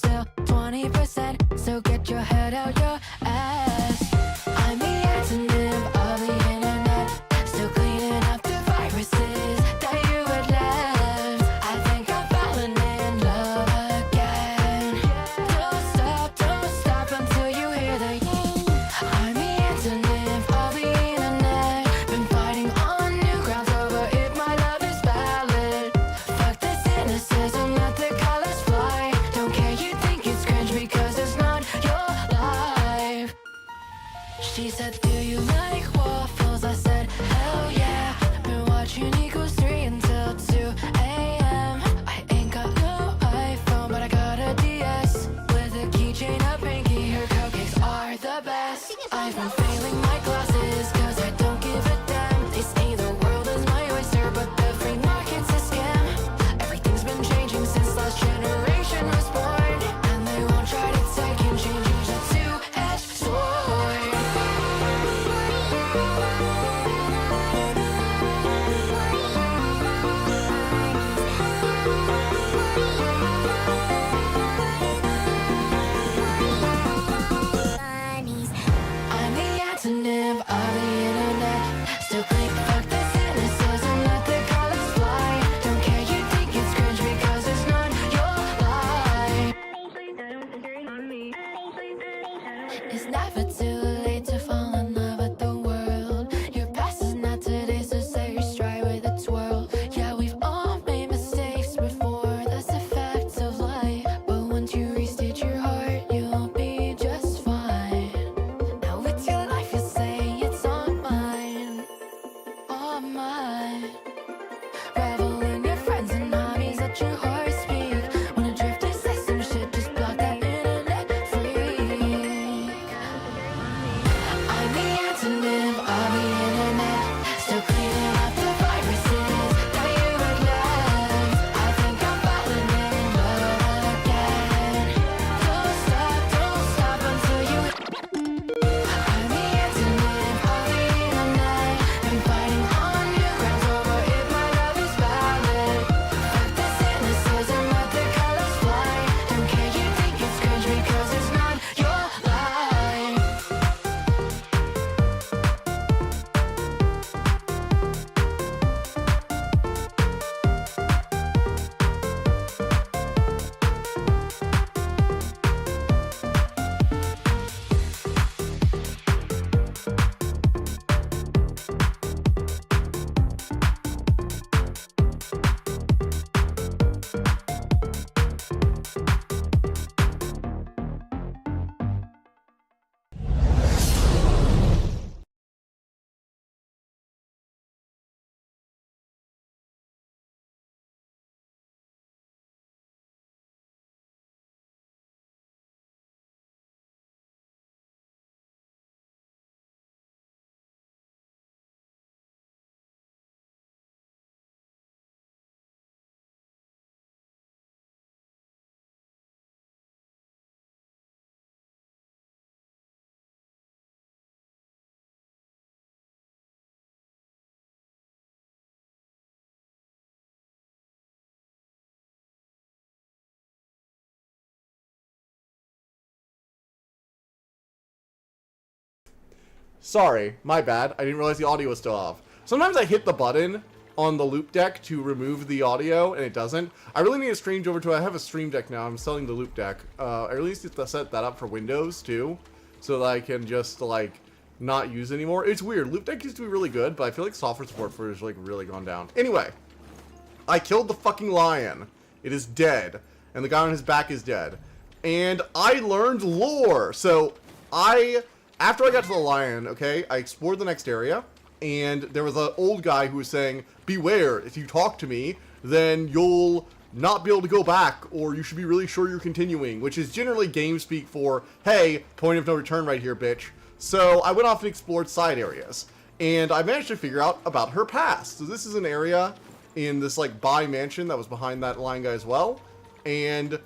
still 20%, so get your head out your ass. I'm the antonym of the internet, still cleaning up the viruses that you had left. I think I'm falling in love again. Don't stop until you hear the I'm the antonym of the internet, been fighting on new grounds over if my love is valid. Fuck the cynicism, let the colors fly. Don't care, you think it's cringe because it's not your life. She said, do you like waffles? I said, hell yeah. Been watching Equals 3 until 2 a.m. I ain't got no iPhone, but I got a DS with a keychain, a pinky. Her cupcakes are the best. I've been failing my classes cause I don't give a damn. They say the world is my oyster, but the free market's a scam. Everything's been changing since last generation was born, and they won't try to take and change. Use a two-edged sword. I'm the antonym of the internet, still clean, fuck the cynicism, let the colors fly. Don't care, you think it's cringe because it's not your life. It's never too late to fall in love with the world. Your past is not today, so say your stride with a twirl. Yeah, we've all made mistakes before, that's the fact of life. But once you restate your heart, you'll be just fine. Now with your life, you say it's all mine, all mine. Revel in your friends and hobbies, let your heart speak. Wanna drift or say some shit, just block that internet freak. I'm the antonym of the internet, still cleaning up the viruses that you had left. I think I'm falling in love again. Don't stop until you I'm the antonym of the internet, been fighting on new grounds over if my love is valid. Fuck the cynicism, let the colors fly. Don't care, you think it's cringe because it's not your life. Sorry, my bad. I didn't realize the audio was still off. Sometimes I hit the button on the loop deck to remove the audio, and it doesn't. I really need to change over to, I have a stream deck now. I'm selling the loop deck. I really need to set that up for Windows, too, so that I can just, like, not use anymore. It's weird. Loop deck used to be really good, but I feel like software support for it has, like, really gone down. Anyway, I killed the fucking lion. It is dead, and the guy on his back is dead. And I learned lore. So, after I got to the lion, okay, I explored the next area, and there was an old guy who was saying, beware, if you talk to me, then you'll not be able to go back, or you should be really sure you're continuing, which is generally game speak for, hey, point of no return right here, bitch. So I went off and explored side areas, and I managed to figure out about her past. So this is an area in this, like, Bai mansion that was behind that lion guy as well, and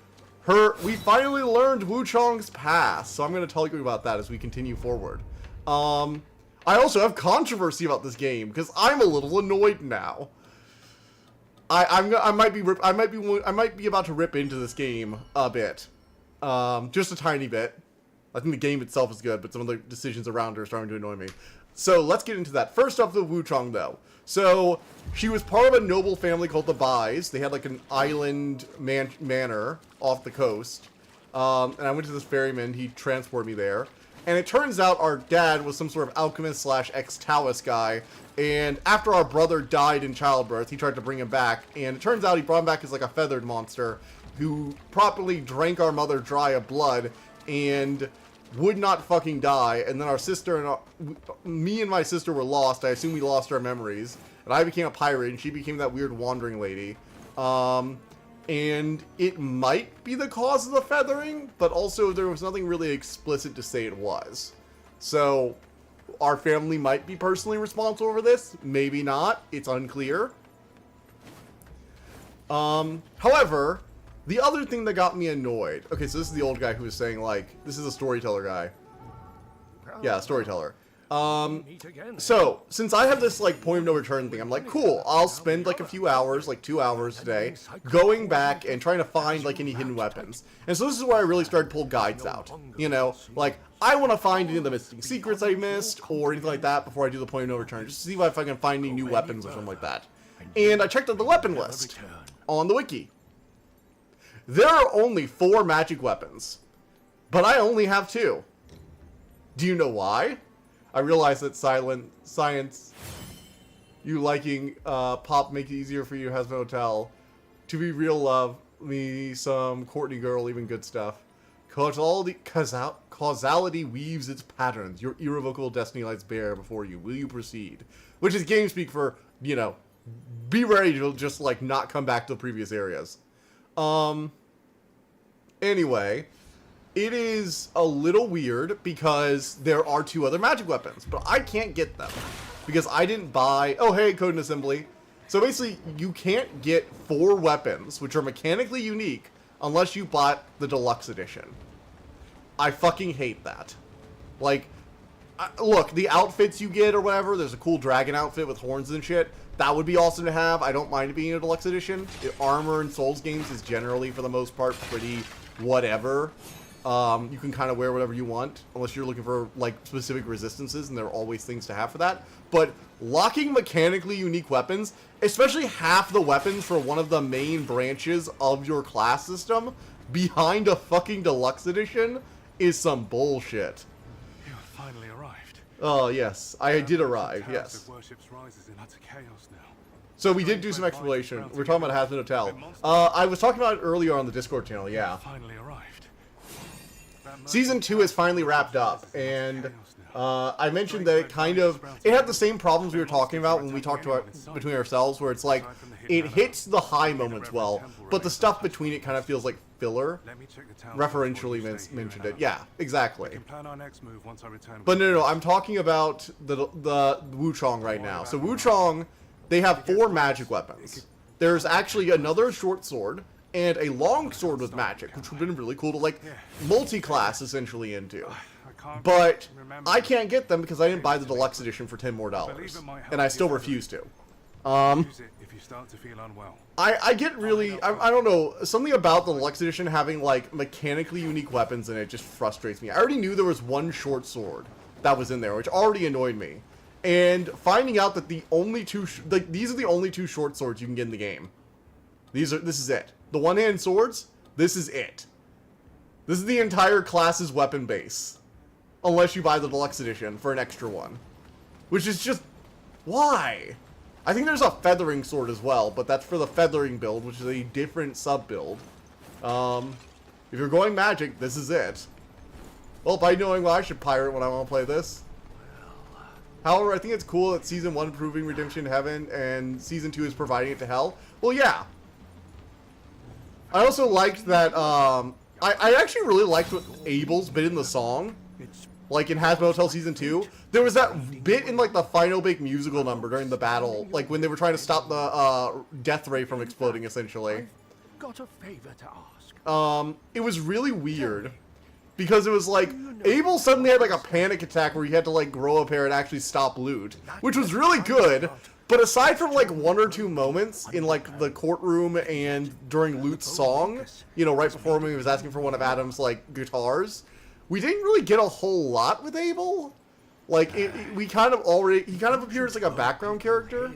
we finally learned Wuchang's past, so I'm going to tell you about that as we continue forward. I also have controversy about this game because I'm a little annoyed now. I might be about to rip into this game a bit. Just a tiny bit. I think the game itself is good, but some of the decisions around her are starting to annoy me. So let's get into that. First off, the Wuchang, though. So she was part of a noble family called the Bais. They had like an island manor off the coast. And I went to this ferryman. He transported me there. And it turns out our dad was some sort of alchemist / ex-Taoist guy. And after our brother died in childbirth, he tried to bring him back. And it turns out he brought him back as like a feathered monster who properly drank our mother dry of blood and would not fucking die. And then our sister and me and my sister were lost. I assume we lost our memories. And I became a pirate and she became that weird wandering lady. And it might be the cause of the feathering, but also there was nothing really explicit to say it was. So our family might be personally responsible for this. Maybe not. It's unclear. However, the other thing that got me annoyed... Okay, so this is the old guy who was saying, like... This is a storyteller guy. Yeah, storyteller. So, since I have this, like, point of no return thing, I'm like, cool, I'll spend, like, a few hours, like 2 hours today, going back and trying to find, like, any hidden weapons. And so this is where I really started to pull guides out. You know, like, I want to find any of the missing secrets I missed, or anything like that, before I do the point of no return, just to see if I can find any new weapons or something like that. And I checked out the weapon list on the wiki. There are only 4 magic weapons, but I only have 2. Do you know why? I realize that science, you liking pop make it easier for you, has no tell. To be real, love me some Courtney girl, even good stuff. Causality weaves its patterns. Your irrevocable destiny lies bare before you. Will you proceed? Which is game speak for, you know, be ready to just like not come back to the previous areas. Anyway, it is a little weird because there are 2 other magic weapons, but I can't get them because I didn't buy... Oh, hey, Code and Assembly. So basically, you can't get 4 weapons, which are mechanically unique, unless you bought the deluxe edition. I fucking hate that. Like, look, the outfits you get or whatever, there's a cool dragon outfit with horns and shit. That would be awesome to have. I don't mind it being a deluxe edition. Armor in Souls games is generally, for the most part, pretty whatever. You can kind of wear whatever you want, unless you're looking for, like, specific resistances, and there are always things to have for that. But locking mechanically unique weapons, especially half the weapons for one of the main branches of your class system, behind a fucking deluxe edition, is some bullshit. You have finally arrived. Oh, yes. I did arrive, yes. So we did do some exploration. We're talking about Hazbin Hotel. I was talking about it earlier on the Discord channel, yeah. Finally arrived. Season 2 is finally wrapped up, and I mentioned that it kind of... It had the same problems we were talking about when we talked to between ourselves, where it's like, it hits the high moments well, but the stuff between it kind of feels like filler. Referentially mentioned it. Yeah, exactly. But no, I'm talking about the Wuchang right now. So Wuchang, they have 4 magic weapons. There's actually another short sword, and a long sword with magic, which would have been really cool to, like, multi-class, essentially, into. But I can't get them because I didn't buy the deluxe edition for $10 more, and I still refuse to. I get really, I don't know, something about the deluxe edition having, like, mechanically unique weapons in it just frustrates me. I already knew there was 1 short sword that was in there, which already annoyed me. And finding out that the only 2, like, these are the only 2 short swords you can get in the game. This is it. The one-hand swords, this is it. This is the entire class's weapon base. Unless you buy the deluxe edition for an extra one. Which is just... Why? I think there's a feathering sword as well, but that's for the feathering build, which is a different sub-build. If you're going magic, this is it. Well, by knowing what I should pirate when I want to play this. However, I think it's cool that Season 1 proving Redemption to Heaven and Season 2 is providing it to Hell. Well, yeah. I also liked that, I actually really liked what Abel's bit in the song. Like in Hazbin Hotel Season 2. There was that bit in, like, the final big musical number during the battle. Like, when they were trying to stop the, death ray from exploding, essentially. Got a favor to ask. It was really weird. Because it was like, Abel suddenly had, like, a panic attack where he had to, like, grow a pair and actually stop loot. Which was really good. But aside from like one or two moments in like the courtroom and during Lute's song, you know, right before when he was asking for one of Adam's like guitars, we didn't really get a whole lot with Abel. Like he kind of appears like a background character.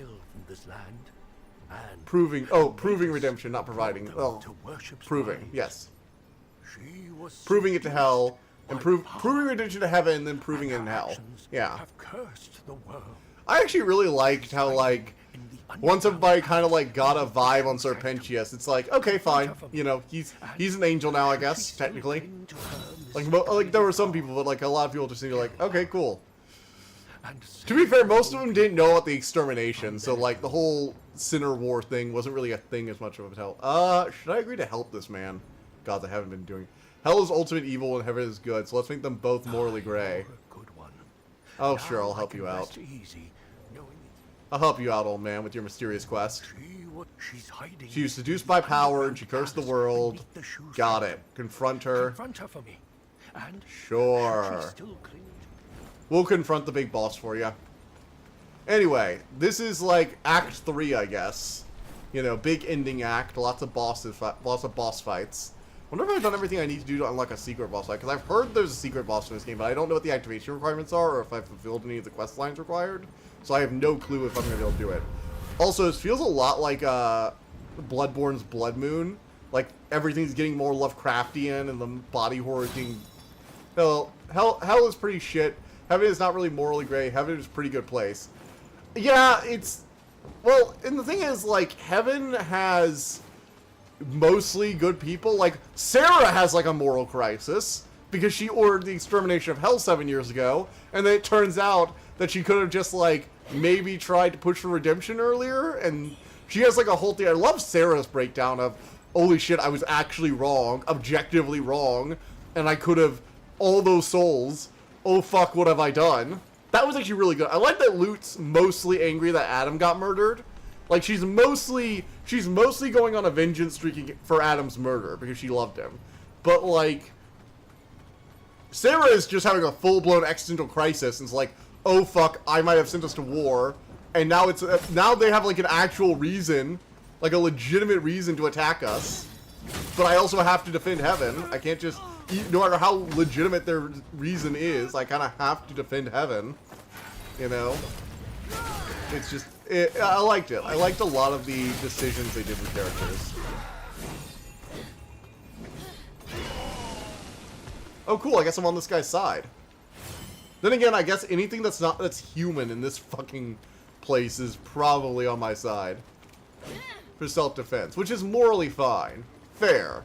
Proving redemption, not providing. Oh, proving, yes. Proving it to hell, and proving redemption to heaven, and then proving it in hell. Yeah. I actually really liked how, like, once everybody kind of, like, got a vibe on Serpentius, it's like, okay, fine. You know, he's an angel now, I guess, technically. Like, there were some people, but, like, a lot of people just seemed like, okay, cool. To be fair, most of them didn't know about the extermination, so, like, the whole Sinner War thing wasn't really a thing as much of a tell. Should I agree to help this man? Gods, I haven't been doing. Hell is ultimate evil and heaven is good, so let's make them both morally gray. Oh, sure, I'll help you out. I'll help you out, old man, with your mysterious quest. She was seduced by power and she cursed the world. Got it. Confront her. Sure. We'll confront the big boss for you. Anyway, this is like Act 3, I guess. You know, big ending act, lots of boss fights. I wonder if I've done everything I need to do to unlock a secret boss fight, because I've heard there's a secret boss in this game, but I don't know what the activation requirements are, or if I've fulfilled any of the quest lines required. So I have no clue if I'm going to be able to do it. Also, it feels a lot like Bloodborne's Blood Moon. Like, everything's getting more Lovecraftian, and the body horror is getting... Hell is pretty shit. Heaven is not really morally gray. Heaven is a pretty good place. Yeah, it's... Well, and the thing is, like, Heaven has mostly good people. Like, Sarah has, like, a moral crisis, because she ordered the extermination of Hell 7 years ago, and then it turns out that she could have just, like, maybe tried to push for redemption earlier, and she has, like, a whole thing. I love Sarah's breakdown of, holy shit, I was actually wrong, objectively wrong, and I could have, all those souls, oh fuck, what have I done? That was actually really good. I like that Lute's mostly angry that Adam got murdered. Like, she's mostly going on a vengeance streak for Adam's murder, because she loved him. But, like, Sarah is just having a full-blown existential crisis, and it's like, oh fuck, I might have sent us to war, and now it's now they have like an actual reason, like a legitimate reason to attack us, but I also have to defend Heaven. I can't just, no matter how legitimate their reason is, I kind of have to defend Heaven, you know? It's just, I liked it. I liked a lot of the decisions they did with characters. Oh cool, I guess I'm on this guy's side. Then again, I guess anything that's human in this fucking place is probably on my side. For self-defense, which is morally fine. Fair.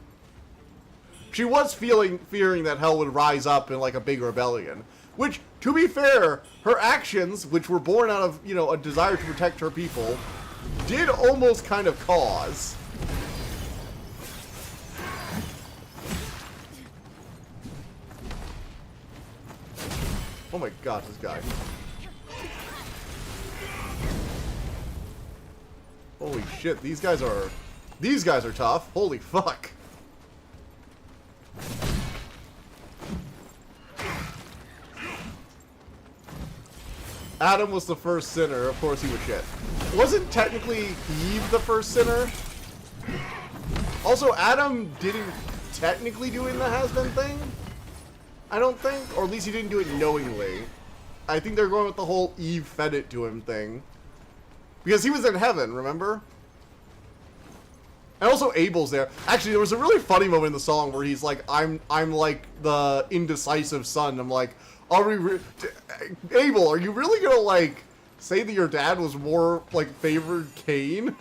She was fearing that Hell would rise up in like a big rebellion. Which, to be fair, her actions, which were born out of, you know, a desire to protect her people, did almost kind of cause. Oh my god, this guy. Holy shit, these guys are tough. Holy fuck. Adam was the first sinner, of course he was shit. Wasn't technically Eve the first sinner? Also, Adam didn't technically do the has-been thing? I don't think, or at least he didn't do it knowingly. I think they're going with the whole Eve fed it to him thing. Because he was in heaven, remember? And also Abel's there. Actually, there was a really funny moment in the song where he's like, I'm like the indecisive son. I'm like, Abel, are you really gonna like say that your dad was more like favored Cain?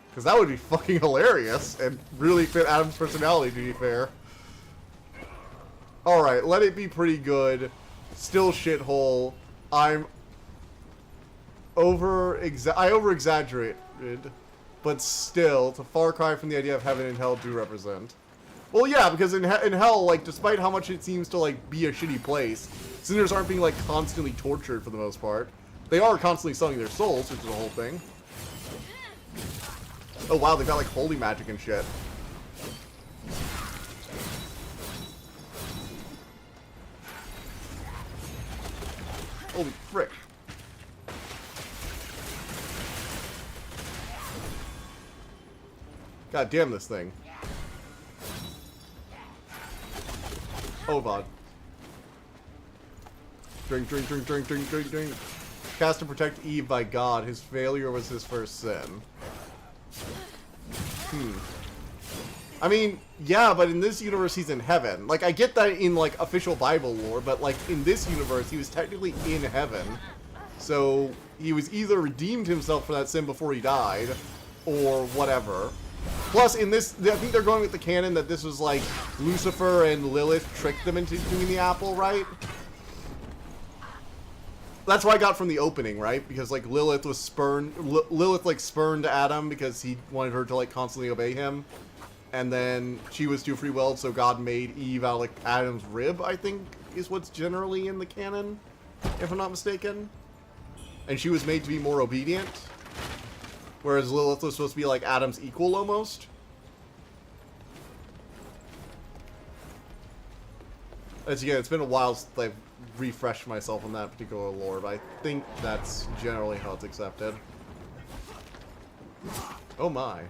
Because that would be fucking hilarious and really fit Adam's personality, to be fair. Alright, let it be pretty good. Still shithole. I over-exaggerated, but still, it's a far cry from the idea of heaven and hell do represent. Well, yeah, because in hell, like, despite how much it seems to, like, be a shitty place, sinners aren't being, like, constantly tortured for the most part. They are constantly selling their souls, which is the whole thing. Oh, wow, they've got, like, holy magic and shit. Holy frick. God damn this thing. Oh, God. Drink, drink, drink, drink, drink, drink, drink. Cast to protect Eve by God. His failure was his first sin. I mean, yeah, but in this universe he's in heaven. Like, I get that in, like, official Bible lore, but, like, in this universe he was technically in heaven. So, he was either redeemed himself for that sin before he died, or whatever. Plus, in this, I think they're going with the canon that this was, like, Lucifer and Lilith tricked them into doing the apple, right? That's what I got from the opening, right? Because, like, Lilith was spurned, Lilith, like, spurned Adam because he wanted her to, like, constantly obey him. And then she was too free-willed, so God made Eve out of, like, Adam's rib, I think, is what's generally in the canon, if I'm not mistaken. And she was made to be more obedient. Whereas Lilith was supposed to be, like, Adam's equal, almost. As again, it's been a while since I've refreshed myself on that particular lore, but I think that's generally how it's accepted. Oh my.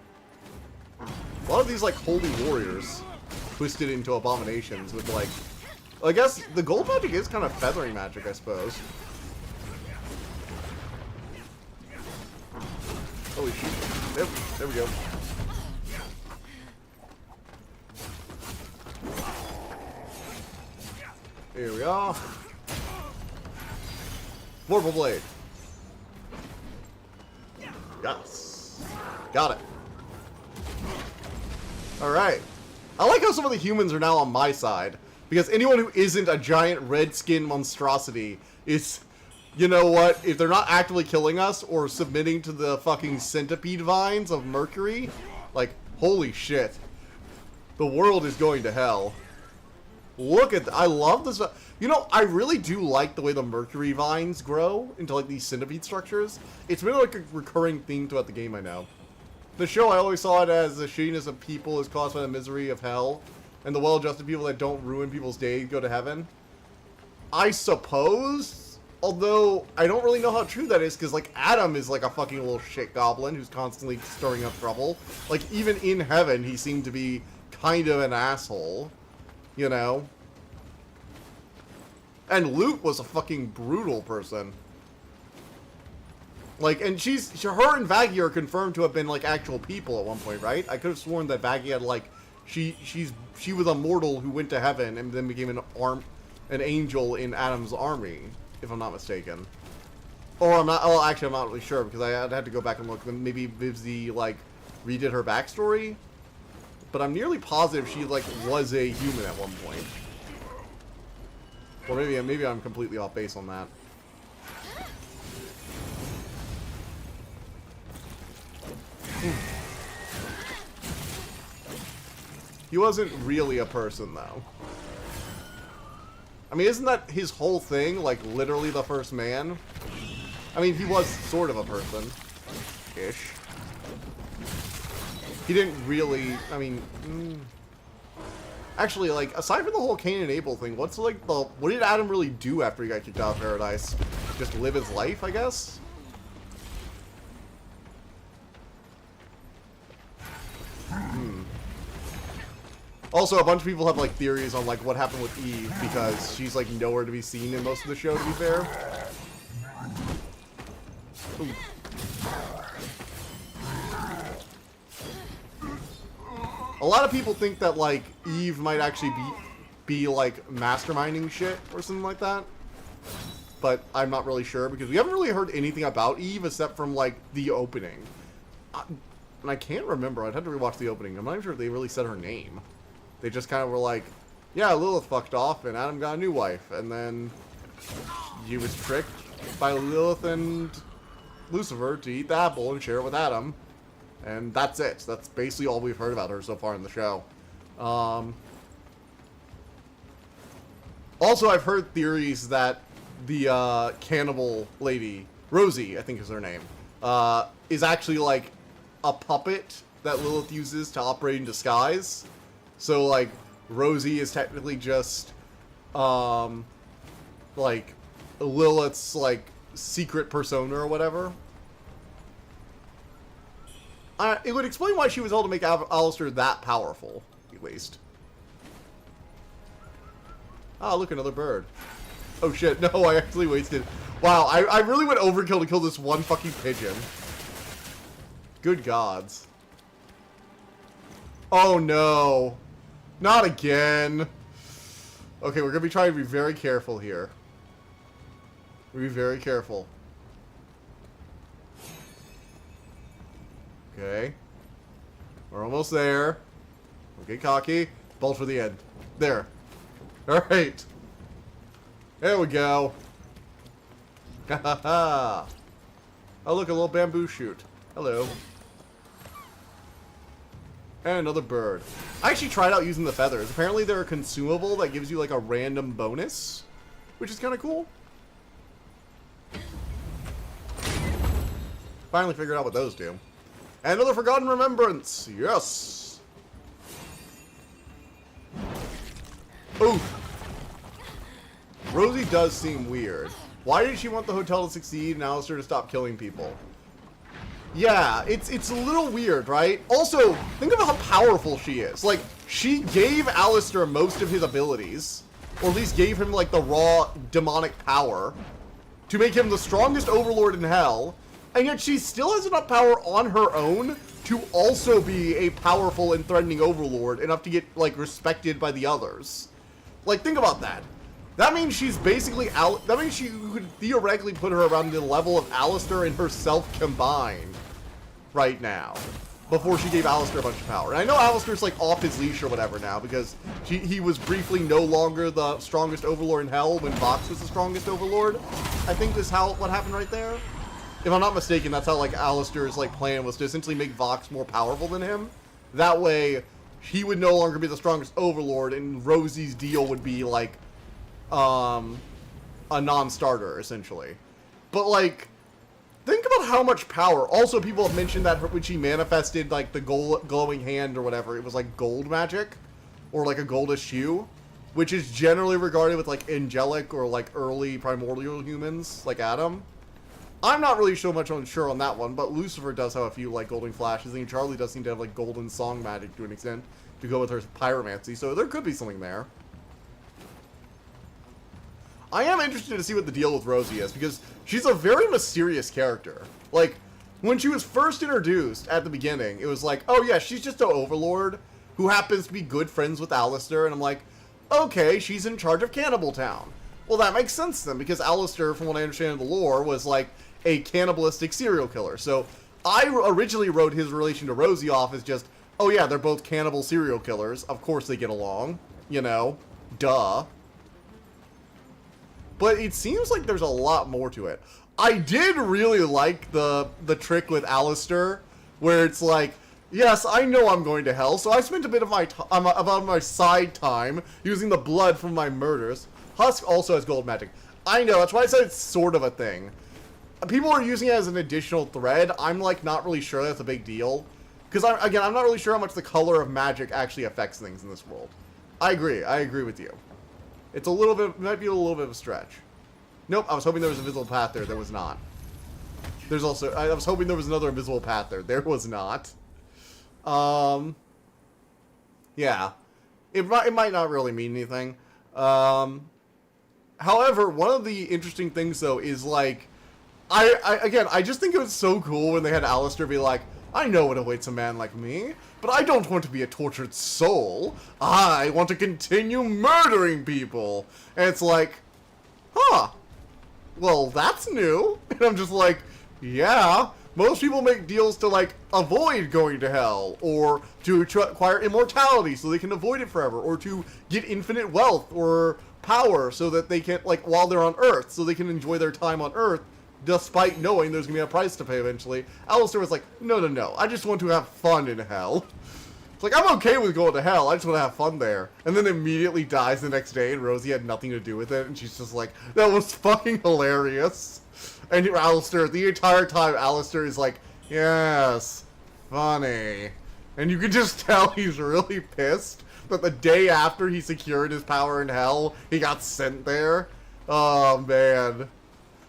A lot of these, like, holy warriors twisted into abominations with, like... I guess the gold magic is kind of feathering magic, I suppose. Holy shit. Yep, there we go. Here we are. Vorpal Blade. Yes. Got it. Alright. I like how some of the humans are now on my side. Because anyone who isn't a giant red-skinned monstrosity is... You know what? If they're not actively killing us or submitting to the fucking centipede vines of Mercury, like, holy shit. The world is going to hell. Look at I love this. You know, I really do like the way the Mercury vines grow into, like, these centipede structures. It's been, like, a recurring theme throughout the game, I know. The show, I always saw it as the shittiness of people is caused by the misery of hell, and the well-adjusted people that don't ruin people's days go to heaven. I suppose... Although, I don't really know how true that is, because, like, Adam is, like, a fucking little shit goblin who's constantly stirring up trouble. Like, even in heaven, he seemed to be kind of an asshole. You know? And Luke was a fucking brutal person. Like, and her and Vaggie are confirmed to have been, like, actual people at one point, right? I could have sworn that Vaggie had, like, she was a mortal who went to heaven and then became an angel in Adam's army. If I'm not mistaken. Or I'm not, well, actually I'm not really sure, because I'd have to go back and look. Maybe Vivzy, like, redid her backstory. But I'm nearly positive she, like, was a human at one point. Or maybe I'm completely off base on that. He wasn't really a person, though. I mean, isn't that his whole thing? Like, literally the first man? I mean, he was sort of a person. Ish. He didn't really... I mean... Actually, like, aside from the whole Cain and Abel thing, what's, like, the... What did Adam really do after he got kicked out of paradise? Just live his life, I guess? Also, a bunch of people have, like, theories on, like, what happened with Eve, because she's, like, nowhere to be seen in most of the show, to be fair. Ooh. A lot of people think that, like, Eve might actually be like, masterminding shit or something like that. But I'm not really sure, because we haven't really heard anything about Eve except from, like, the opening. And I can't remember. I'd have to rewatch the opening. I'm not even sure if they really said her name. They just kind of were like, yeah, Lilith fucked off, and Adam got a new wife. And then he was tricked by Lilith and Lucifer to eat the apple and share it with Adam. And that's it. That's basically all we've heard about her so far in the show. Also, I've heard theories that the cannibal lady, Rosie, I think is her name, is actually like a puppet that Lilith uses to operate in disguise. So, like, Rosie is technically just, like, Lilith's, like, secret persona or whatever. It would explain why she was able to make Alistair that powerful, at least. Ah, look, another bird. Oh shit, no, I actually wasted... Wow, I really went overkill to kill this one fucking pigeon. Good gods. Oh no. Not again. Okay, we're gonna be trying to be very careful here. Be very careful. Okay. We're almost there. Okay, cocky. Bolt for the end. There. Alright. There we go. Ha ha ha. Oh, look, a little bamboo shoot. Hello. And another bird. I actually tried out using the feathers. Apparently they're a consumable that gives you like a random bonus, which is kind of cool. Finally figured out what those do. And another Forgotten Remembrance. Yes. Ooh. Rosie does seem weird. Why did she want the hotel to succeed and Alistair to stop killing people? Yeah, it's a little weird, right? Also, think about how powerful she is. Like, she gave Alistair most of his abilities, or at least gave him, like, the raw demonic power to make him the strongest overlord in hell, and yet she still has enough power on her own to also be a powerful and threatening overlord, enough to get, like, respected by the others. Like, think about that. That means she's basically that means she could theoretically put her around the level of Alistair and herself combined right now, before she gave Alistair a bunch of power. And I know Alistair's like off his leash or whatever now, because he was briefly no longer the strongest overlord in hell when Vox was the strongest overlord. I think is what happened right there. If I'm not mistaken, that's how like Alistair's like plan was to essentially make Vox more powerful than him. That way, he would no longer be the strongest overlord, and Rosie's deal would be like a non-starter, essentially. But, like, think about how much power. Also, people have mentioned that when she manifested, like, the glowing hand or whatever, it was, like, gold magic. Or, like, a goldish hue. Which is generally regarded with, like, angelic or, like, early primordial humans, like Adam. I'm not really sure on that one, but Lucifer does have a few, like, golden flashes. And Charlie does seem to have, like, golden song magic to an extent to go with her pyromancy. So there could be something there. I am interested to see what the deal with Rosie is, because she's a very mysterious character. Like, when she was first introduced at the beginning, it was like, oh yeah, she's just an overlord who happens to be good friends with Alistair, and I'm like, okay, she's in charge of Cannibal Town. Well, that makes sense then, because Alistair, from what I understand of the lore, was like a cannibalistic serial killer. So I originally wrote his relation to Rosie off as just, oh yeah, they're both cannibal serial killers. Of course they get along. You know, duh. But it seems like there's a lot more to it. I did really like the trick with Alistair, where it's like, yes, I know I'm going to hell, so I spent a bit of my side time using the blood from my murders. Husk also has gold magic. I know, that's why I said it's sort of a thing. People are using it as an additional thread. I'm like not really sure that's a big deal. Because I'm not really sure how much the color of magic actually affects things in this world. I agree with you. It's a little bit, might be a little bit of a stretch. Nope, I was hoping there was a invisible path there. There was not. There's also, I was hoping there was another invisible path there. There was not. Yeah. It might not really mean anything. However, one of the interesting things, though, is, like, I just think it was so cool when they had Alistair be like, I know what awaits a man like me, but I don't want to be a tortured soul. I want to continue murdering people. And it's like, huh, well, that's new. And I'm just like, yeah, most people make deals to, like, avoid going to hell, or to acquire immortality so they can avoid it forever, or to get infinite wealth or power so that they can, like, while they're on Earth, so they can enjoy their time on Earth, despite knowing there's gonna be a price to pay eventually. Alistair was like, no, I just want to have fun in hell. It's like, I'm okay with going to hell, I just want to have fun there. And then immediately dies the next day, and Rosie had nothing to do with it, and she's just like, that was fucking hilarious. And Alistair, the entire time, Alistair is like, yes, funny. And you can just tell he's really pissed that the day after he secured his power in hell, he got sent there. Oh, man.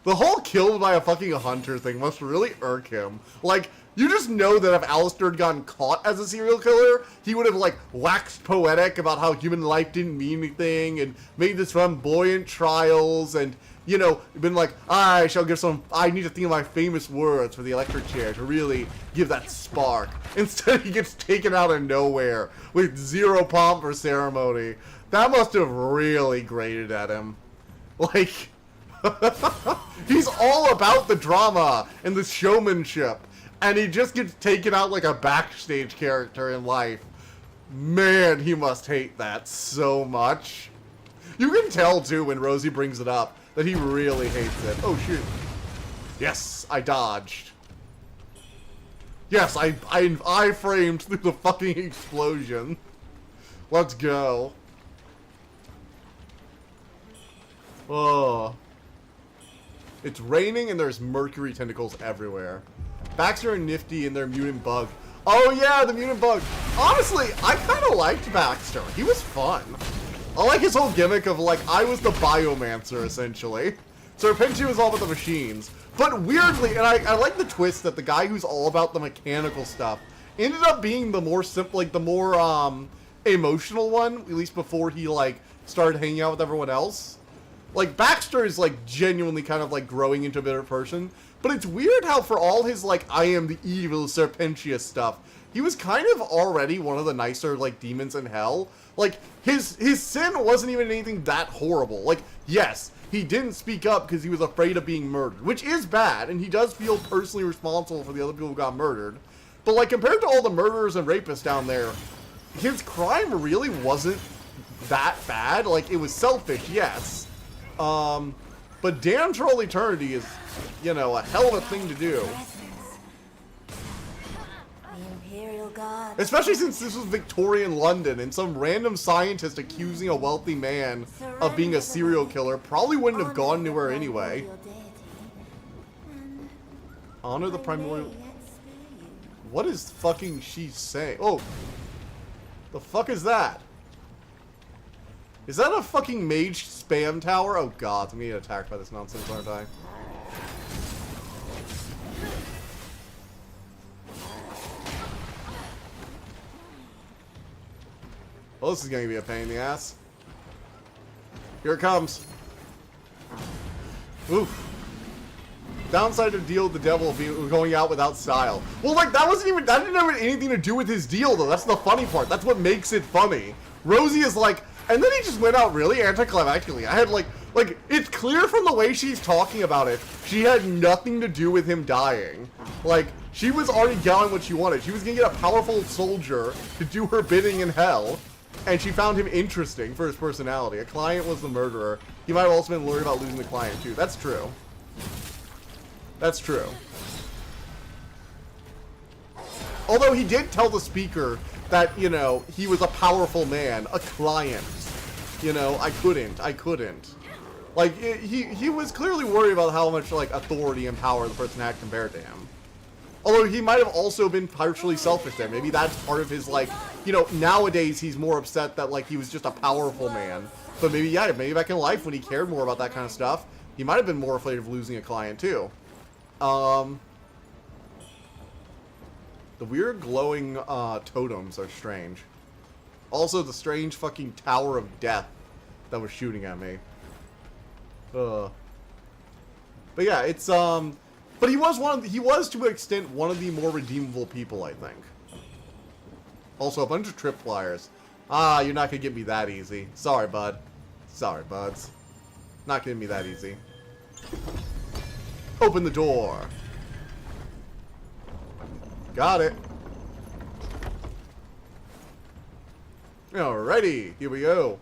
The whole killed by a fucking hunter thing must really irk him. Like, You just know that if Alistair had gotten caught as a serial killer, he would have, like, waxed poetic about how human life didn't mean anything and made this flamboyant trials and, you know, been like, I need to think of my famous words for the electric chair to really give that spark. Instead, he gets taken out of nowhere with zero pomp or ceremony. That must have really grated at him. Like, he's all about the drama and the showmanship. And he just gets taken out like a backstage character in life. Man, he must hate that so much. You can tell, too, when Rosie brings it up, that he really hates it. Oh, shoot. Yes, I dodged. Yes, I framed through the fucking explosion. Let's go. Oh. It's raining and there's mercury tentacles everywhere. Baxter and Nifty and their mutant bug. Oh yeah, the mutant bug. Honestly, I kind of liked Baxter. He was fun. I like his whole gimmick of, like, I was the biomancer, essentially. Serpentia was all about the machines. But weirdly, and I like the twist that the guy who's all about the mechanical stuff ended up being the more simple, like, the more, emotional one, at least before he, like, started hanging out with everyone else. Like, Baxter is, like, genuinely kind of, like, growing into a better person. But it's weird how for all his, like, I am the evil Serpentia stuff, he was kind of already one of the nicer, like, demons in hell. Like, his sin wasn't even anything that horrible. Like, yes, he didn't speak up because he was afraid of being murdered, which is bad, and he does feel personally responsible for the other people who got murdered. But, like, compared to all the murderers and rapists down there, his crime really wasn't that bad. Like, it was selfish, yes. But damn for all eternity is, you know, a hell of a thing to do. Especially since this was Victorian London and some random scientist accusing a wealthy man of being a serial killer probably wouldn't have gone anywhere anyway. Honor the primordial... What is fucking she saying? Oh. The fuck is that? Is that a fucking mage spam tower? Oh god, I'm gonna get attacked by this nonsense, aren't I? Well, this is gonna be a pain in the ass. Here it comes. Oof. Downside to deal with the devil being going out without style. Well, like, that didn't have anything to do with his deal, though. That's the funny part. That's what makes it funny. Rosie is like, and then he just went out really anticlimactically. I had, like, it's clear from the way she's talking about it, she had nothing to do with him dying. Like, she was already getting what she wanted. She was gonna get a powerful soldier to do her bidding in hell, and she found him interesting for his personality. A client was the murderer. He might have also been worried about losing the client, too. That's true. That's true. Although he did tell the speaker that, you know, he was a powerful man, a client. You know, I couldn't. Like, he was clearly worried about how much, like, authority and power the person had compared to him. Although he might have also been partially selfish there. Maybe that's part of his, like, you know, nowadays he's more upset that, like, he was just a powerful man. But maybe, yeah, maybe back in life when he cared more about that kind of stuff, he might have been more afraid of losing a client, too. The weird glowing totems are strange. Also, the strange fucking Tower of Death that was shooting at me. But yeah, it's but he was to an extent one of the more redeemable people, I think. Also, a bunch of tripwires. Ah, you're not gonna get me that easy. Sorry, bud. Sorry, buds. Not getting me that easy. Open the door. Got it. Alrighty, here we go.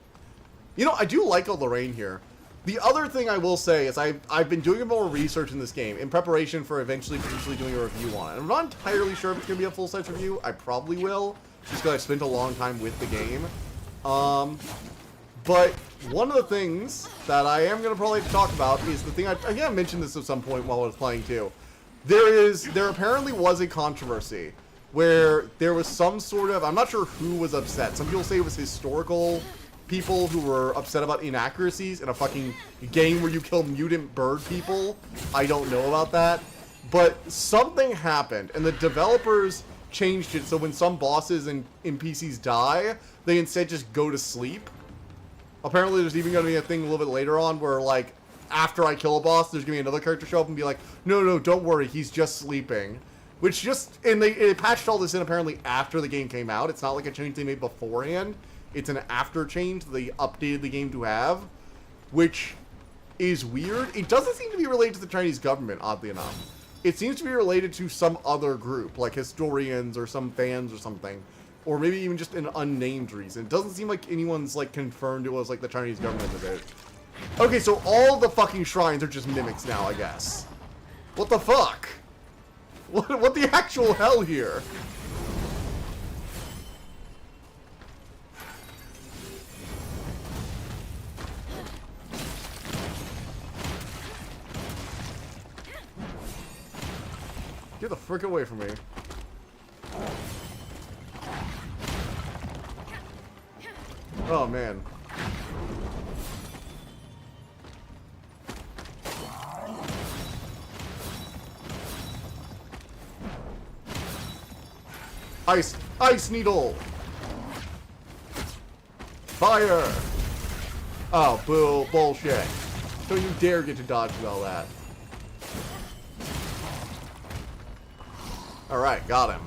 You know, I do like all the rain here. The other thing I will say is I've been doing more research in this game in preparation for eventually potentially doing a review on it. I'm not entirely sure if it's going to be a full-size review. I probably will, just because I spent a long time with the game. But one of the things that I am going to probably have to talk about is the thing, I think I mentioned this at some point while I was playing too. There apparently was a controversy where there was some sort of, I'm not sure who was upset. Some people say it was historical people who were upset about inaccuracies in a fucking game where you kill mutant bird people. I don't know about that. but something happened, and the developers changed it so when some bosses and NPCs die, they instead just go to sleep. Apparently, there's even going to be a thing a little bit later on where, like, after I kill a boss, there's going to be another character show up and be like, no, don't worry, he's just sleeping. Which just, and they patched all this in apparently after the game came out. It's not like a change they made beforehand. It's an after change they updated the game to have, which is weird. It doesn't seem to be related to the Chinese government, oddly enough. It seems to be related to some other group, like historians or some fans or something. Or maybe even just an unnamed reason. It doesn't seem like anyone's, like, confirmed it was, like, the Chinese government that did. Okay, so all the fucking shrines are just mimics now, I guess. What the fuck? What the actual hell here? Get the frick away from me. Oh, man. Ice needle! Fire! Oh, bullshit. Don't you dare get to dodge with all that. Alright, got him.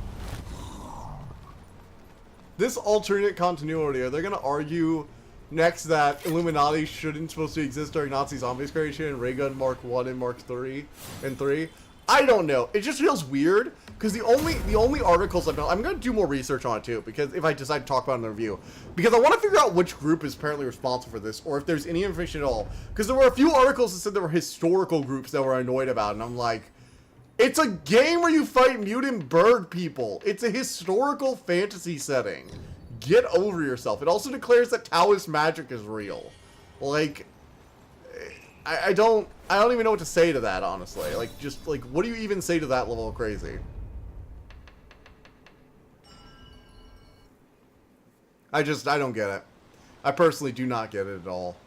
This alternate continuity, are they going to argue next that Illuminati shouldn't supposed to exist during Nazi zombies creation and Ray Gun Mark 1 and Mark 3 and 3? I don't know. It just feels weird because the only articles I've done, I'm going to do more research on it too, because if I decide to talk about it in the review, because I want to figure out which group is apparently responsible for this, or if there's any information at all. Because there were a few articles that said there were historical groups that were annoyed about it, and I'm like, it's a game where you fight mutant bird people. It's a historical fantasy setting. Get over yourself. It also declares that Taoist magic is real. Like, I don't even know what to say to that, honestly. Like, just, like, what do you even say to that level of crazy? I don't get it. I personally do not get it at all.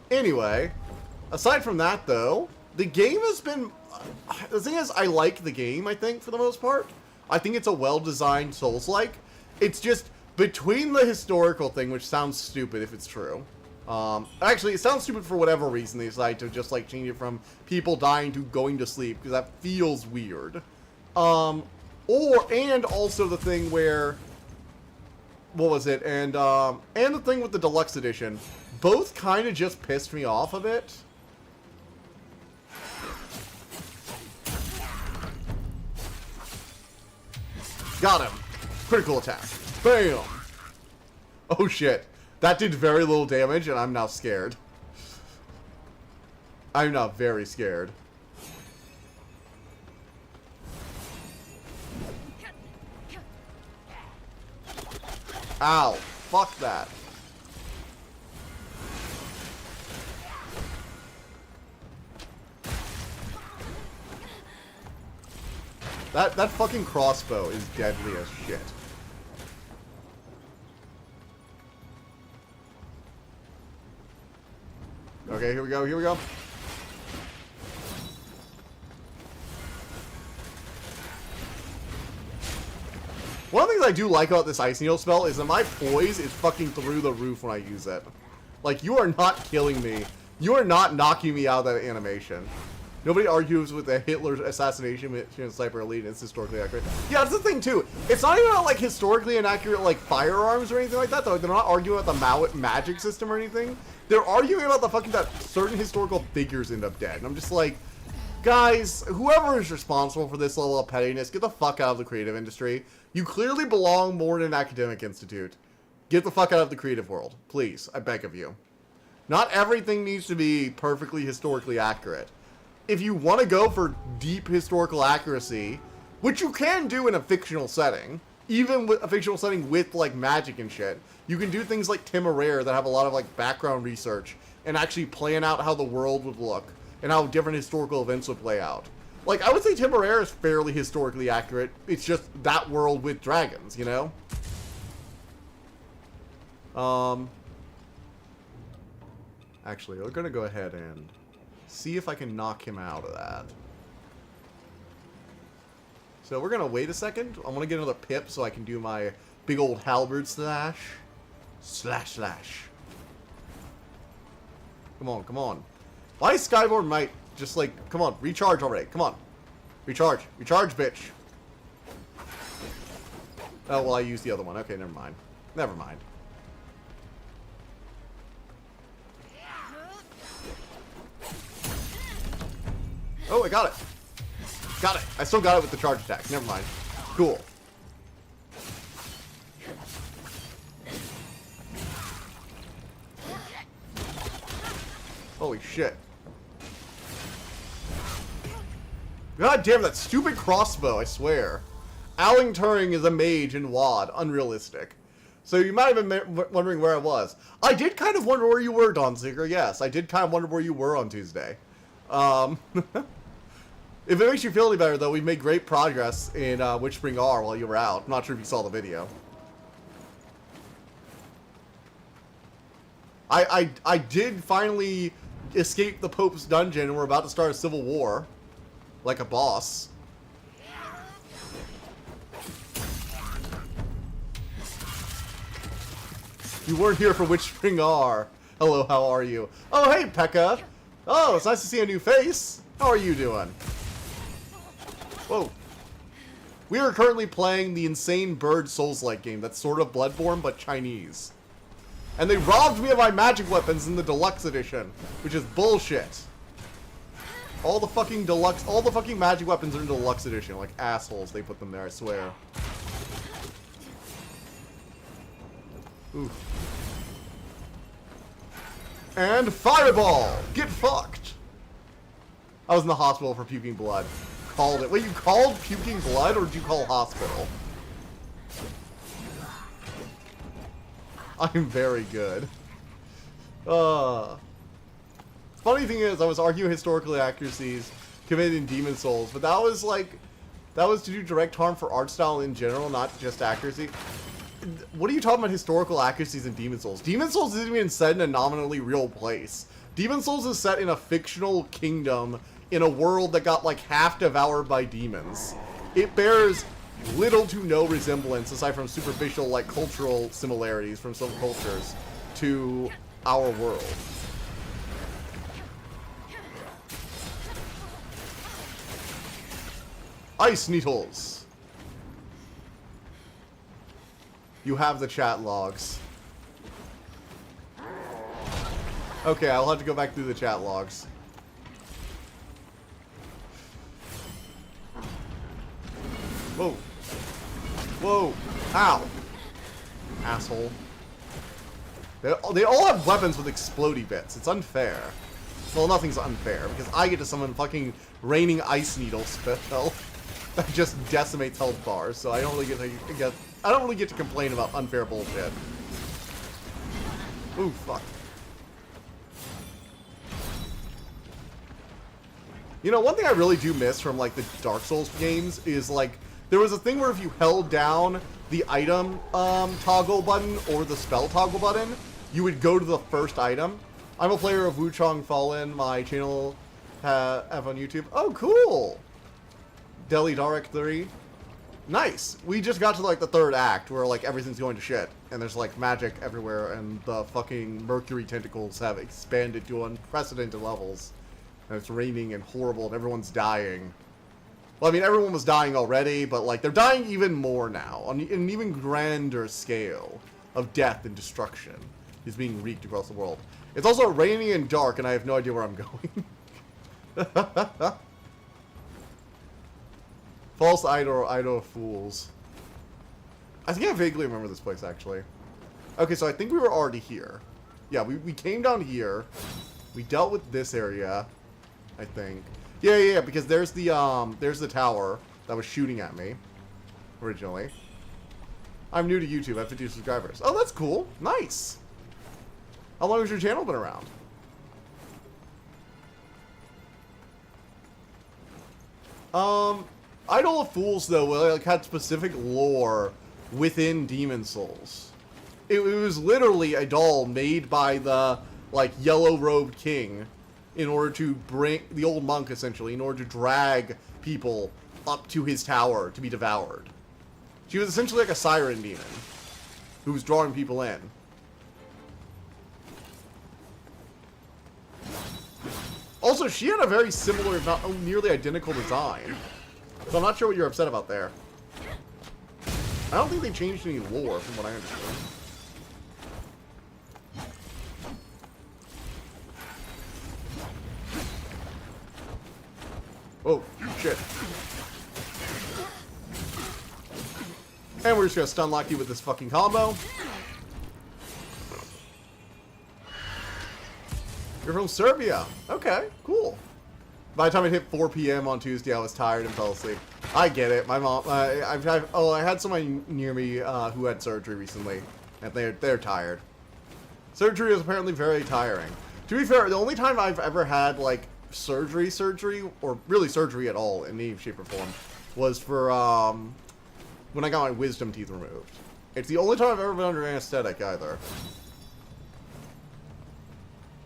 Anyway, aside from that, though, the game has been... The thing is, I like the game, I think, for the most part. I think it's a well-designed Souls-like. It's just, between the historical thing, which sounds stupid if it's true. Actually, it sounds stupid for whatever reason they decide to just, like, change it from people dying to going to sleep, because that feels weird. And also the thing where... What was it? And the thing with the deluxe edition. Both kind of just pissed me off a bit. Got him. Critical attack. Bam! Oh shit. That did very little damage, and I'm now scared. I'm now very scared. Ow. Fuck that. That fucking crossbow is deadly as shit. Okay, here we go, here we go. One of the things I do like about this Ice Needle spell is that my poise is fucking through the roof when I use it. Like, you are not killing me. You are not knocking me out of that animation. Nobody argues with the Hitler assassination mission Sniper Elite. It's historically accurate. Yeah, that's the thing, too. It's not even about, like, historically inaccurate, like, firearms or anything like that, though. They're not arguing about the magic system or anything. They're arguing about the fucking that certain historical figures end up dead. And I'm just like, guys, whoever is responsible for this level of pettiness, get the fuck out of the creative industry. You clearly belong more in an academic institute. Get the fuck out of the creative world. Please, I beg of you. Not everything needs to be perfectly historically accurate. If you want to go for deep historical accuracy, which you can do in a fictional setting, even with a fictional setting with, like, magic and shit, you can do things like Temeraire that have a lot of, like, background research and actually plan out how the world would look and how different historical events would play out. Like, I would say Temeraire is fairly historically accurate. It's just that world with dragons, you know? Actually, we're gonna go ahead and see if I can knock him out of that. So we're gonna wait a second. I want to get another pip so I can do my big old halberd slash. Slash. Come on, come on. My Skyborn might just like, come on, recharge already. Come on. Recharge, bitch. Oh, well, I used the other one. Okay, never mind. Never mind. Oh, I got it. Got it. I still got it with the charge attack. Never mind. Cool. Holy shit. God damn, that stupid crossbow, I swear. Aling Turing is a mage in WoD. Unrealistic. So you might have been wondering where I was. I did kind of wonder where you were, Dawnseeker. Yes, I did kind of wonder where you were on Tuesday. If it makes you feel any better, though, we made great progress in Witchspring R while you were out. I'm not sure if you saw the video. I did finally escape the Pope's dungeon, and we're about to start a civil war. Like a boss. You weren't here for Witchspring R. Hello, how are you? Oh, hey, Pekka. Oh, it's nice to see a new face. How are you doing? Whoa. We are currently playing the insane bird Souls-like game that's sort of Bloodborne, but Chinese. And they robbed me of my magic weapons in the deluxe edition, which is bullshit. All the fucking magic weapons are in the deluxe edition, like assholes. They put them there, I swear. Ooh. And fireball! Get fucked! I was in the hospital for puking blood. Called it. Wait, you called puking blood, or did you call hospital? I'm very good. Funny thing is, I was arguing historical accuracies committed in Demon Souls, but that was to do direct harm for art style in general, not just accuracy. What are you talking about historical accuracies in Demon Souls? Demon Souls isn't even set in a nominally real place. Demon Souls is set in a fictional kingdom in a world that got like half devoured by demons. It bears little to no resemblance, aside from superficial like cultural similarities from some cultures, to our world. Ice Needles. You have the chat logs. Okay, I'll have to go back through the chat logs. Whoa. Whoa. Ow. Asshole. They all have weapons with explodey bits. It's unfair. Well, nothing's unfair, because I get to summon fucking raining ice needle spell that just decimates health bars, so I don't really get to complain about unfair bullshit. Ooh, fuck. You know, one thing I really do miss from, like, the Dark Souls games is, like, there was a thing where if you held down the item toggle button or the spell toggle button, you would go to the first item. I'm a player of Wuchang Fallen. My channel have on YouTube. Oh, cool! Delhi Dark 3. Nice! We just got to, like, the third act where, like, everything's going to shit. And there's, like, magic everywhere, and the fucking Mercury tentacles have expanded to unprecedented levels. And it's raining and horrible, and everyone's dying. Well, I mean, everyone was dying already, but, like, they're dying even more now, on an even grander scale of death and destruction is being wreaked across the world. It's also raining and dark, and I have no idea where I'm going. False idol of fools. I think I vaguely remember this place, actually. Okay, so I think we were already here. Yeah, we came down here. We dealt with this area, I think. Yeah, because there's the tower that was shooting at me originally. I'm new to YouTube. I have 50 subscribers. Oh, that's cool. Nice. How long has your channel been around? Idol of Fools, though, like, had specific lore within Demon Souls. It was literally a doll made by the, like, yellow-robed king in order to bring the old monk, essentially, in order to drag people up to his tower to be devoured. She was essentially like a siren demon who was drawing people in. Also, she had a very similar, if not nearly identical design. So I'm not sure what you're upset about there. I don't think they changed any lore from what I understand. Oh, shit. And we're just gonna stun lock you with this fucking combo. You're from Serbia. Okay, cool. By the time it hit 4 p.m. on Tuesday, I was tired and fell asleep. I get it. My mom, I had someone near me who had surgery recently, and they're tired. Surgery is apparently very tiring. To be fair, the only time I've ever had like surgery, or really surgery at all in any shape or form, was for when I got my wisdom teeth removed. It's the only time I've ever been under anesthetic either.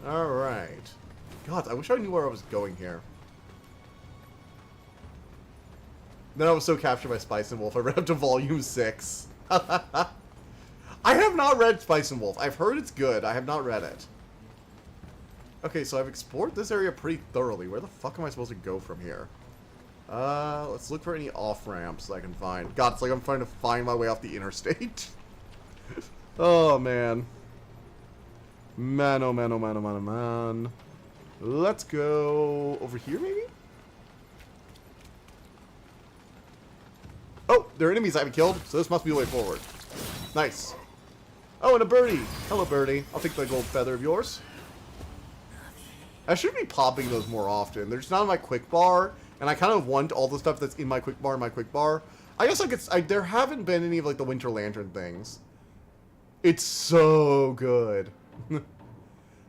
Alright. God, I wish I knew where I was going here. Then I was so captured by Spice and Wolf, I read up to volume 6. I have not read Spice and Wolf. I've heard it's good. I have not read it. Okay, so I've explored this area pretty thoroughly. Where the fuck am I supposed to go from here? Let's look for any off-ramps I can find. God, it's like I'm trying to find my way off the interstate. Oh, man. Man, oh man, oh man, oh man, oh man. Let's go over here, maybe? Oh, there are enemies I haven't killed, so this must be the way forward. Nice. Oh, and a birdie. Hello, birdie. I'll take the gold feather of yours. I should be popping those more often. They're just not in my quick bar, and I kind of want all the stuff that's in my quick bar. I guess there haven't been any of like the Winter Lantern things. It's so good.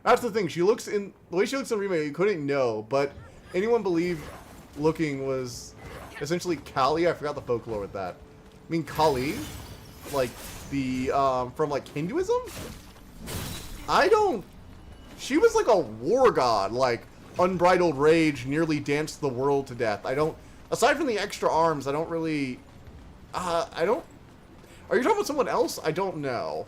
That's the thing. The way she looks in the remake, you couldn't know, but anyone believe looking was essentially Kali. I forgot the folklore with that. I mean Kali, like the from like Hinduism. She was like a war god, like unbridled rage, nearly danced the world to death. Aside from the extra arms, I don't really. Are you talking about someone else? I don't know.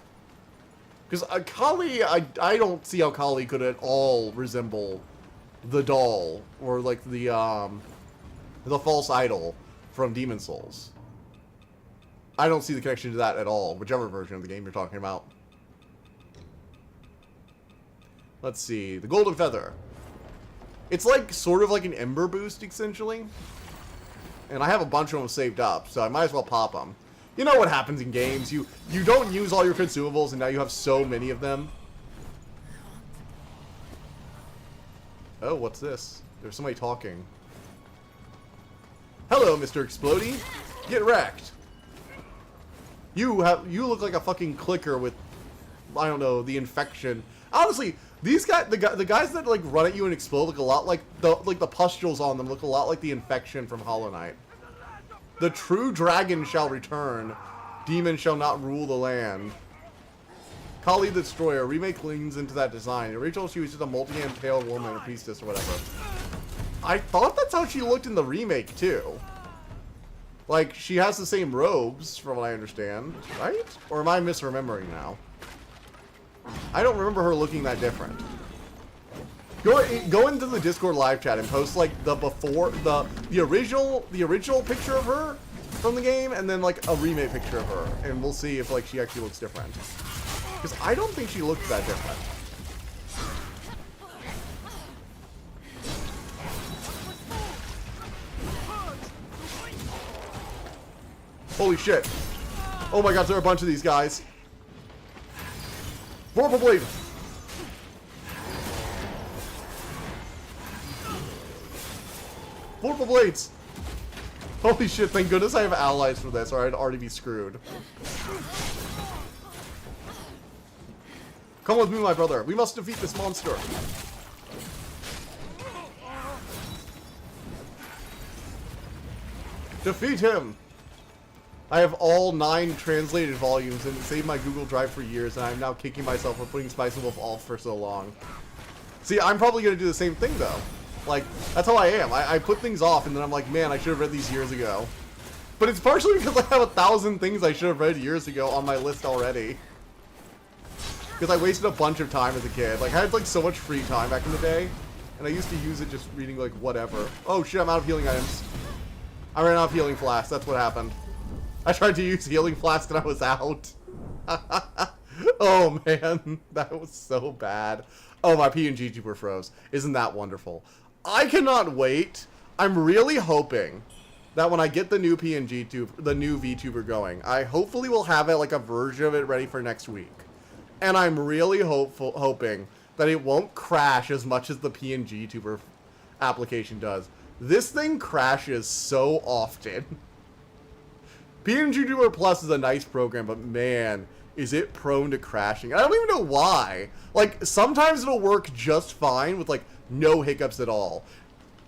Because Kali, I don't see how Kali could at all resemble the doll or like the false idol from Demon Souls. I don't see the connection to that at all, whichever version of the game you're talking about. Let's see, the Golden Feather. It's like sort of like an Ember boost essentially, and I have a bunch of them saved up, so I might as well pop them. You know what happens in games. You don't use all your consumables, and now you have so many of them. Oh, what's this? There's somebody talking. Hello, Mr. Explodey. Get wrecked. You look like a fucking clicker with, I don't know, the infection. Honestly, these guys, the guys that like run at you and explode look a lot like the pustules on them look a lot like the infection from Hollow Knight. The true dragon shall return. Demon shall not rule the land. Kali the Destroyer. Remake leans into that design. Originally, she was just a multi-hand pale woman, a priestess, or whatever. I thought that's how she looked in the remake, too. Like, she has the same robes, from what I understand, right? Or am I misremembering now? I don't remember her looking that different. Go into the Discord live chat and post like the original picture of her from the game, and then like a remake picture of her, and we'll see if like she actually looks different. Because I don't think she looked that different. Holy shit! Oh my god, there are a bunch of these guys. Vorpal Blade! Vorpal Blades! Holy shit, thank goodness I have allies for this, or I'd already be screwed. Come with me, my brother. We must defeat this monster. Defeat him! I have all 9 translated volumes and it saved my Google Drive for years, and I'm now kicking myself for putting Spice and Wolf off for so long. See, I'm probably going to do the same thing, though. Like, that's how I am. I put things off, and then I'm like, man, I should have read these years ago. But it's partially because I have 1,000 things I should have read years ago on my list already. Because I wasted a bunch of time as a kid. Like, I had, like, so much free time back in the day. And I used to use it just reading, like, whatever. Oh, shit, I'm out of healing items. I ran out of healing flasks. That's what happened. I tried to use healing flasks and I was out. Oh, man. That was so bad. Oh, my PNG tuber froze. Isn't that wonderful? I cannot wait. I'm really hoping that when I get the new PNG tube, the new VTuber going, I hopefully will have it, like, a version of it ready for next week. And I'm really hoping that it won't crash as much as the PNG tuber application does. This thing crashes so often. PNG Tuber Plus is a nice program, but man, is it prone to crashing. I don't even know why. Like, sometimes it'll work just fine with, like, no hiccups at all.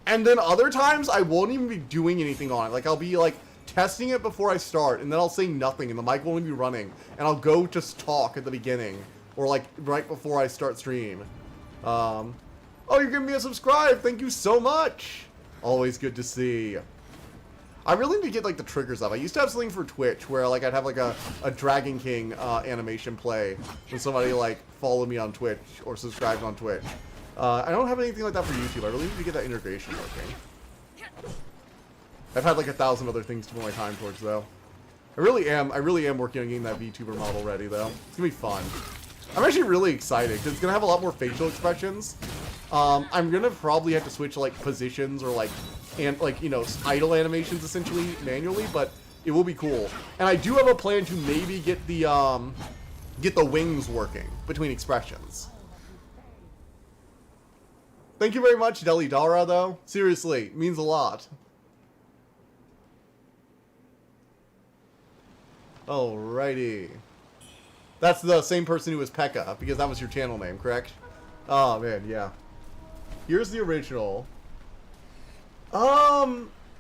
And then other times, I won't even be doing anything on it. Like, I'll be, like, testing it before I start, and then I'll say nothing, and the mic won't even be running. And I'll go just talk at the beginning, or, like, right before I start stream. Oh, you're giving me a subscribe. Thank you so much. Always good to see. I really need to get, like, the triggers up. I used to have something for Twitch where, like, I'd have, like, a Dragon King animation play when somebody, like, followed me on Twitch or subscribed on Twitch. I don't have anything like that for YouTube. I really need to get that integration working. I've had, like, 1,000 other things to put my time towards, though. I really am working on getting that VTuber model ready, though. It's gonna be fun. I'm actually really excited because it's gonna have a lot more facial expressions. I'm gonna probably have to switch, like, positions or, like, you know, idle animations essentially manually, but it will be cool. And I do have a plan to maybe get the wings working between expressions. Thank you very much, Delidara, though. Seriously, it means a lot. Alrighty. That's the same person who was Pekka, because that was your channel name, correct? Oh, man, yeah. Here's the original. I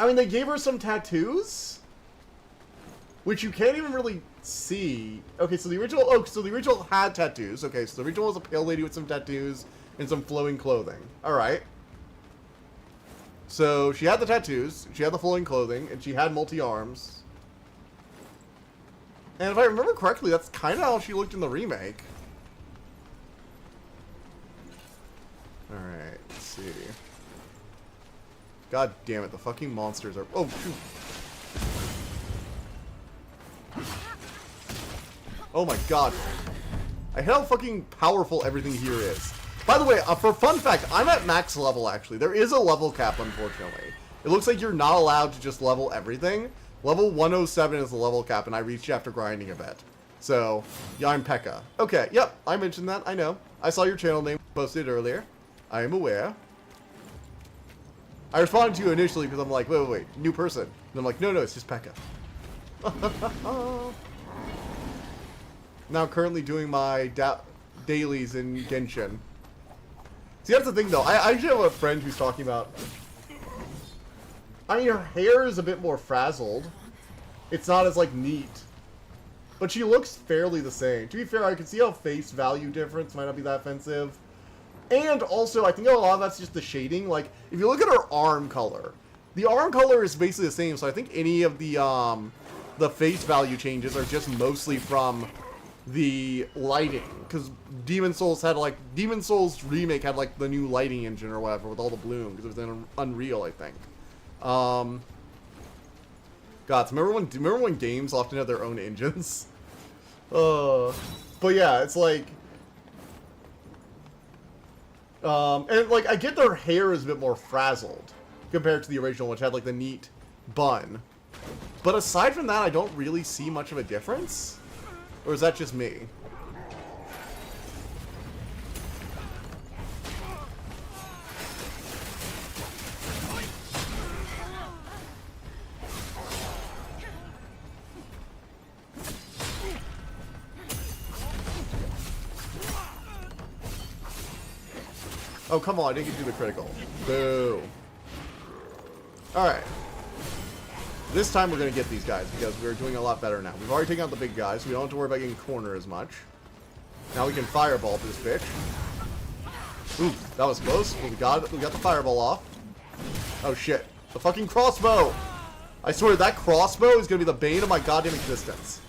mean, they gave her some tattoos, which you can't even really see. Okay, so the original had tattoos. Okay, so the original was a pale lady with some tattoos and some flowing clothing. Alright. So, she had the tattoos, she had the flowing clothing, and she had multi-arms. And if I remember correctly, that's kind of how she looked in the remake. Alright, let's see. God damn it, the fucking monsters are... Oh, shoot. Oh my god. I hate how fucking powerful everything here is. By the way, for fun fact, I'm at max level, actually. There is a level cap, unfortunately. It looks like you're not allowed to just level everything. Level 107 is the level cap, and I reached after grinding a bit. So, yeah, I'm Pekka. Okay, yep, I mentioned that, I know. I saw your channel name posted earlier. I am aware. I responded to you initially because I'm like, wait, new person. And I'm like, no, it's just Pekka. Now currently doing my dailies in Genshin. See, that's the thing, though. I actually have a friend who's talking about... I mean, her hair is a bit more frazzled. It's not as, like, neat. But she looks fairly the same. To be fair, I can see how face value difference might not be that offensive. And also, I think a lot of that's just the shading. Like, if you look at her arm color, the arm color is basically the same. So I think any of the face value changes are just mostly from the lighting. Because Demon's Souls remake had, like, the new lighting engine or whatever with all the bloom. Because it was in Unreal, I think. God, remember when games often had their own engines? But yeah, it's like... and, like, I get their hair is a bit more frazzled compared to the original, which had, like, the neat bun. But aside from that, I don't really see much of a difference. Or is that just me? Oh, come on, I didn't get to do the critical. Boo. Alright. This time we're going to get these guys, because we're doing a lot better now. We've already taken out the big guys, so we don't have to worry about getting cornered as much. Now we can fireball this bitch. Ooh, that was close. Well, we got the fireball off. Oh shit. The fucking crossbow! I swear that crossbow is gonna be the bane of my goddamn existence.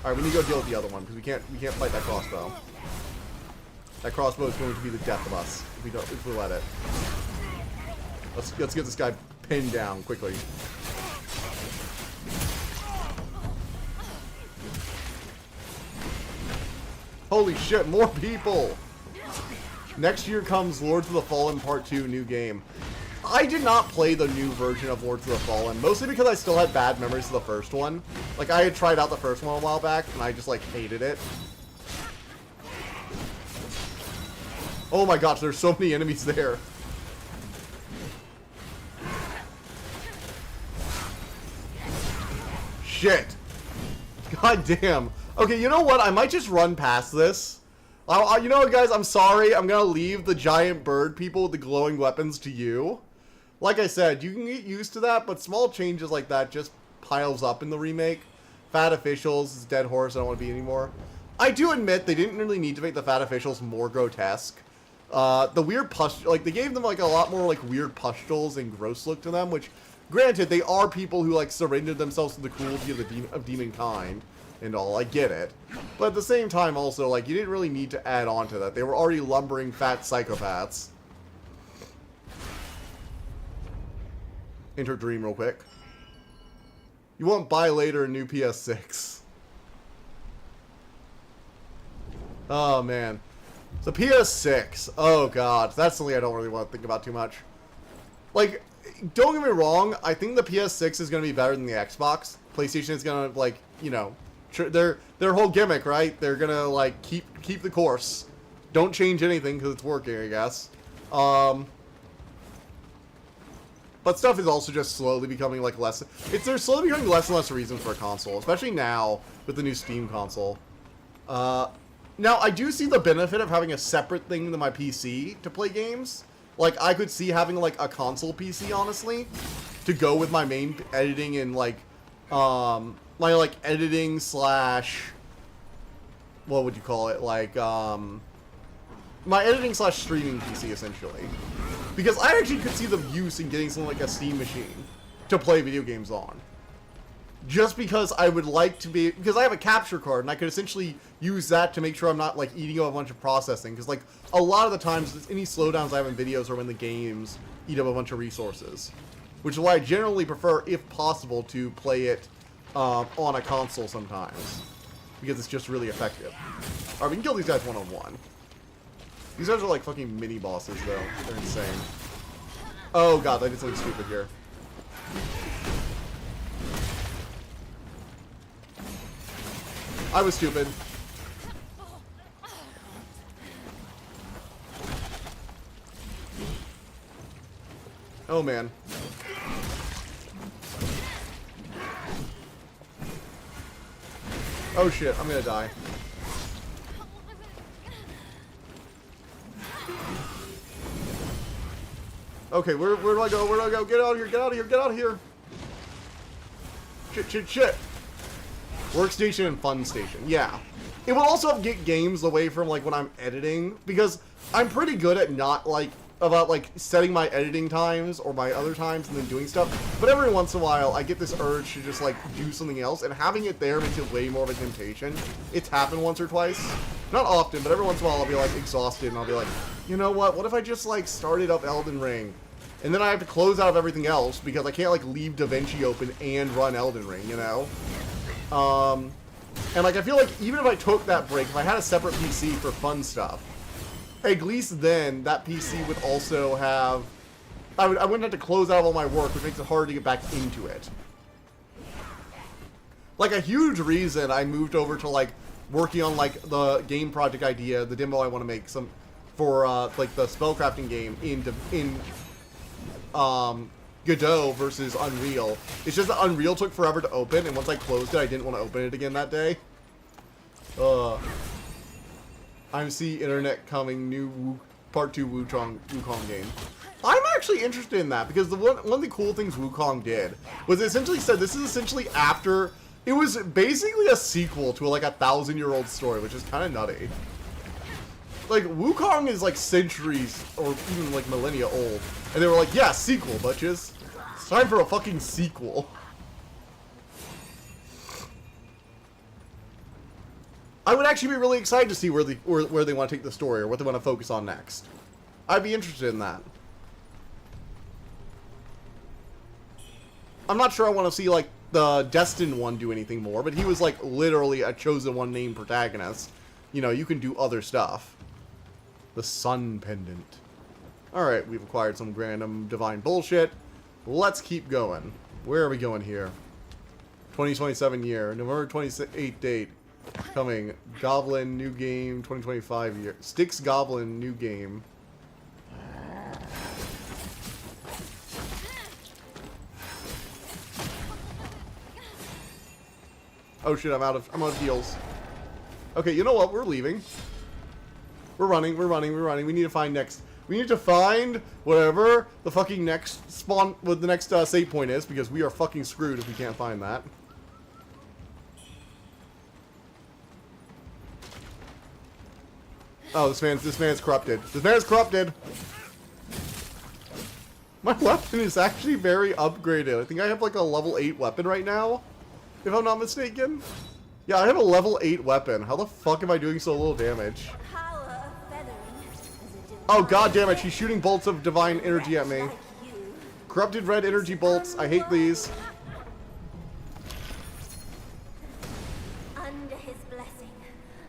Alright, we need to go deal with the other one, because we can't fight that crossbow. That crossbow is going to be the death of us if we let it. Let's get this guy pinned down quickly. Holy shit, more people! Next year comes Lords of the Fallen Part 2 new game. I did not play the new version of Lords of the Fallen, mostly because I still had bad memories of the first one. Like, I had tried out the first one a while back, and I just, like, hated it. Oh my gosh, there's so many enemies there. Shit. God damn. Okay, you know what? I might just run past this. You know what, guys? I'm sorry. I'm gonna leave the giant bird people with the glowing weapons to you. Like I said, you can get used to that, but small changes like that just piles up in the remake. Fat officials is dead horse. I don't want to be anymore. I do admit they didn't really need to make the fat officials more grotesque. The weird like they gave them like a lot more like weird pustules and gross look to them, which, granted, they are people who like surrendered themselves to the cruelty of the demon kind and all. I get it, but at the same time, also like you didn't really need to add on to that. They were already lumbering fat psychopaths. Enter Dream real quick. You won't buy later a new PS6. Oh man. So PS6, oh god, that's something I don't really want to think about too much. Like, don't get me wrong, I think the PS6 is going to be better than the Xbox. PlayStation is going to, like, you know, their whole gimmick, right? They're going to, like, keep the course. Don't change anything because it's working, I guess. But stuff is also just slowly becoming, like, less... They're slowly becoming less and less reasons for a console, especially now with the new Steam console. Now, I do see the benefit of having a separate thing than my PC to play games. Like, I could see having, like, a console PC, honestly, to go with my main editing and, like, my, like, editing slash... What would you call it? Like, my editing slash streaming PC, essentially. Because I actually could see the use in getting something like a Steam machine to play video games on. Just because I would like to be... Because I have a capture card, and I could essentially use that to make sure I'm not, like, eating up a bunch of processing. Because, like, a lot of the times, any slowdowns I have in videos are when the games eat up a bunch of resources. Which is why I generally prefer, if possible, to play it on a console sometimes. Because it's just really effective. Alright, we can kill these guys one-on-one. These guys are, like, fucking mini-bosses, though. They're insane. Oh, god, I did something stupid here. I was stupid. Oh, man. Oh, shit. I'm gonna die. Okay, where do I go? Where do I go? Get out of here! Get out of here! Get out of here! Shit, shit, shit! Workstation and fun station. Yeah. It will also get games away from, like, when I'm editing, because I'm pretty good at not, like, about, like, setting my editing times or my other times and then doing stuff, but every once in a while, I get this urge to just, like, do something else, and having it there makes it way more of a temptation. It's happened once or twice. Not often, but every once in a while I'll be, like, exhausted, and I'll be like, you know what if I just, like, started up Elden Ring? And then I have to close out of everything else, because I can't, like, leave DaVinci open and run Elden Ring, you know? And, like, I feel like even if I took that break, if I had a separate PC for fun stuff, at least then, that PC would also have... I wouldn't have to close out all my work, which makes it hard to get back into it. Like, a huge reason I moved over to, like, working on, like, the game project idea, the demo I want to make some for, like, the spellcrafting game in Godot versus Unreal. It's just that Unreal took forever to open, and once I closed it, I didn't want to open it again that day. I'm see internet coming, new part 2 Wuchang game. I'm actually interested in that, because one of the cool things Wuchang did was it essentially said this is essentially after... It was basically a sequel to, like, a 1,000-year-old story, which is kind of nutty. like, Wukong is like centuries or even like millennia old. And they were like, yeah, sequel, bitches. It's time for a fucking sequel. I would actually be really excited to see where they want to take the story or what they want to focus on next. I'd be interested in that. I'm not sure I want to see, like, the Destined one do anything more, but he was, like, literally a chosen one named protagonist. You know, you can do other stuff. The Sun Pendant. Alright, we've acquired some random divine bullshit. Let's keep going. Where are we going here? 2027 year. November 28th date. Coming. Goblin, new game, 2025 year. Styx Goblin, new game. Oh shit, I'm out of heals. Okay, you know what? We're leaving. We're running. We need to find we need to find whatever the fucking next spawn, what the next save point is, because we are fucking screwed if we can't find that. Oh, this man's corrupted. This man is corrupted. My weapon is actually very upgraded. I think I have like a level 8 weapon right now, if I'm not mistaken. Yeah, I have a level 8 weapon. How the fuck am I doing so little damage? Oh god damn it, she's shooting bolts of divine energy at me. Corrupted red energy bolts. I hate these. Under his blessing,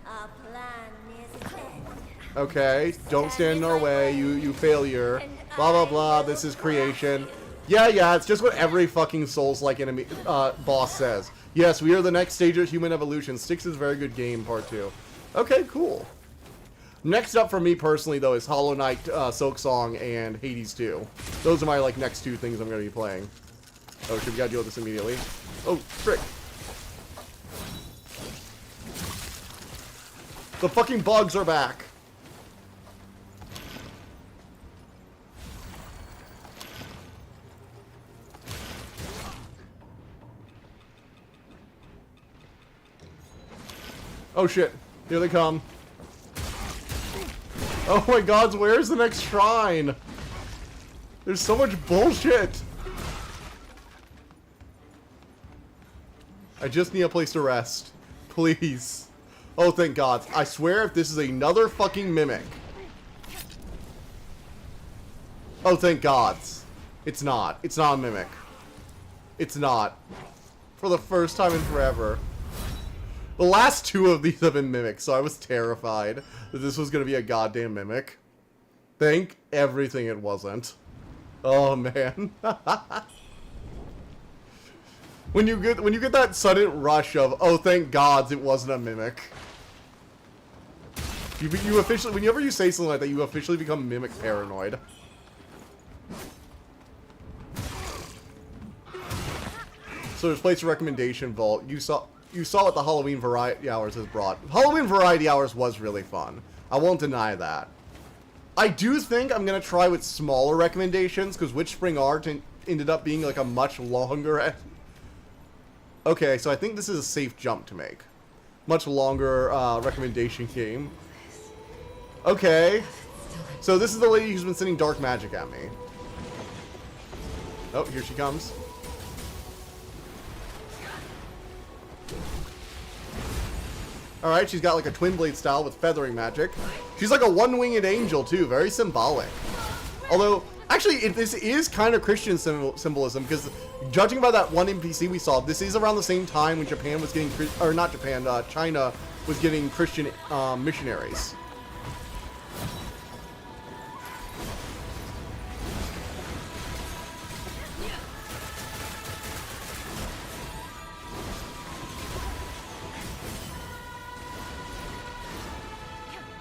our plan is end. Okay, don't stand in our way, you failure. Blah blah blah, this is creation. Yeah, it's just what every fucking Souls-like enemy boss says. Yes, we are the next stage of human evolution. Styx is a very good game, part 2. Okay, cool. Next up for me personally, though, is Hollow Knight, Silk Song, and Hades 2. Those are my, like, next 2 things I'm going to be playing. Oh, shit, we gotta deal with this immediately. Oh, frick. The fucking bugs are back. Oh shit, here they come. Oh my god, where's the next shrine? There's so much bullshit. I just need a place to rest. Please. Oh, thank god. I swear if this is another fucking mimic. Oh, thank god. It's not. It's not a mimic. It's not. For the first time in forever. The last 2 of these have been mimics, so I was terrified that this was going to be a goddamn mimic. Thank everything it wasn't. Oh, man. When you get that sudden rush of, oh, thank gods it wasn't a mimic. You officially, whenever you say something like that, you officially become mimic paranoid. So there's place of recommendation vault. You saw what the Halloween Variety Hours has brought. Halloween Variety Hours was really fun. I won't deny that. I do think I'm going to try with smaller recommendations, because Witch Spring Art ended up being like a much longer... Okay, so I think this is a safe jump to make. Much longer recommendation game. Okay. So this is the lady who's been sending dark magic at me. Oh, here she comes. Alright, she's got like a twin blade style with feathering magic. She's like a one-winged angel too, very symbolic. Although, actually, this is kind of Christian symbolism, because judging by that one NPC we saw, this is around the same time when Japan was getting, or not Japan, China was getting Christian missionaries.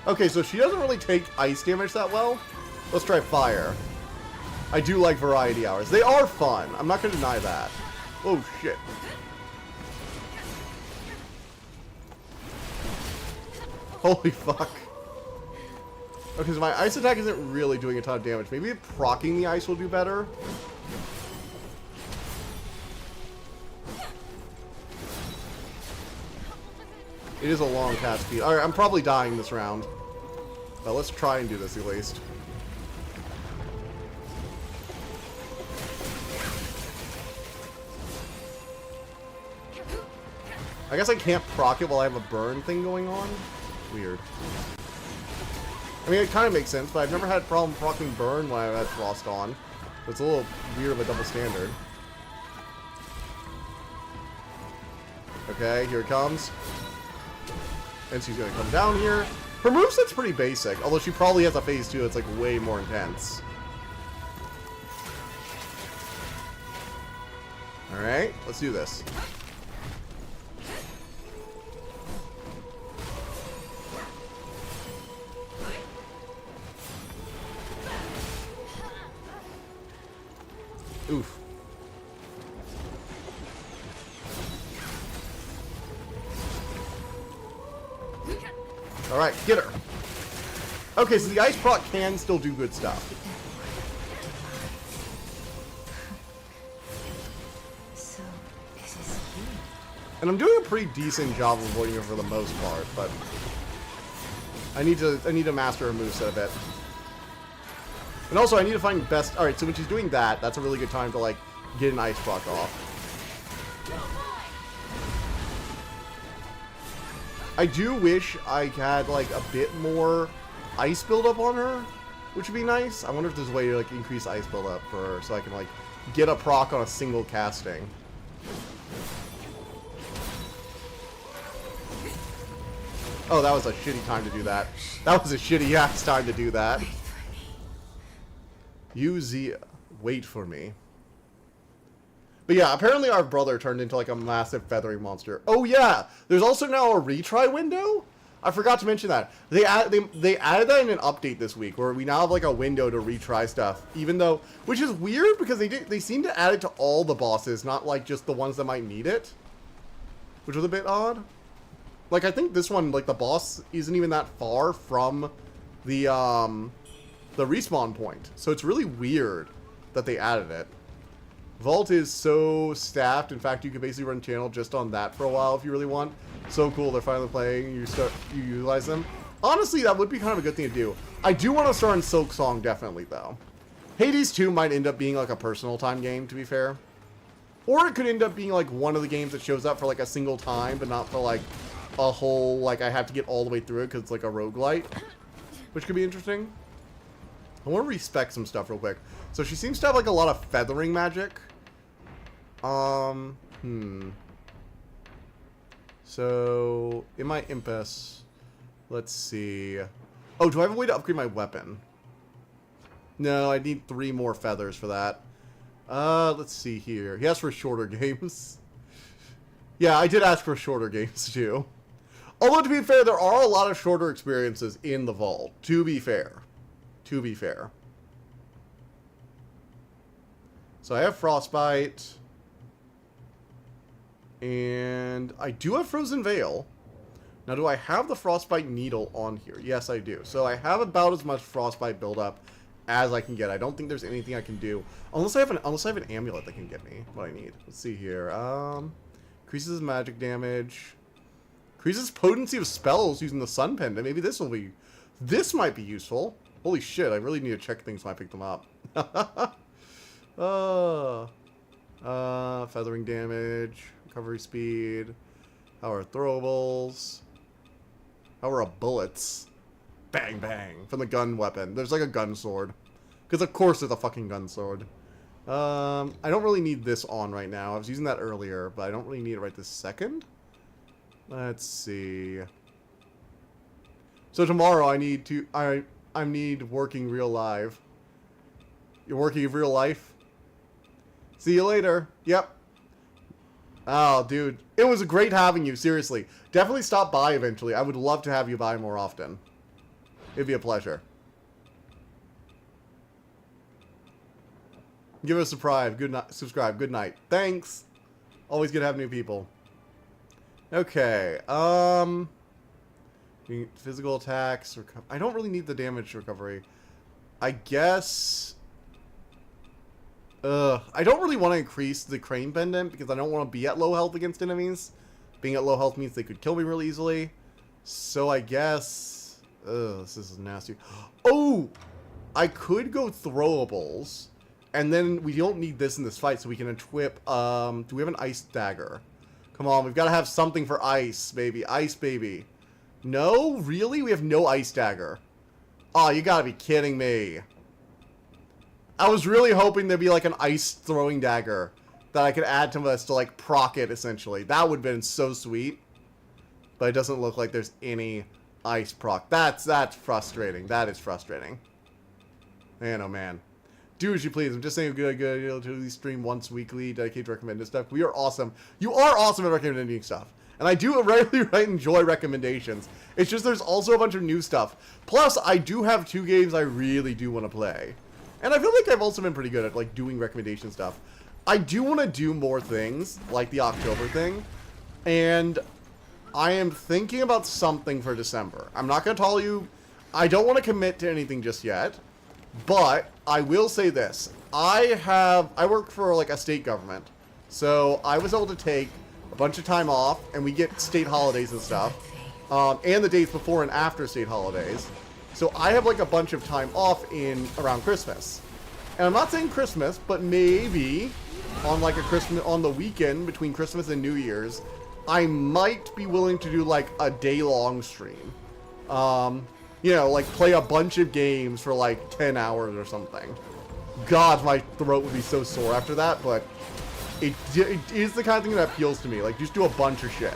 Okay, so she doesn't really take ice damage that well. Let's try fire. I do like variety hours. They are fun. I'm not going to deny that. Oh, shit. Holy fuck. Okay, so my ice attack isn't really doing a ton of damage. Maybe proccing the ice will do better. It is a long cast speed. Alright, I'm probably dying this round. But let's try and do this at least. I guess I can't proc it while I have a burn thing going on. Weird. I mean, it kind of makes sense, but I've never had a problem proccing burn when I've had Frost on. So it's a little weird of a double standard. Okay, here it comes. And she's going to come down here. Her moveset's pretty basic, although she probably has a phase 2 that's like way more intense. Alright, let's do this. Oof. Alright, get her. Okay, so the ice proc can still do good stuff. So, this is you. And I'm doing a pretty decent job of avoiding her for the most part, but I need to master her moveset a bit. And also, I need to find best... Alright, so when she's doing that, that's a really good time to, like, get an ice proc off. I do wish I had, like, a bit more ice buildup on her, which would be nice. I wonder if there's a way to, like, increase ice buildup for her so I can, like, get a proc on a single casting. Oh, that was a shitty time to do that. That was a shitty-ass time to do that. Wait for me. But yeah, apparently our brother turned into like a massive feathering monster. Oh yeah, there's also now a retry window. I forgot to mention that. They added that in an update this week where we now have like a window to retry stuff. Even though, which is weird because they seem to add it to all the bosses, not like just the ones that might need it. Which was a bit odd. Like I think this one, like the boss isn't even that far from the respawn point. So it's really weird that they added it. Vault is so staffed. In fact, you can basically run channel just on that for a while if you really want. So cool, they're finally playing. You utilize them. Honestly, that would be kind of a good thing to do. I do want to start in Silk Song, definitely, though. Hades 2 might end up being like a personal time game, to be fair. Or it could end up being like one of the games that shows up for like a single time, but not for like a whole, like I have to get all the way through it because it's like a roguelite. Which could be interesting. I want to respec some stuff real quick. So she seems to have like a lot of feathering magic. So in my Impus, let's see. Oh, do I have a way to upgrade my weapon? No, I need 3 more feathers for that. Let's see here. He asked for shorter games. Yeah, I did ask for shorter games too. Although to be fair, there are a lot of shorter experiences in the vault. To be fair. To be fair. So I have Frostbite. And I do have Frozen Veil. Now, do I have the Frostbite Needle on here? Yes, I do. So I have about as much Frostbite buildup as I can get. I don't think there's anything I can do. Unless I have an amulet that can get me what I need. Let's see here. Increases magic damage. Increases potency of spells using the Sun Pendant. Maybe this will be... This might be useful. Holy shit, I really need to check things when I pick them up. Feathering damage. Recovery speed. How are throwables? How are bullets? Bang, bang. From the gun weapon. There's like a gun sword. Because of course there's a fucking gun sword. I don't really need this on right now. I was using that earlier, but I don't really need it right this second. Let's see. So tomorrow I need to... I need working real live. You're working in real life? See you later. Yep. Oh, dude. It was great having you, seriously. Definitely stop by eventually. I would love to have you by more often. It'd be a pleasure. Give us a subscribe. Good night. Subscribe. Good night. Thanks. Always good to have new people. Okay. Physical attacks. I don't really need the damage recovery. I guess... I don't really want to increase the Crane Pendant because I don't want to be at low health against enemies. Being at low health means they could kill me really easily. So I guess... Ugh, this is nasty. Oh! I could go throwables. And then we don't need this in this fight, so we can equip, do we have an ice dagger? Come on, we've got to have something for ice, baby. Ice, baby. No? Really? We have no ice dagger. Oh, you gotta be kidding me. I was really hoping there'd be, like, an ice throwing dagger that I could add to this to, like, proc it, essentially. That would have been so sweet. But it doesn't look like there's any ice proc. That's frustrating. That is frustrating. Man, oh man. Do as you please. I'm just saying good, you'll at least stream once weekly, dedicate to recommended stuff. We are awesome. You are awesome at recommending stuff. And I do regularly enjoy recommendations. It's just there's also a bunch of new stuff. Plus, I do have 2 games I really do want to play. And I feel like I've also been pretty good at, like, doing recommendation stuff. I do want to do more things, like the October thing. And I am thinking about something for December. I'm not going to tell you. I don't want to commit to anything just yet. But I will say this. I work for, like, a state government. So I was able to take a bunch of time off, and we get state holidays and stuff. And the days before and after state holidays. So I have, like, a bunch of time off around Christmas. And I'm not saying Christmas, but maybe on, like, on the weekend between Christmas and New Year's, I might be willing to do, like, a day-long stream. You know, like, play a bunch of games for, like, 10 hours or something. God, my throat would be so sore after that, but it is the kind of thing that appeals to me. Like, just do a bunch of shit.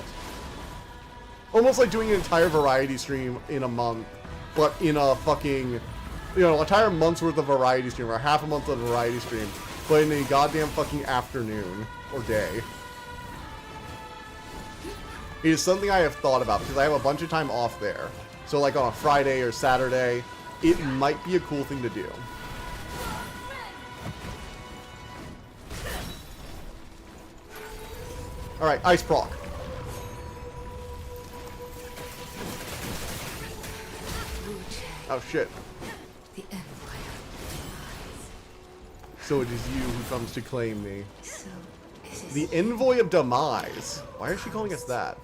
Almost like doing an entire variety stream in a month, but in a fucking, you know, entire month's worth of variety stream, or half a month of variety stream, but in a goddamn fucking afternoon or day. It is something I have thought about, because I have a bunch of time off there. So, like, on a Friday or Saturday, it might be a cool thing to do. Alright, ice proc. Oh, shit. The Empire. So it is you who comes to claim me. So, is The Envoy of Demise. Why is she calling us that?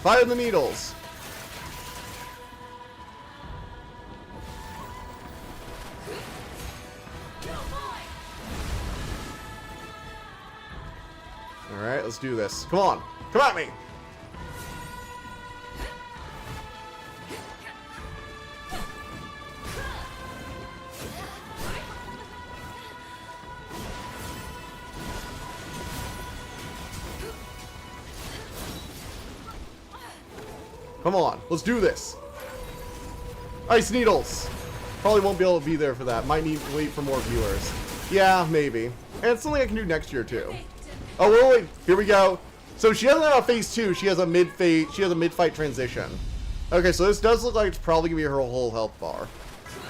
Fire the needles. Alright, let's do this. Come on. Come at me. Come on, let's do this. Ice needles. Probably won't be able to be there for that. Might need to wait for more viewers. Yeah, maybe. And it's something I can do next year too. Oh wait, here we go. So she doesn't have a phase 2. She has a mid-phase. She has a mid-fight transition. Okay, so this does look like it's probably gonna be her whole health bar.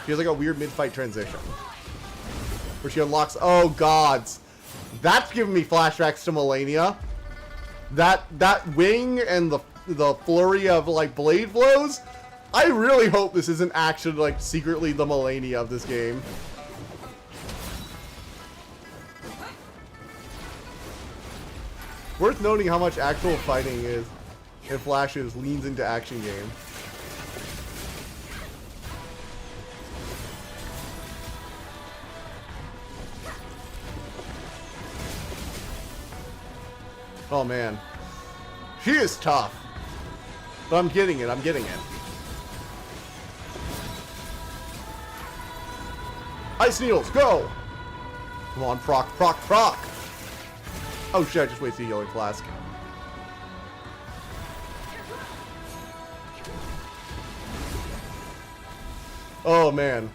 She has like a weird mid-fight transition where she unlocks. Oh gods, that's giving me flashbacks to Millennia. That wing and the flurry of, like, blade blows. I really hope this isn't actually, like, secretly the Millennia of this game. Worth noting how much actual fighting is in Flashes leans into action game. Oh man. She is tough. But I'm getting it, I'm getting it. Ice needles, go! Come on, proc, proc, proc! Oh shit, I just wasted a healing flask. Oh man.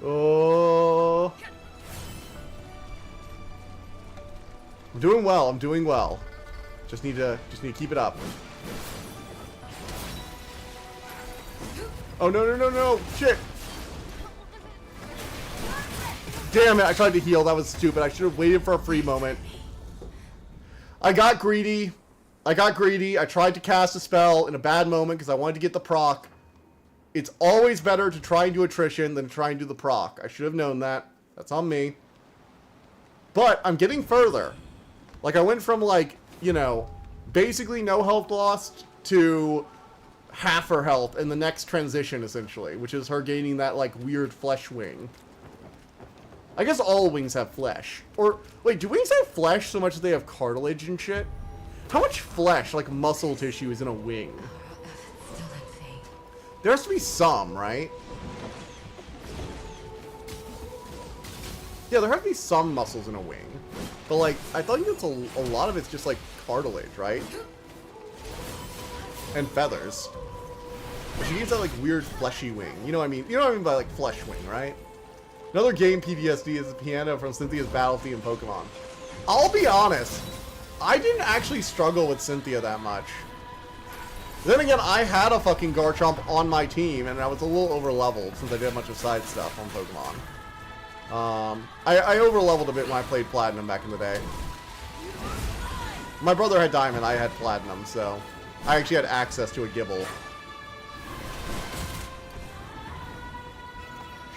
Oh. I'm doing well, I'm doing well. Just need to keep it up. Oh no no no no! Shit! Damn it, I tried to heal, that was stupid. I should have waited for a free moment. I got greedy. I tried to cast a spell in a bad moment because I wanted to get the proc. It's always better to try and do attrition than try and do the proc. I should have known that. That's on me. But I'm getting further. Like, I went from, like, you know, basically no health lost to half her health in the next transition, essentially, which is her gaining that, like, weird flesh wing. I guess all wings have flesh. Or, wait, do wings have flesh so much that they have cartilage and shit? How much flesh, like muscle tissue, is in a wing? There has to be some, right? Yeah, there have to be some muscles in a wing. But, like, I thought it's a lot of it's just, like, cartilage, right? And feathers. But she needs that, like, weird fleshy wing. You know what I mean? You know what I mean by, like, flesh wing, right? Another game PTSD is the piano from Cynthia's battle theme in Pokemon. I'll be honest. I didn't actually struggle with Cynthia that much. Then again, I had a fucking Garchomp on my team, and I was a little over-leveled since I did a bunch of side stuff on Pokemon. I over-leveled a bit when I played Platinum back in the day. My brother had Diamond, I had Platinum, so I actually had access to a Gibble.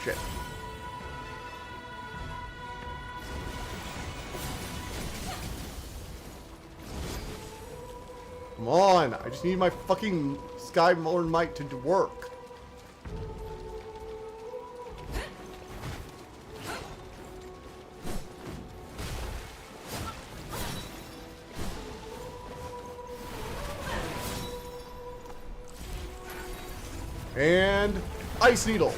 Shit. Come on, I just need my fucking Skyborn Might to work. And Ice Needle.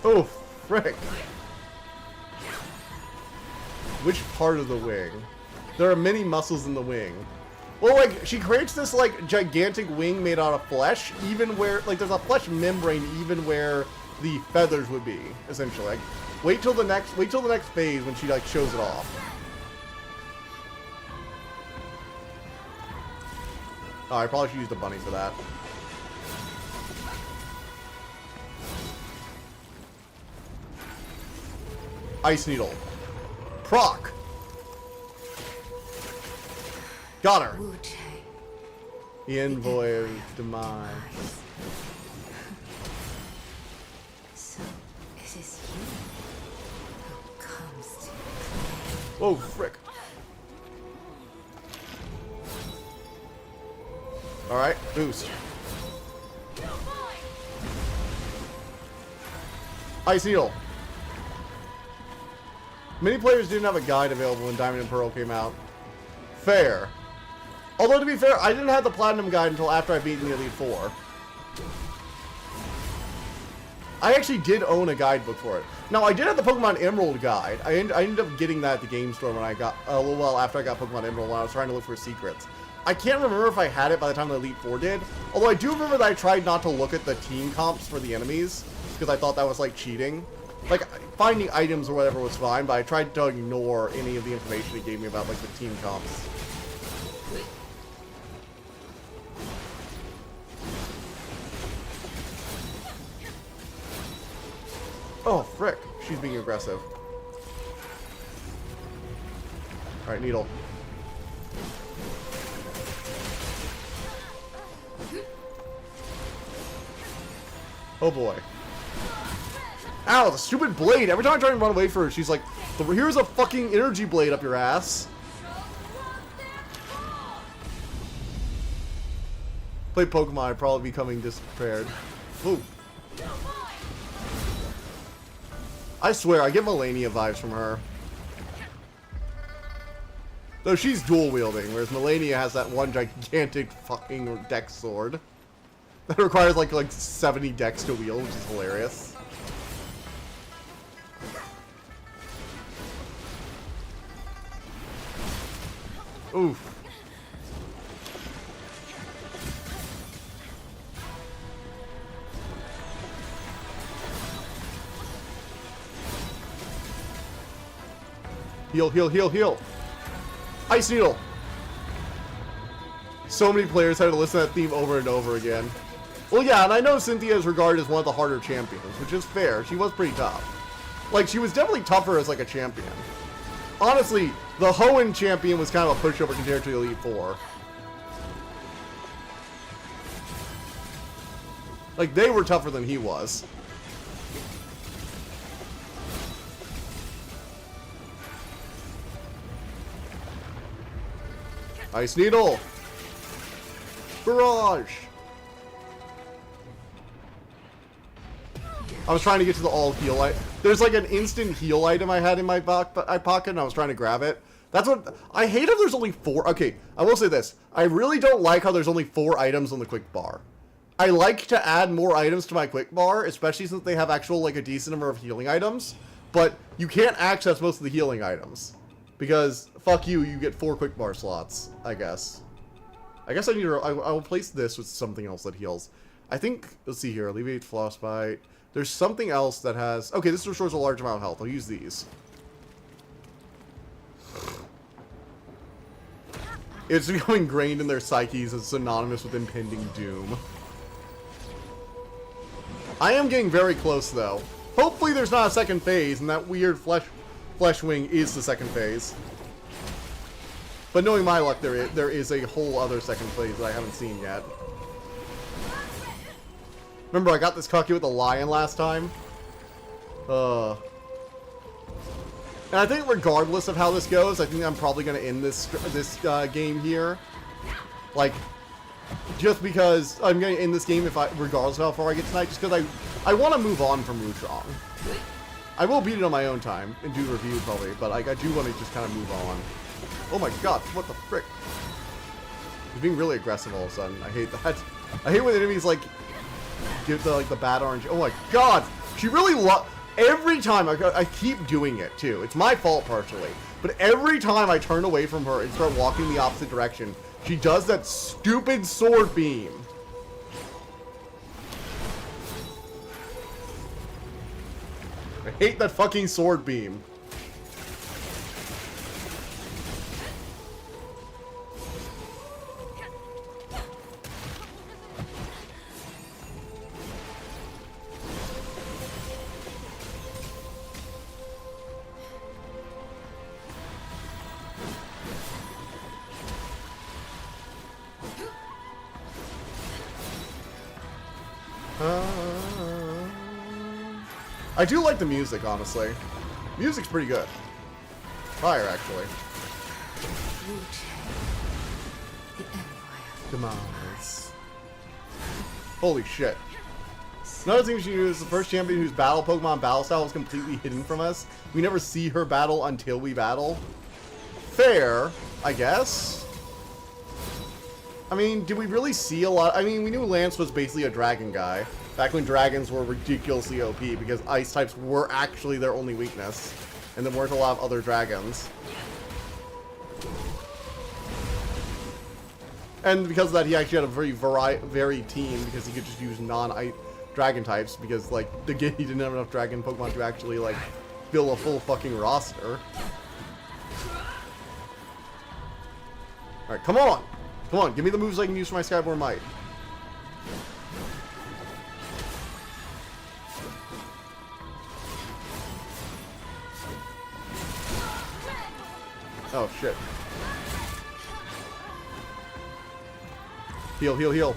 Oh, frick. Which part of the wing? There are many muscles in the wing. Well, like, she creates this, like, gigantic wing made out of flesh, even where, like, there's a flesh membrane even where the feathers would be, essentially. Like, wait till the next phase when she, like, shows it off. Oh, I probably should use the bunny for that. Ice Needle. Proc. Got her. Wuchang. The envoy of demise. So, it is you who comes to Whoa, frick. Alright, boost. Ice Needle. Many players didn't have a guide available when Diamond and Pearl came out. Fair. Although, to be fair, I didn't have the Platinum guide until after I beat the Elite Four. I actually did own a guidebook for it. Now, I did have the Pokemon Emerald guide. I ended up getting that at the game store when I got, a little while after I got Pokemon Emerald when I was trying to look for secrets. I can't remember if I had it by the time the Elite Four did. Although I do remember that I tried not to look at the team comps for the enemies, because I thought that was, like, cheating. Like, finding items or whatever was fine, but I tried to ignore any of the information it gave me about, like, the team comps. Oh, frick. She's being aggressive. Alright, Needle. Oh, boy. Ow, the stupid blade. Every time I try and run away from her, she's like, here's a fucking energy blade up your ass. Play Pokemon, I'd probably be coming disprepared. Ooh. I swear, I get Melania vibes from her. Though she's dual wielding, whereas Melania has that one gigantic fucking dex sword. That requires like 70 dex to wield, which is hilarious. Oof. Heal, heal, heal, heal. Ice Needle. So many players had to listen to that theme over and over again. Well, yeah, and I know Cynthia is regarded as one of the harder champions, which is fair. She was pretty tough. Like, she was definitely tougher as, like, a champion. Honestly, the Hoenn champion was kind of a pushover compared to the Elite Four. Like, they were tougher than he was. Ice Needle! Barrage! I was trying to get to the all heal item. There's like an instant heal item I had in my pocket, and I was trying to grab it. That's what I hate. If there's only 4. Okay, I will say this: I really don't like how there's only 4 items on the quick bar. I like to add more items to my quick bar, especially since they have actual like a decent number of healing items. But you can't access most of the healing items because fuck you. You get 4 quick bar slots. I guess I need to. I will place this with something else that heals. I think. Let's see here. Alleviate frostbite. There's something else that has... Okay, this restores a large amount of health. I'll use these. It's becoming ingrained in their psyches as synonymous with impending doom. I am getting very close, though. Hopefully there's not a second phase, and that weird flesh wing is the second phase. But knowing my luck, there is a whole other second phase that I haven't seen yet. Remember, I got this cocky with the lion last time? And I think regardless of how this goes, I think I'm probably going to end this game here. Like, just because I'm going to end this game regardless of how far I get tonight, just because I want to move on from Wuchang. I will beat it on my own time and do a review probably, but like, I do want to just kind of move on. Oh my god, what the frick? He's being really aggressive all of a sudden. I hate that. I hate when enemies like... give the bad orange. Oh my god! She really every time I keep doing it too. It's my fault partially. But every time I turn away from her and start walking the opposite direction, she does that stupid sword beam. I hate that fucking sword beam. I do like the music, honestly. Music's pretty good. Fire, actually. Come on. Holy shit. Another thing she is the first champion whose Pokemon battle style is completely hidden from us. We never see her battle until we battle. Fair, I guess. I mean, did we really see a lot? I mean, we knew Lance was basically a dragon guy. Back when dragons were ridiculously OP, because ice types were actually their only weakness. And there weren't a lot of other dragons. And because of that, he actually had a very varied team, because he could just use non-dragon types, because, like, again, he didn't have enough dragon Pokemon to actually, like, fill a full fucking roster. Alright, come on! Come on, give me the moves I can use for my Skyborn Might. Oh, shit. Heal, heal, heal.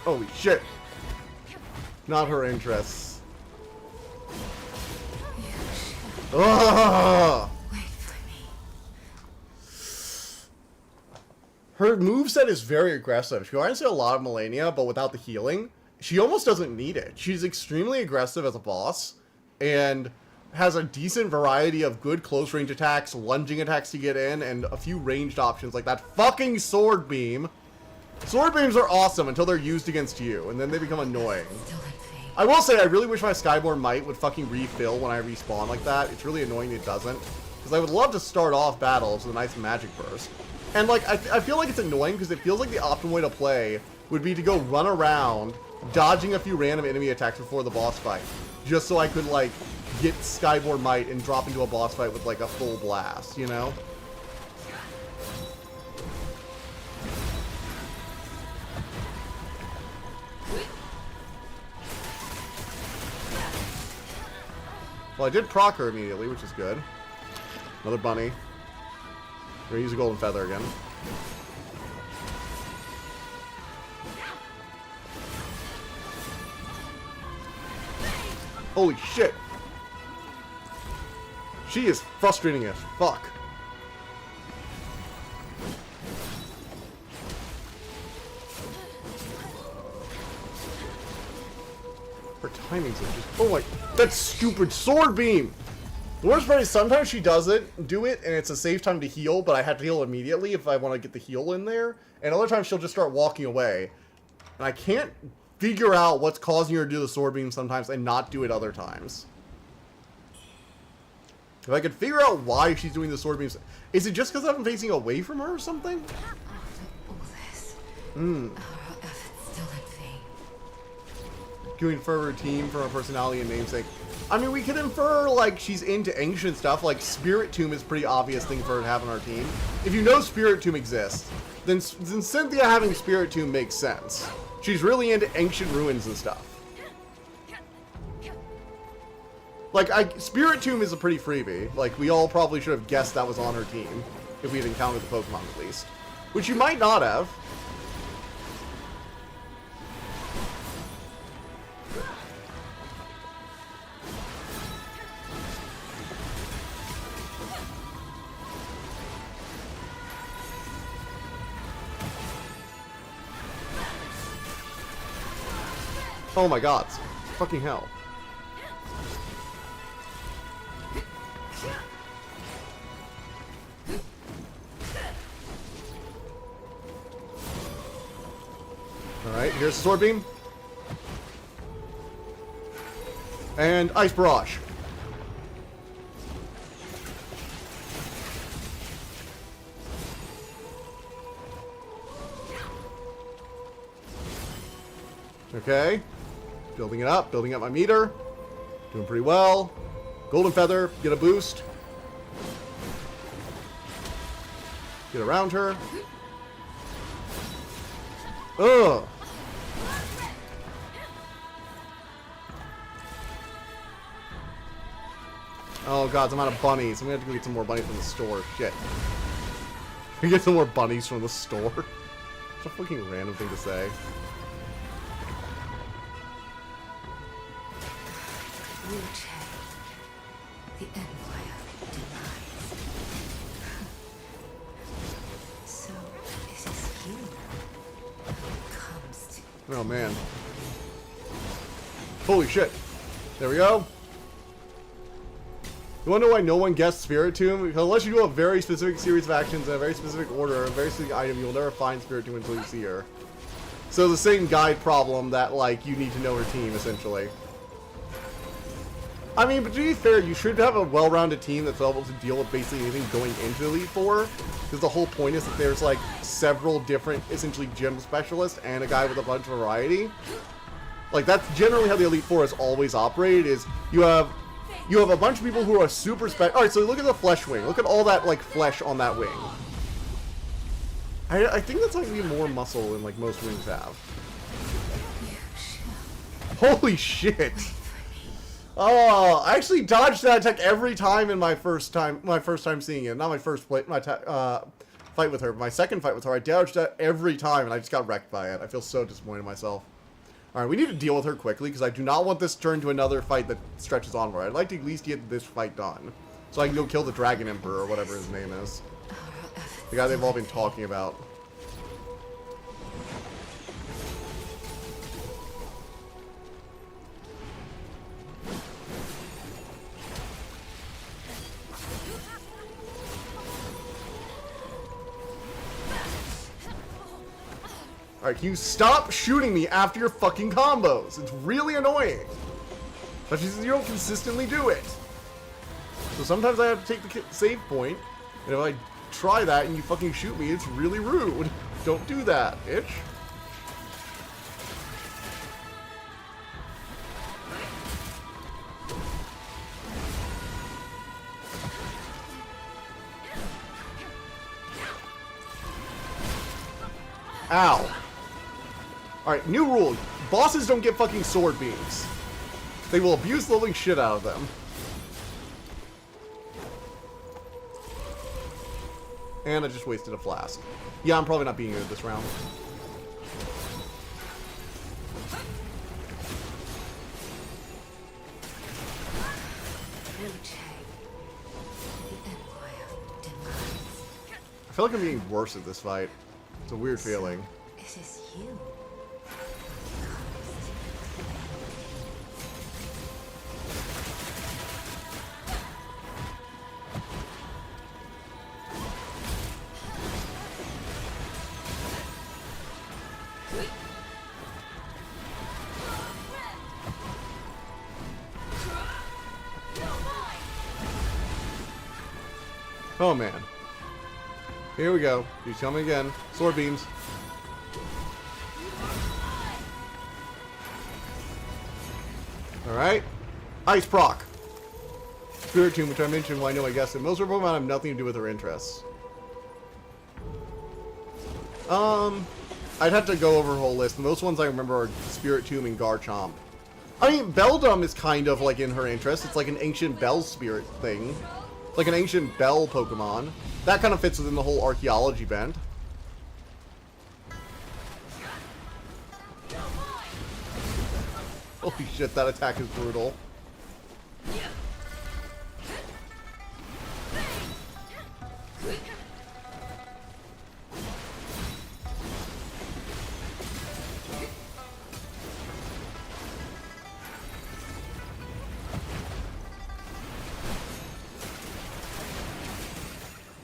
Holy shit. Not her interests. Ugh! Her moveset is very aggressive. She reminds me a lot of Melania, but without the healing. She almost doesn't need it. She's extremely aggressive as a boss, and has a decent variety of good close range attacks, lunging attacks to get in, and a few ranged options like that fucking sword beam. Sword beams are awesome until they're used against you, and then they become annoying. I will say, I really wish my Skyborn Might would fucking refill when I respawn like that. It's really annoying it doesn't, because I would love to start off battles with a nice magic burst. And like, I feel like it's annoying because it feels like the optimal way to play would be to go run around, dodging a few random enemy attacks before the boss fight, just so I could like get Skyborn Might and drop into a boss fight with like a full blast, you know? Well, I did proc her immediately, which is good. Another bunny. We're gonna use a golden feather again. Holy shit. She is frustrating as fuck. Her timings are just... Oh my... That stupid sword beam! The worst part is sometimes she do it, and it's a safe time to heal, but I have to heal immediately if I want to get the heal in there. And other times she'll just start walking away. And I can't figure out what's causing her to do the sword beam sometimes and not do it other times. If I could figure out why she's doing the sword beams... Is it just because I'm facing away from her or something? All this. Hmm. Our efforts still in vain. Can we infer her team from her personality and namesake? I mean, we could infer, like, she's into ancient stuff. Like, Spirit Tomb is a pretty obvious thing for her to have on our team. If you know Spirit Tomb exists, then Cynthia having Spirit Tomb makes sense. She's really into ancient ruins and stuff. Like, Spirit Tomb is a pretty freebie. Like, we all probably should have guessed that was on her team. If we had encountered the Pokemon, at least. Which you might not have. Oh my god. Fucking hell. Alright, here's the sword beam. And ice barrage. Okay. Building up my meter. Doing pretty well. Golden Feather, get a boost. Get around her. Ugh. Oh god, I'm out of bunnies. I'm gonna have to go get some more bunnies from the store. Shit. Get some more bunnies from the store. Such a fucking random thing to say. Wuchang, the Empire denies. So, is this you? Comes to... Oh man. Holy shit. There we go. You wanna know why no one guessed Spirit Tomb? Because unless you do a very specific series of actions in a very specific order, a very specific item, you'll never find Spirit Tomb until you see her. So the same guide problem that, like, you need to know her team, essentially. I mean, but to be fair, you should have a well-rounded team that's able to deal with basically anything going into Elite Four. Because the whole point is that there's, like, several different, essentially, gym specialists and a guy with a bunch of variety. Like, that's generally how the Elite Four has always operated, is you have a bunch of people who are super Alright, so look at the flesh wing. Look at all that, like, flesh on that wing. I think that's, like, even more muscle than, like, most wings have. Holy shit! Oh, I actually dodged that attack every time in my first time seeing it. Not my first fight with her, but my second fight with her. I dodged that every time, and I just got wrecked by it. I feel so disappointed in myself. Alright, we need to deal with her quickly, because I do not want this to turn to another fight that stretches onward. I'd like to at least get this fight done, so I can go kill the Dragon Emperor, or whatever his name is. The guy they've all been talking about. Alright, can you stop shooting me after your fucking combos? It's really annoying. Especially since you don't consistently do it. So sometimes I have to take the save point, and if I try that and you fucking shoot me, it's really rude. Don't do that, bitch. Ow. Alright, new rule. Bosses don't get fucking sword beams. They will abuse the living shit out of them. And I just wasted a flask. Yeah, I'm probably not being good this round. feel like I'm getting worse at this fight. It's a weird feeling. This is you. Oh man. Here we go. He's coming again. Sword beams. Alright. Ice proc. Spirit Tomb, which I mentioned when I know I guessed it. Most of her Pokemon have nothing to do with her interests. I'd have to go over her whole list. Most ones I remember are Spirit Tomb and Garchomp. I mean, Beldum is kind of like in her interest. It's like an ancient Bell spirit thing. Like an ancient Bell Pokemon. That kind of fits within the whole archaeology bent. Holy shit, that attack is brutal.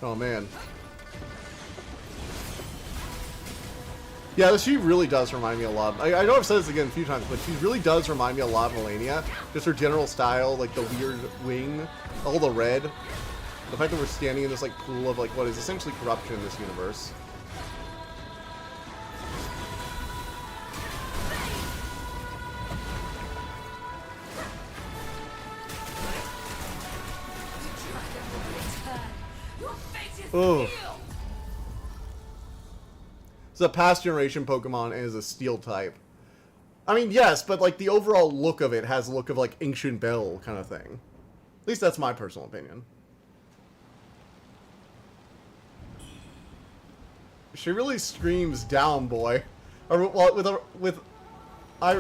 Oh man. Yeah, she really does remind me a lot. I know I've said this again a few times, but she really does remind me a lot of Melania. Just her general style, like the weird wing, all the red. The fact that we're standing in this like pool of like what is essentially corruption in this universe. Oh. It's a past generation Pokemon and is a steel type. I mean, yes, but like the overall look of it has a look of like ancient Bell kind of thing. At least that's my personal opinion. She really screams down, boy. Or with I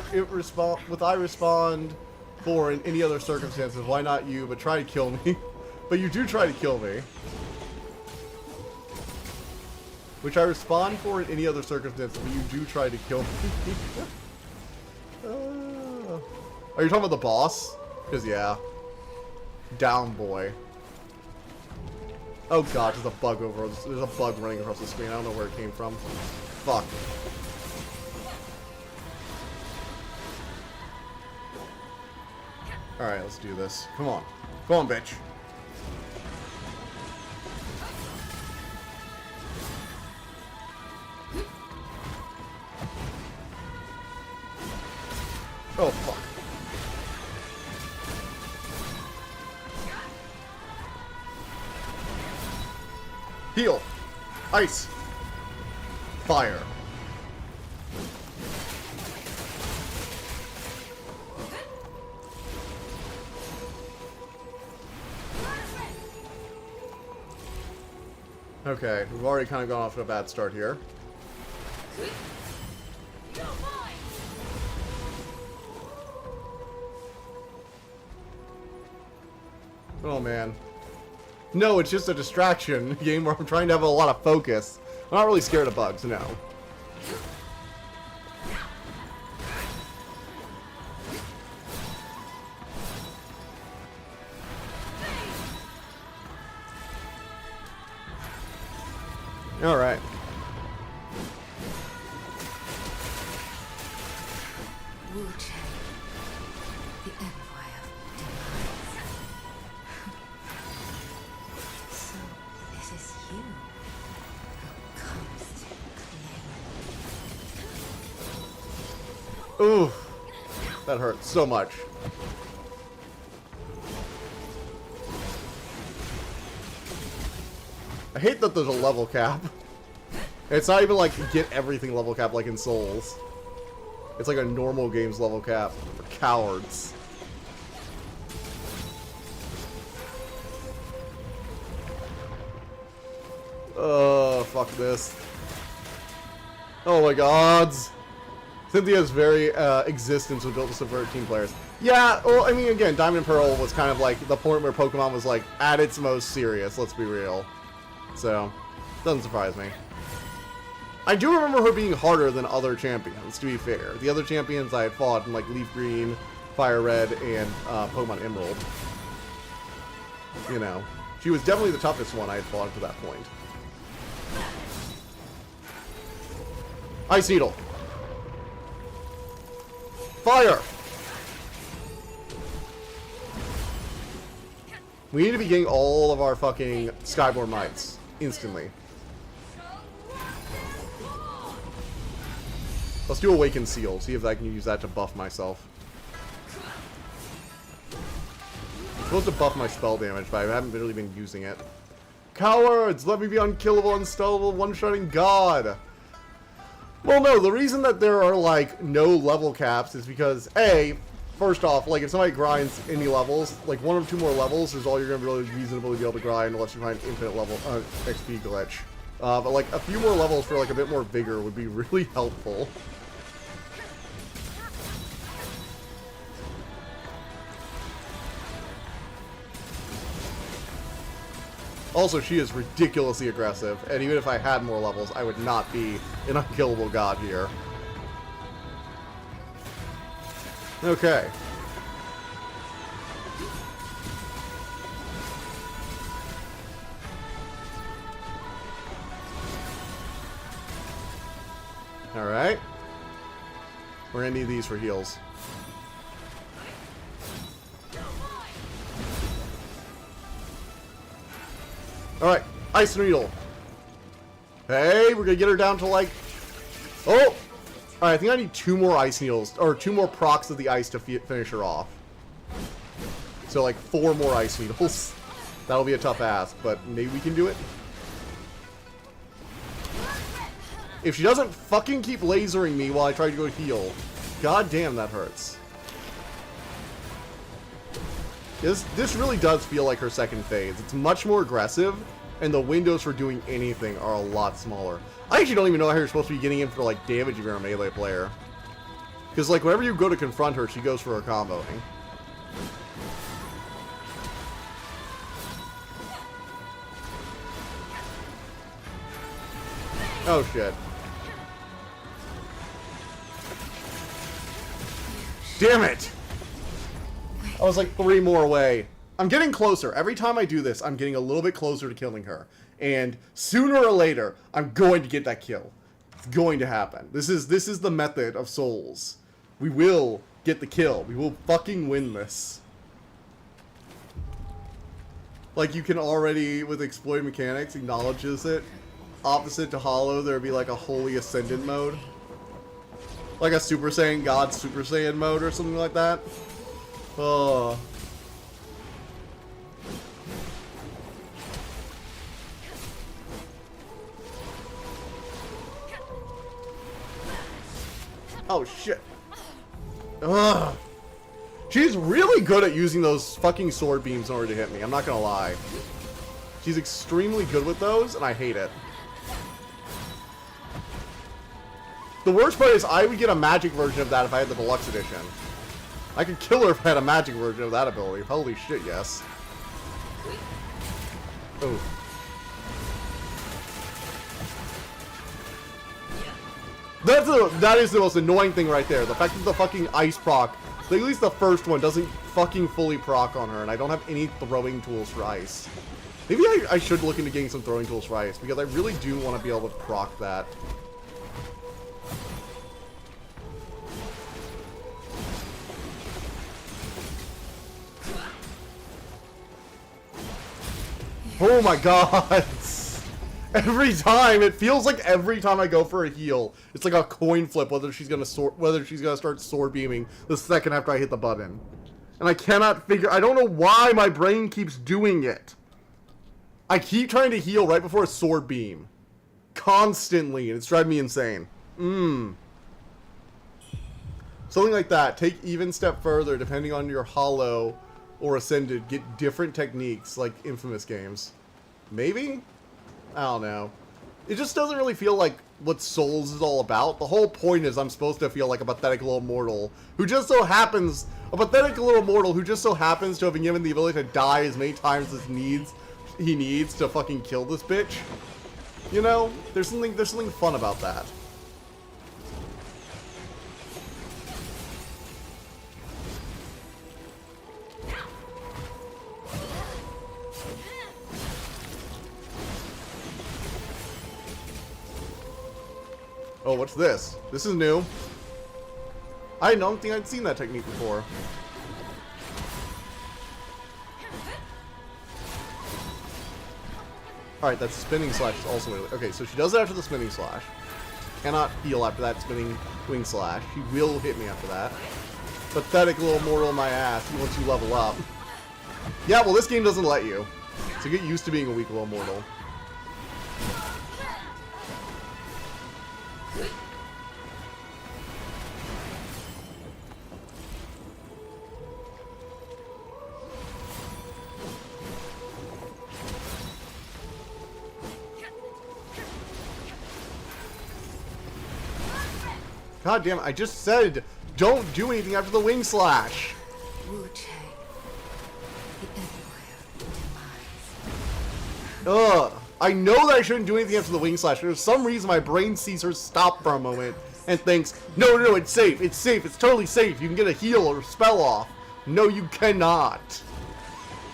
respond for in any other circumstances. Why not you? But try to kill me. But you do try to kill me. Which I respond for in any other circumstance, but you do try to kill me. Are you talking about the boss? Because, yeah. Down, boy. Oh god, there's a bug there's a bug running across the screen. I don't know where it came from. Fuck. Alright, let's do this. Come on. Come on, bitch. Oh, fuck. Heal. Ice. Fire. Okay, we've already kind of gone off to a bad start here. Oh man. No, it's just a distraction game where I'm trying to have a lot of focus. I'm not really scared of bugs, no. Alright. Wuchang, the Empire demise. So, this is you who comes to claim. Ooh. That hurt so much. I hate that there's a level cap. It's not even like get everything level cap like in Souls. It's like a normal game's level cap for cowards. Oh, fuck this. Oh my gods. Cynthia's very existence was built to subvert team players. Yeah, well, I mean, again, Diamond and Pearl was kind of like the point where Pokemon was like at its most serious, let's be real. So, Doesn't surprise me. I do remember her being harder than other champions, to be fair. The other champions I had fought in, like, Leaf Green, Fire Red, and Pokemon Emerald. You know, she was definitely the toughest one I had fought to that point. Ice Needle. Fire! We need to be getting all of our fucking Skyborn Mites instantly. Let's do Awaken Seal, see if I can use that to buff myself. I'm supposed to buff my spell damage, but I haven't really been using it. Cowards! Let me be unkillable, unstoppable, one-shotting god! Well, no, the reason that there are, like, no level caps is because, A, first off, like, if somebody grinds any levels, like, 1 or 2 more levels is all you're going to really reasonably be able to grind unless you find infinite level XP glitch. But, like, a few more levels for, like, a bit more vigor would be really helpful. Also, she is ridiculously aggressive, and even if I had more levels, I would not be an unkillable god here. Okay. Alright. We're gonna need these for heals. Alright, Ice Needle. Hey, we're gonna get her down to like... Oh! Alright, I think I need 2 more Ice Needles, or 2 more procs of the ice to finish her off. So like 4 more Ice Needles. That'll be a tough ask, but maybe we can do it. If she doesn't fucking keep lasering me while I try to go heal, god damn that hurts. This really does feel like her second phase. It's much more aggressive, and the windows for doing anything are a lot smaller. I actually don't even know how you're supposed to be getting in for, like, damage if you're a melee player. Because, like, whenever you go to confront her, she goes for her comboing. Oh, shit. Damn it! I was like 3 more away. I'm getting closer. Every time I do this, I'm getting a little bit closer to killing her. And sooner or later, I'm going to get that kill. It's going to happen. This is the method of Souls. We will get the kill. We will fucking win this. Like, you can already, with Exploit Mechanics, acknowledges it. Opposite to Hollow, there'd be like a Holy Ascendant mode. Like a Super Saiyan God Super Saiyan mode or something like that. Oh. Oh shit. Ugh. She's really good at using those fucking sword beams in order to hit me, I'm not gonna lie. She's extremely good with those, and I hate it. The worst part is I would get a magic version of that if I had the deluxe edition. I could kill her if I had a magic version of that ability. Holy shit, yes. Oh. That is the most annoying thing right there. The fact that the fucking ice proc, at least the first one, doesn't fucking fully proc on her, and I don't have any throwing tools for ice. Maybe I should look into getting some throwing tools for ice, because I really do want to be able to proc that. Oh my god! Every time, it feels like every time I go for a heal, it's like a coin flip whether she's gonna start sword beaming the second after I hit the button. And I cannot figure, I don't know why my brain keeps doing it. I keep trying to heal right before a sword beam. Constantly, and it's driving me insane. Something like that. Take even step further, depending on your Hollow or Ascended, get different techniques, like Infamous games. Maybe? I don't know. It just doesn't really feel like what Souls is all about. The whole point is I'm supposed to feel like a pathetic little mortal who just so happens, to have been given the ability to die as many times as he needs to fucking kill this bitch. You know, there's something fun about that. Oh, what's this? This is new. I don't think I'd seen that technique before. Alright, that spinning slash is also really... Okay, so she does it after the spinning slash. Cannot heal after that spinning wing slash. She will hit me after that. Pathetic little mortal in my ass once you level up. Yeah, well, this game doesn't let you. So get used to being a weak little mortal. God damn it, I just said don't do anything after the wing slash. Wuchang, the empire demise. Ugh. I know that I shouldn't do anything after the wing slash. For some reason my brain sees her stop for a moment and thinks, no, no, it's safe, it's safe, it's totally safe. You can get a heal or a spell off. No, you cannot.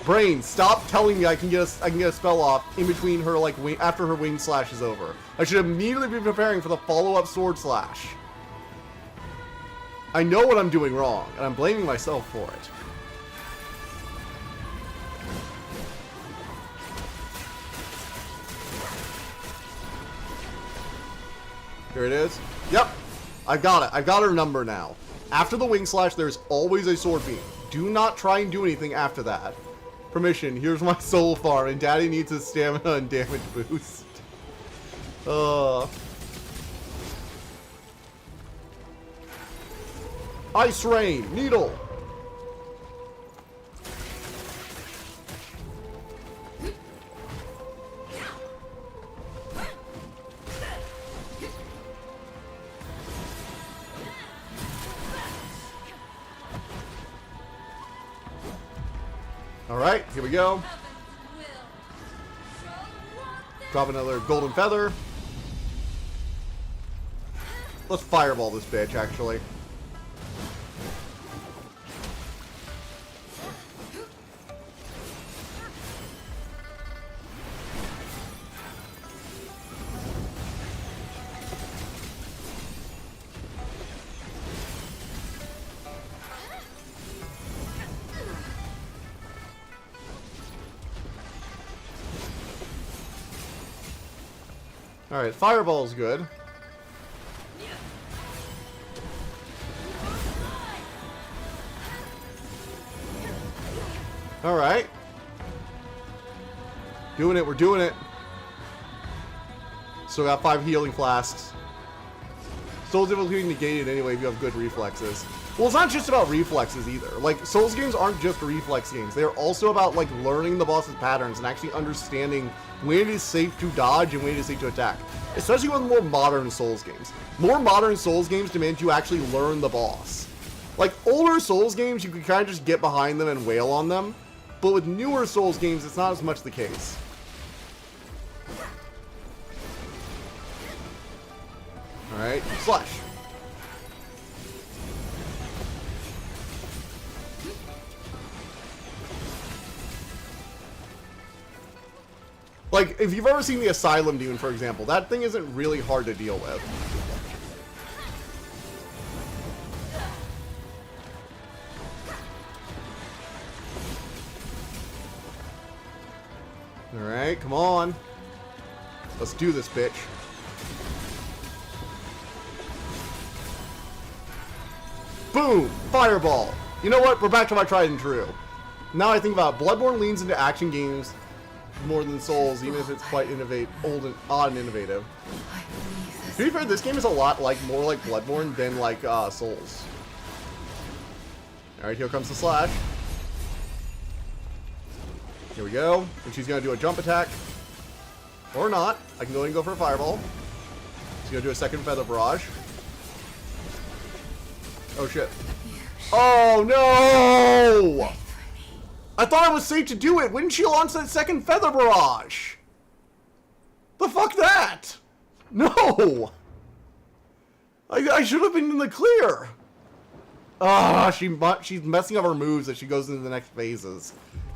Brain, stop telling me I can get a spell off in between her after her wing slash is over. I should immediately be preparing for the follow-up sword slash. I know what I'm doing wrong, and I'm blaming myself for it. Here it is. Yep. I got it. I got her number now. After the wing slash, there's always a sword beam. Do not try and do anything after that. Permission. Here's my soul farm, and Daddy needs his stamina and damage boost. Ice Rain, Needle. All right, here we go. Drop another golden feather. Let's fireball this bitch, actually. Alright, fireball's good. Alright. Doing it, we're doing it. Still got 5 healing flasks. Soul's difficulty negated anyway if you have good reflexes. Well, it's not just about reflexes either. Like, Souls games aren't just reflex games. They're also about, like, learning the boss's patterns and actually understanding when it is safe to dodge and when it is safe to attack. Especially with more modern Souls games. More modern Souls games demand you actually learn the boss. Like, older Souls games, you can kind of just get behind them and wail on them. But with newer Souls games, it's not as much the case. Alright, slash. Like, if you've ever seen the Asylum Demon, for example, that thing isn't really hard to deal with. Alright, come on. Let's do this, bitch. Boom! Fireball! You know what? We're back to my tried and true. Now I think about it, Bloodborne leans into action games more than Souls, even if it's quite odd and innovative. To be fair, this game is a lot more like Bloodborne than like Souls. Alright, here comes the slash. Here we go. And she's gonna do a jump attack. Or not. I can go ahead and go for a fireball. She's gonna do a second feather barrage. Oh shit. Oh no! I thought I was safe to do it. When didn't she launch that second feather barrage? The fuck that? No! I should have been in the clear. Ah, she's messing up her moves as she goes into the next phases.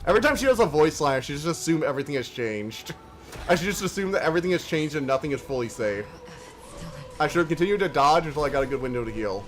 Every time she does a voice line, she just assume everything has changed. I should just assume that everything has changed and nothing is fully safe. I should have continued to dodge until I got a good window to heal.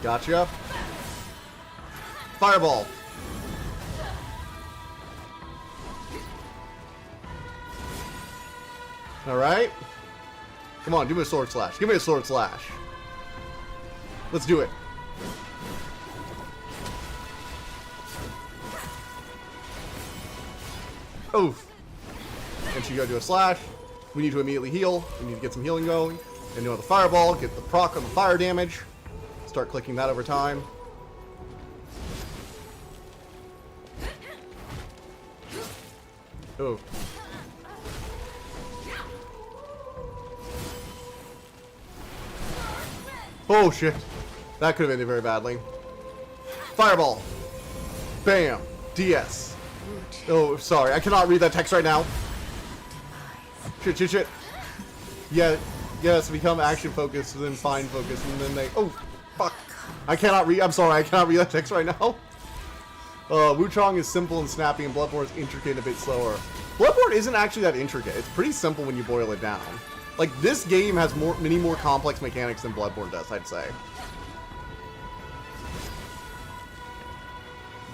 Gotcha. Fireball. Alright. Come on, give me a sword slash. Give me a sword slash. Let's do it. Oof. And she gotta do a slash. We need to immediately heal. We need to get some healing going. And do the fireball, get the proc on the fire damage. Start clicking that over time. Oh. Oh shit. That could have ended very badly. Fireball. Bam. DS. Oh, sorry. I cannot read that text right now. Shit, shit, shit. Yeah. Yes, become action focused, then fine focused, and then they... Oh, fuck. I cannot read... I'm sorry, I cannot read that text right now. Wuchang is simple and snappy, and Bloodborne is intricate and a bit slower. Bloodborne isn't actually that intricate. It's pretty simple when you boil it down. Like, this game has many more complex mechanics than Bloodborne does, I'd say.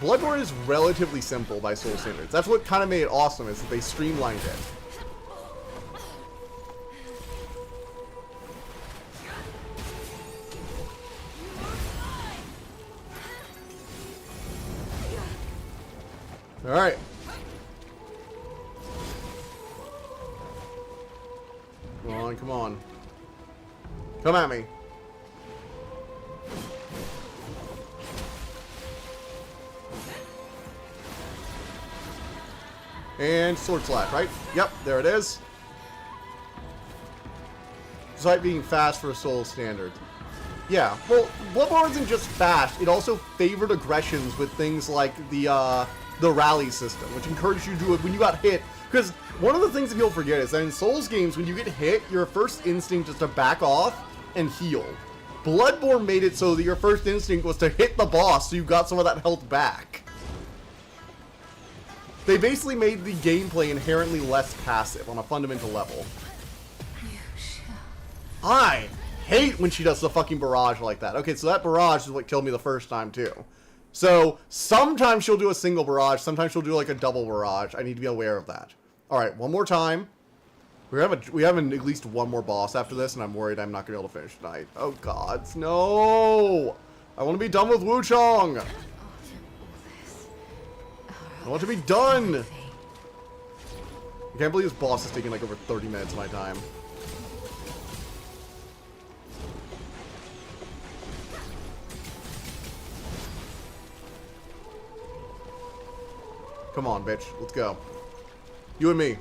Bloodborne is relatively simple by Soul standards. That's what kind of made it awesome, is that they streamlined it. Alright. Come on, come on. Come at me. And sword slash, right? Yep, there it is. Despite being fast for a soul standard. Yeah, well, Bloodborne isn't just fast, it also favored aggressions with things like the rally system, which encouraged you to do it when you got hit. Because one of the things that people forget is that in Souls games, when you get hit, your first instinct is to back off and heal. Bloodborne made it so that your first instinct was to hit the boss so you got some of that health back. They basically made the gameplay inherently less passive on a fundamental level. I hate when she does the fucking barrage like that. Okay, so that barrage is what killed me the first time too. So sometimes she'll do a single barrage, sometimes she'll do like a double barrage. I need to be aware of that. Alright, one more time. We have at least one more boss after this, and I'm worried I'm not going to be able to finish tonight. Oh gods, no! I want to be done with Wuchang! I want to be done! I can't believe this boss is taking like over 30 minutes of my time. Come on, bitch. Let's go. You and me.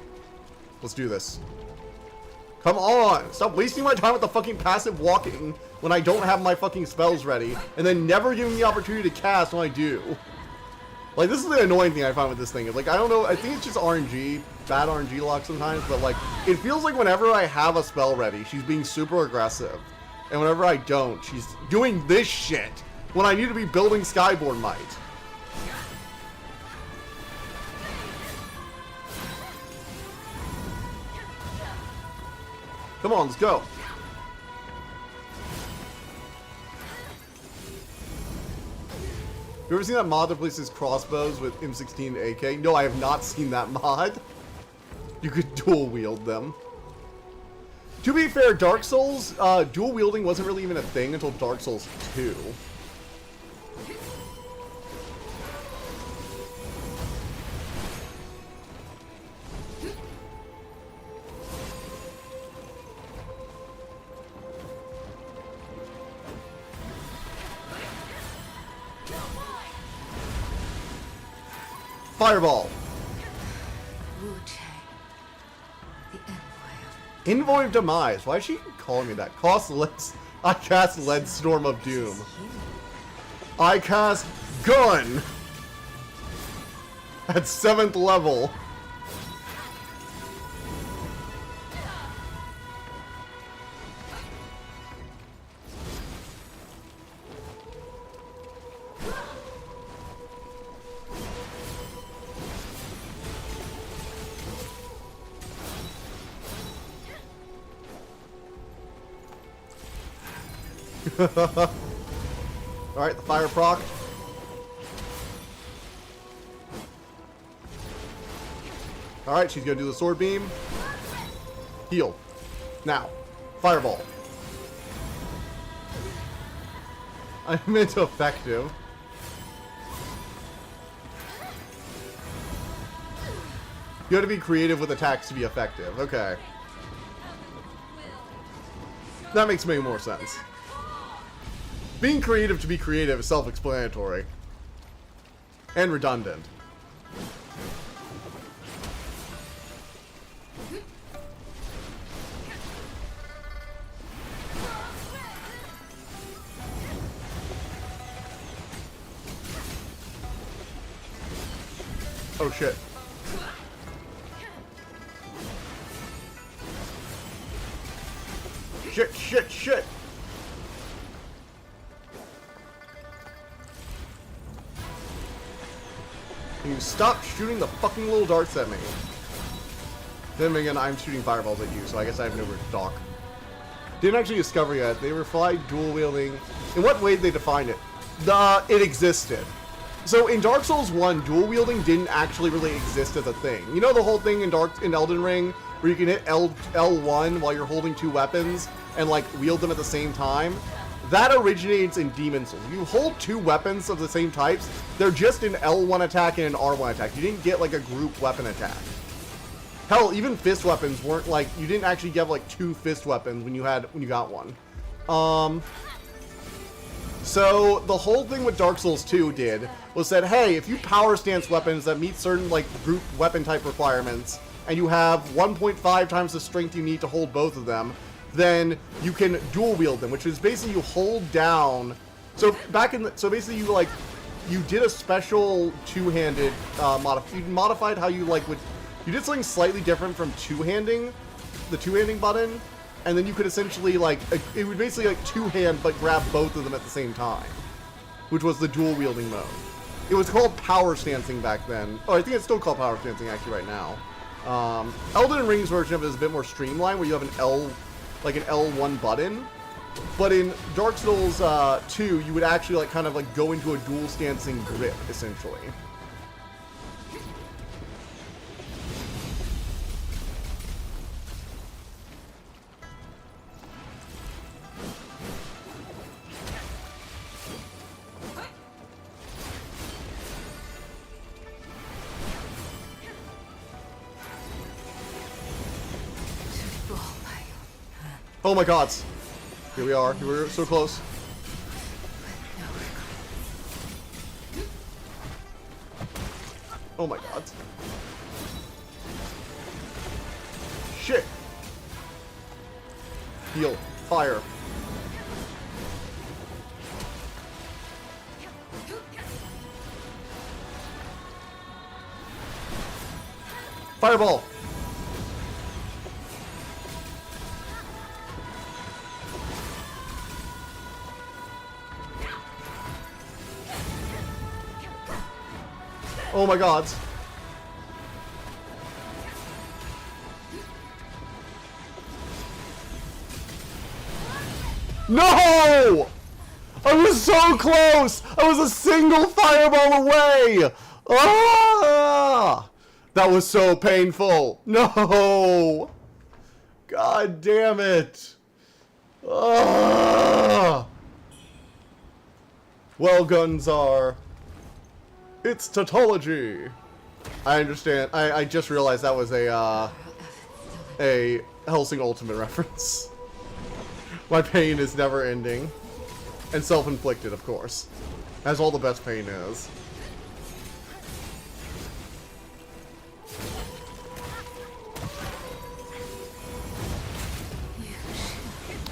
Let's do this. Come on! Stop wasting my time with the fucking passive walking when I don't have my fucking spells ready, and then never giving me the opportunity to cast when I do. Like, this is the annoying thing I find with this thing. Like, I don't know, I think it's just RNG, bad RNG lock sometimes, but like, it feels like whenever I have a spell ready, she's being super aggressive. And whenever I don't, she's doing this shit when I need to be building Skyborn Might. Come on, let's go. You ever seen that mod that replaces crossbows with M16 AK? No, I have not seen that mod. You could dual wield them. To be fair, Dark Souls, dual wielding wasn't really even a thing until Dark Souls 2. Fireball. Wuchang, the envoy of Envoy of Demise. Why is she calling me that? I cast Lead Storm of Doom. I cast Gun at 7th level. Alright, the fire proc. Alright, she's gonna do the sword beam. Heal. Now. Fireball. I meant effective. You have to be creative with attacks to be effective. Okay. That makes way more sense. Being creative to be creative is self-explanatory. And redundant. Oh shit. Shit, shit, shit! Can you stop shooting the fucking little darts at me? Then again, I'm shooting fireballs at you, so I guess I have nowhere to talk. Didn't actually discover yet. They were dual wielding. In what way did they define it? It existed. So in Dark Souls 1, dual wielding didn't actually really exist as a thing. You know the whole thing in Elden Ring where you can hit L1 while you're holding two weapons and like wield them at the same time? That originates in Demon Souls. You hold two weapons of the same types, they're just an L1 attack and an R1 attack. You didn't get like a group weapon attack. Hell, even fist weapons weren't like, you didn't actually get like two fist weapons when you got one. So the whole thing with Dark Souls 2 did was that, hey, if you power stance weapons that meet certain like group weapon type requirements, and you have 1.5 times the strength you need to hold both of them, then you can dual wield them, which is basically you hold down. So basically you did a special two-handed you modified how you you did something slightly different from the two-handing button, and then you could essentially it would basically like two-hand but grab both of them at the same time, which was the dual wielding mode. It was called power stancing back then. Oh, I think it's still called power stancing actually right now. Elden Ring's version of it is a bit more streamlined, where you have an L1 button. But in Dark Souls 2, you would actually go into a dual stancing grip, essentially. Oh my god. Here we are. We're so close. Oh my god. Shit. Heal. Fire. Fireball. Oh my god. No! I was so close! I was a single fireball away! Ah! That was so painful. No! God damn it. Ah! Well, Gunzar. It's tautology. I understand. I just realized that was a Hellsing Ultimate reference. My pain is never ending. And self-inflicted, of course. As all the best pain is.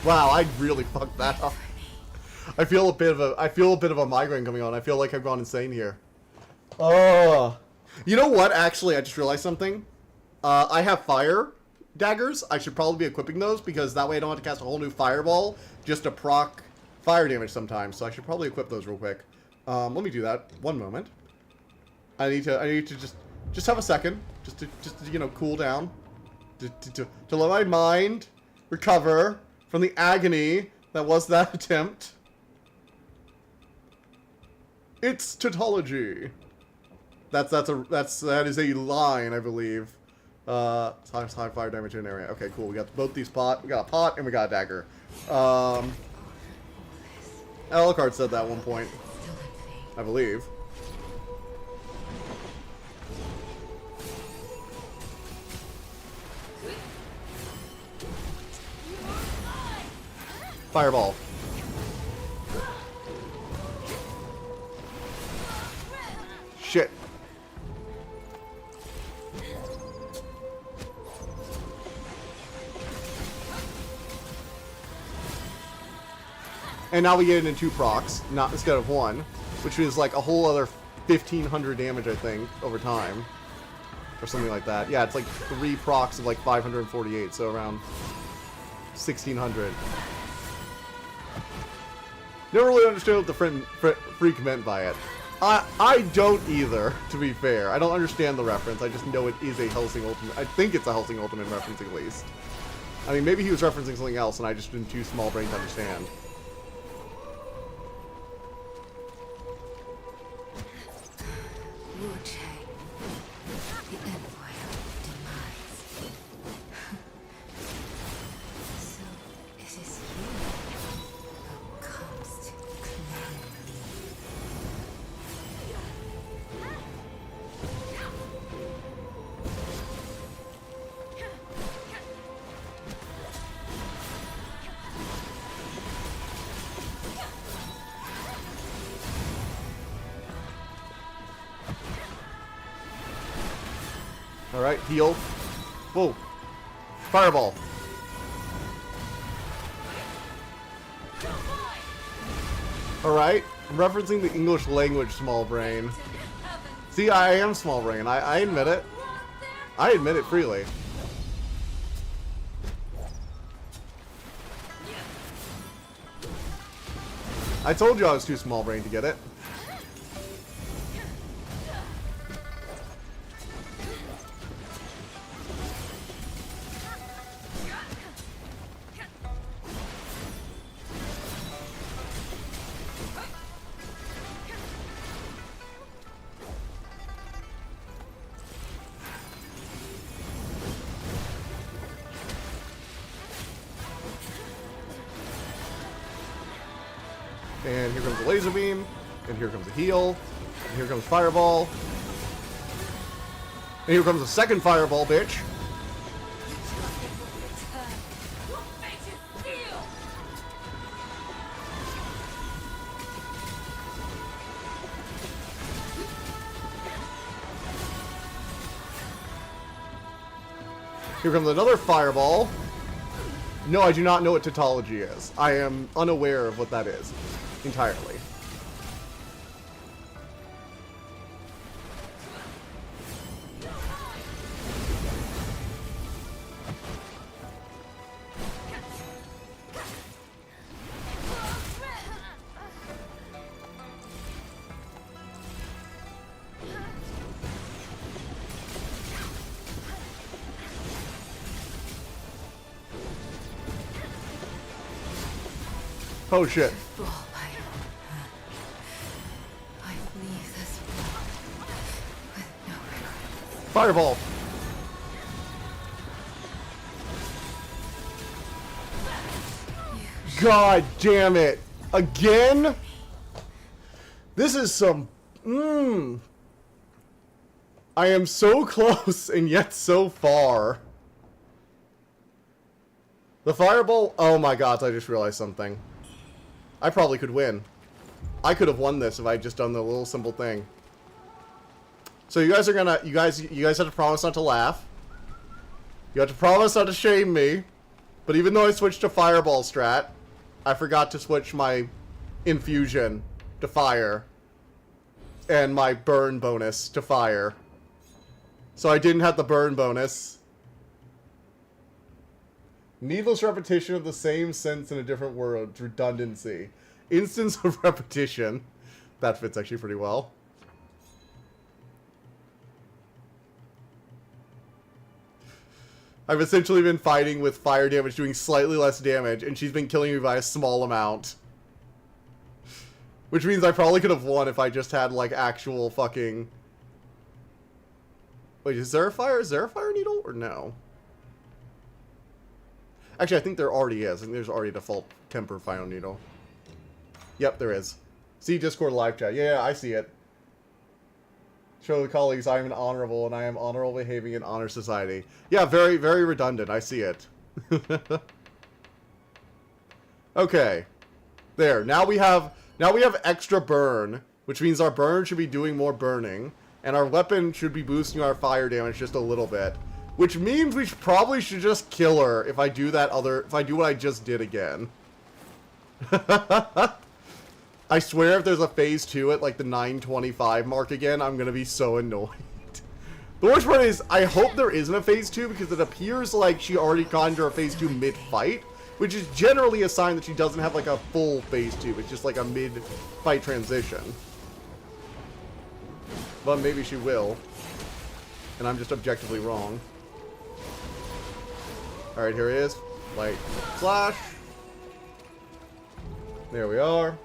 Wow, I really fucked that up. I feel a bit of a migraine coming on. I feel like I've gone insane here. Oh. You know what? Actually, I just realized something. I have fire daggers. I should probably be equipping those because that way I don't have to cast a whole new fireball just to proc fire damage sometimes. So I should probably equip those real quick. Let me do that. One moment. I need to just have a second, just to you know, cool down, to let my mind recover from the agony that was that attempt. It's tautology. That is a line, I believe. Times high fire damage in an area. Okay, cool. We got both these pot. We got a pot and we got a dagger. Alucard said that at one point, I believe. Fireball. Shit. And now we get it in 2 procs, not instead of 1, which is like a whole other 1,500 damage, I think, over time. Or something like that. Yeah, it's like 3 procs of like 548, so around 1,600. Never really understood what the freak meant by it. I don't either, to be fair. I don't understand the reference. I just know it is a Hellsing Ultimate. I think it's a Hellsing Ultimate reference at least. I mean, maybe he was referencing something else and I just been too small brain to understand. Wuchang, the envoy of demise. So it is you who comes to claim me. Alright, heal. Whoa. Fireball. Alright, I'm referencing the English language, small brain. See, I am small brain. I admit it. I admit it freely. I told you I was too small brain to get it. And here comes the laser beam, and here comes the heal, and here comes fireball, and here comes the second fireball, bitch. Here comes another fireball. No, I do not know what tautology is. I am unaware of what that is. Entirely. Oh shit. Fireball. God damn it. Again? This is some... I am so close and yet so far. The fireball... Oh my god, I just realized something. I probably could win. I could have won this if I had just done the little simple thing. So you guys are gonna... You guys have to promise not to laugh. You have to promise not to shame me. But even though I switched to Fireball strat, I forgot to switch my Infusion to Fire. And my Burn bonus to Fire. So I didn't have the Burn bonus. Needless repetition of the same sense in a different word. Redundancy. Instance of repetition. That fits actually pretty well. I've essentially been fighting with fire damage doing slightly less damage, and she's been killing me by a small amount. Which means I probably could have won if I just had, like, actual fucking... Wait, is there a fire needle, or no? Actually, I think there already is. I think there's already a default Temper Fire Needle. Yep, there is. See Discord live chat. Yeah, I see it. Show the colleagues I am an honorable, and I am honorable behaving in honor society. Yeah, very, very redundant. I see it. Okay. There. Now we have extra burn, which means our burn should be doing more burning, and our weapon should be boosting our fire damage just a little bit. Which means we probably should just kill her if I do what I just did again. I swear if there's a phase 2 at like the 9:25 mark again, I'm gonna be so annoyed. The worst part is, I hope there isn't a phase 2 because it appears like she already got into a phase 2 mid-fight, which is generally a sign that she doesn't have like a full phase 2. It's just like a mid-fight transition. But maybe she will. And I'm just objectively wrong. Alright, here it is. Light flash. There we are.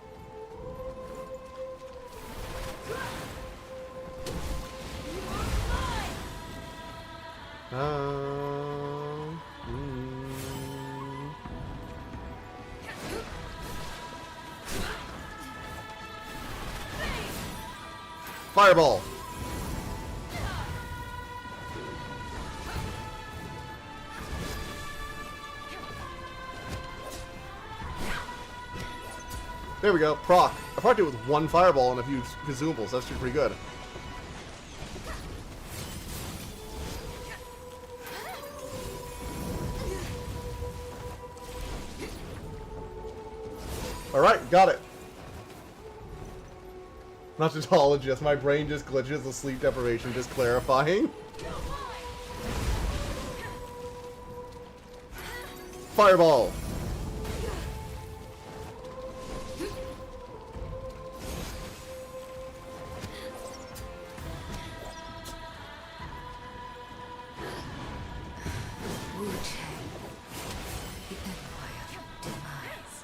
Fireball. There we go. Proc. I procced it with one fireball and a few consumables. That's pretty good. Alright, got it. Not tautologist, my brain just glitches with sleep deprivation, just clarifying. Fireball!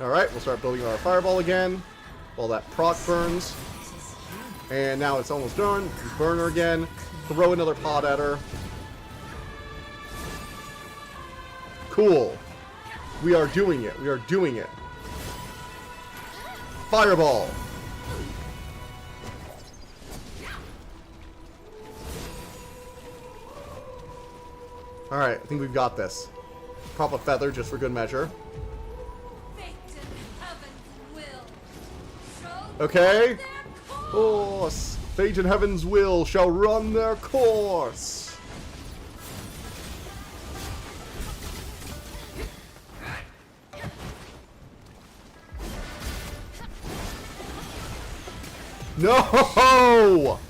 Alright, we'll start building our fireball again while that proc burns. And now it's almost done. Burn her again. Throw another pot at her. Cool. We are doing it. We are doing it. Fireball. Alright, I think we've got this. Pop a feather just for good measure. Okay. Course. Fate and Heaven's will shall run their course. No!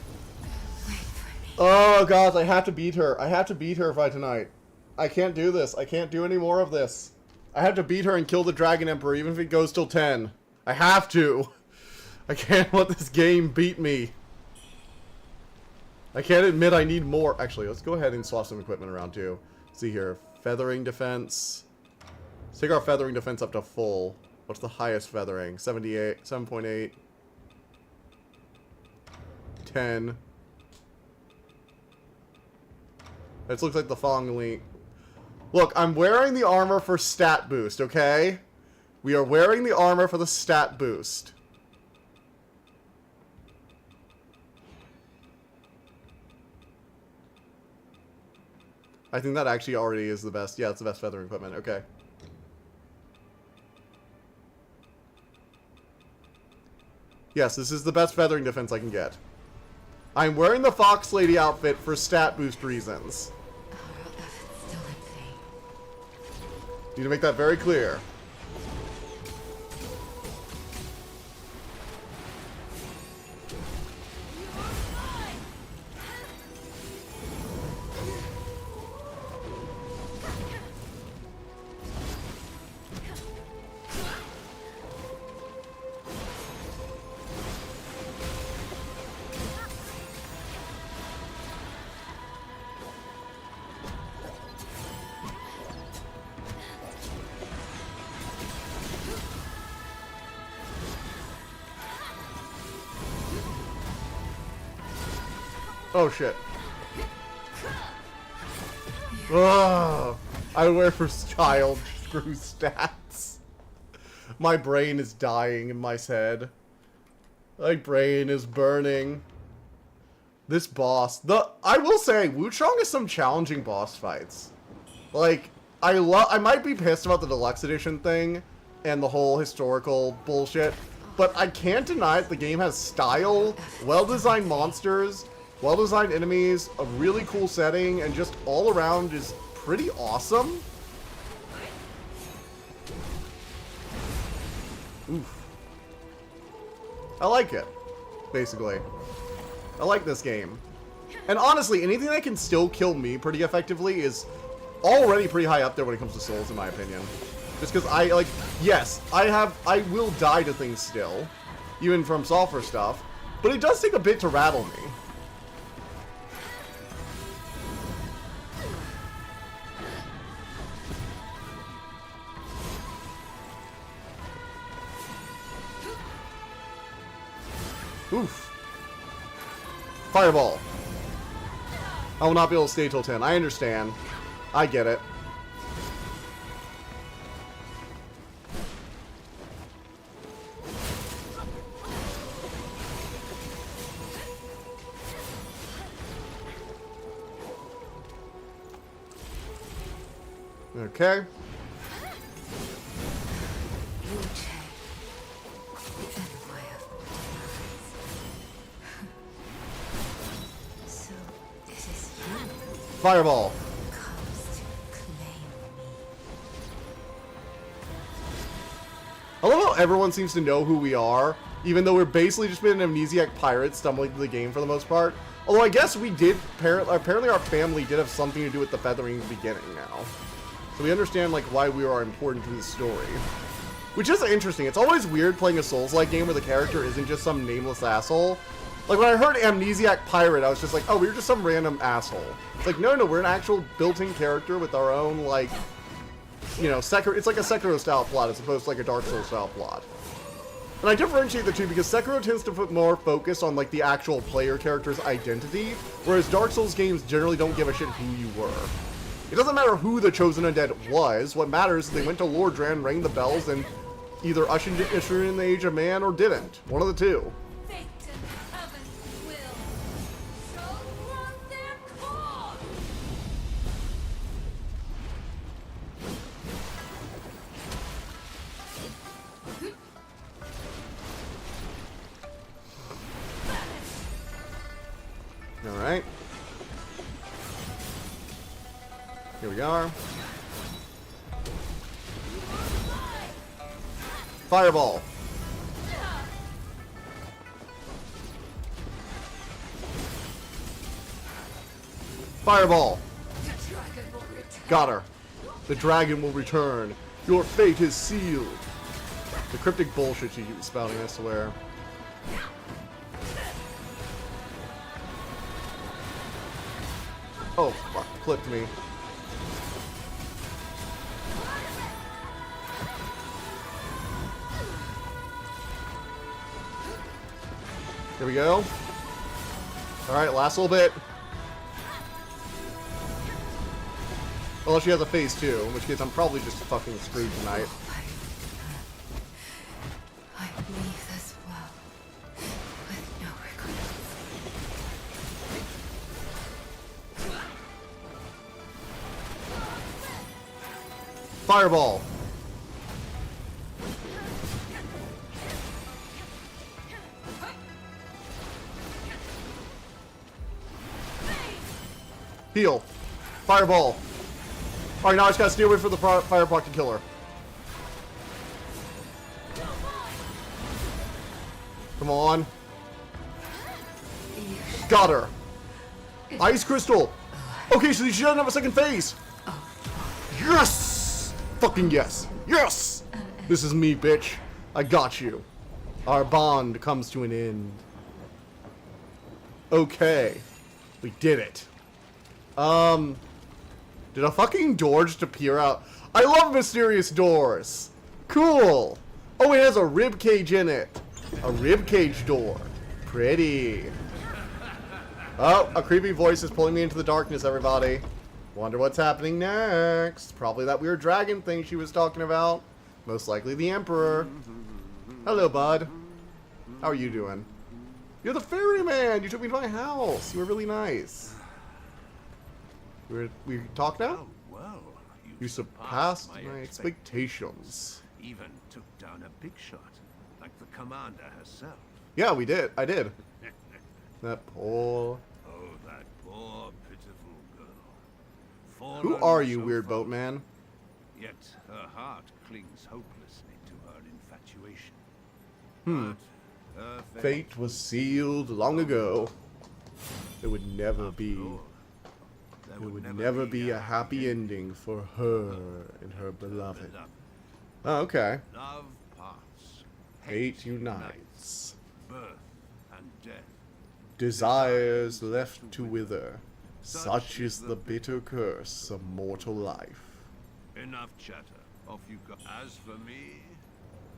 Oh god, I have to beat her. I have to beat her by tonight. I can't do this. I can't do any more of this. I have to beat her and kill the Dragon Emperor, even if it goes till 10. I have to. I can't let this game beat me. I can't admit I need more. Actually, let's go ahead and swap some equipment around too. See here. Feathering defense. Let's take our feathering defense up to full. What's the highest feathering? 78, 7.8. 10. This looks like the Fong Link. Look, I'm wearing the armor for stat boost, okay? We are wearing the armor for the stat boost. I think that actually already is the best. Yeah, it's the best feathering equipment. Okay. Yes, this is the best feathering defense I can get. I'm wearing the Fox Lady outfit for stat boost reasons. Need to make that very clear. Oh shit. Ugh. I wear for child screw stats. My brain is dying in my head. My brain is burning. This boss, I will say, Wuchang is some challenging boss fights. Like, I might be pissed about the deluxe edition thing and the whole historical bullshit, but I can't deny it. The game has style, well-designed monsters, well-designed enemies, a really cool setting, and just all around is pretty awesome. Oof. I like it, basically. I like this game. And honestly, anything that can still kill me pretty effectively is already pretty high up there when it comes to Souls, in my opinion. Just because yes, I will die to things still, even from software stuff, but it does take a bit to rattle me. Oof. Fireball. I will not be able to stay till 10. I understand. I get it. Okay. Wuchang, the envoy of demise. So, this is you Fireball. who comes to claim me. I love how everyone seems to know who we are, even though we're basically just been amnesiac pirates stumbling through the game for the most part. Although I guess we did, apparently our family did have something to do with the feathering in the beginning now. So we understand, like, why we are important to the story. Which is interesting. It's always weird playing a Souls-like game where the character isn't just some nameless asshole. Like, when I heard Amnesiac Pirate, I was just like, oh, we're just some random asshole. It's like, no, we're an actual built-in character with our own, like, you know, it's like a Sekiro-style plot as opposed to, like, a Dark Souls-style plot. And I differentiate the two because Sekiro tends to put more focus on, like, the actual player character's identity, whereas Dark Souls games generally don't give a shit who you were. It doesn't matter who the Chosen Undead was. What matters is they went to Lordran, rang the bells, and either ushered in the Age of Man or didn't. One of the two. Fate and heaven will show forth their cause. Alright. Here we are. Fireball. Fireball. Got her. The dragon will return. Your fate is sealed. The cryptic bullshit she keeps spouting, I swear. Oh, fuck. Clipped me. Here we go. Alright, last little bit. Unless she has a phase 2, in which case I'm probably just fucking screwed tonight. I leave this world with no regrets. Fireball. Heal. Fireball. Alright, now I just gotta stay away from the fire block to kill her. Come on. Got her. Ice crystal. Okay, so she doesn't have a second phase. Yes! Fucking yes. Yes! This is me, bitch. I got you. Our bond comes to an end. Okay. We did it. Did a fucking door just appear out? I love mysterious doors. Cool. Oh, it has a rib cage in it. A rib cage door. Pretty. Oh, a creepy voice is pulling me into the darkness, everybody. Wonder what's happening next. Probably that weird dragon thing she was talking about. Most likely the Emperor. Hello, bud. How are you doing? You're the ferryman. You took me to my house. You were really nice. We talk now? Oh, well, You surpassed my expectations. Even took down a big shot, like the commander herself. Yeah, we did. I did. That poor... Oh, that poor, pitiful girl. Who Fallen are you, so weird far, boatman? Yet her heart clings hopelessly to her infatuation. But her Fate was sealed long ago. It would never be... there It would never be a happy ending for her and her beloved. Oh, okay. Love parts. Hate unites. Birth and death. Desires left to wither. Such is the bitter curse of mortal life. Enough chatter. Off you go. As for me,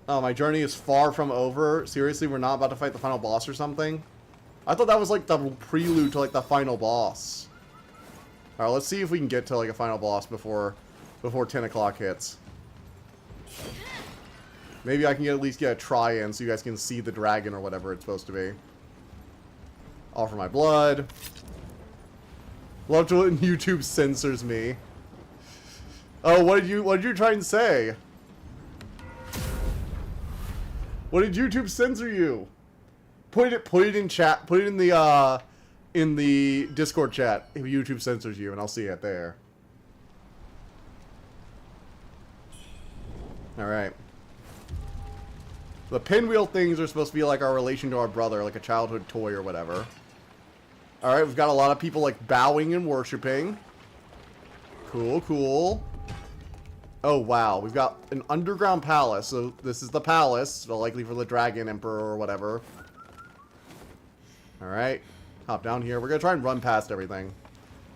Oh, my journey is far from over. Seriously, we're not about to fight the final boss or something? I thought that was like the prelude to like the final boss. Alright, let's see if we can get to like a final boss before 10 o'clock hits. Maybe I can at least get a try in so you guys can see the dragon or whatever it's supposed to be. Offer my blood. Love to when YouTube censors me. Oh, what did you try and say? What did YouTube censor you? Put it in chat. Put it in the Discord chat if YouTube censors you, and I'll see it there. All right. The pinwheel things are supposed to be like our relation to our brother, like a childhood toy or whatever. All right, we've got a lot of people like bowing and worshiping. Cool, cool. Oh, wow. We've got an underground palace. So this is the palace, so likely for the dragon emperor or whatever. All right. Hop down here. We're going to try and run past everything.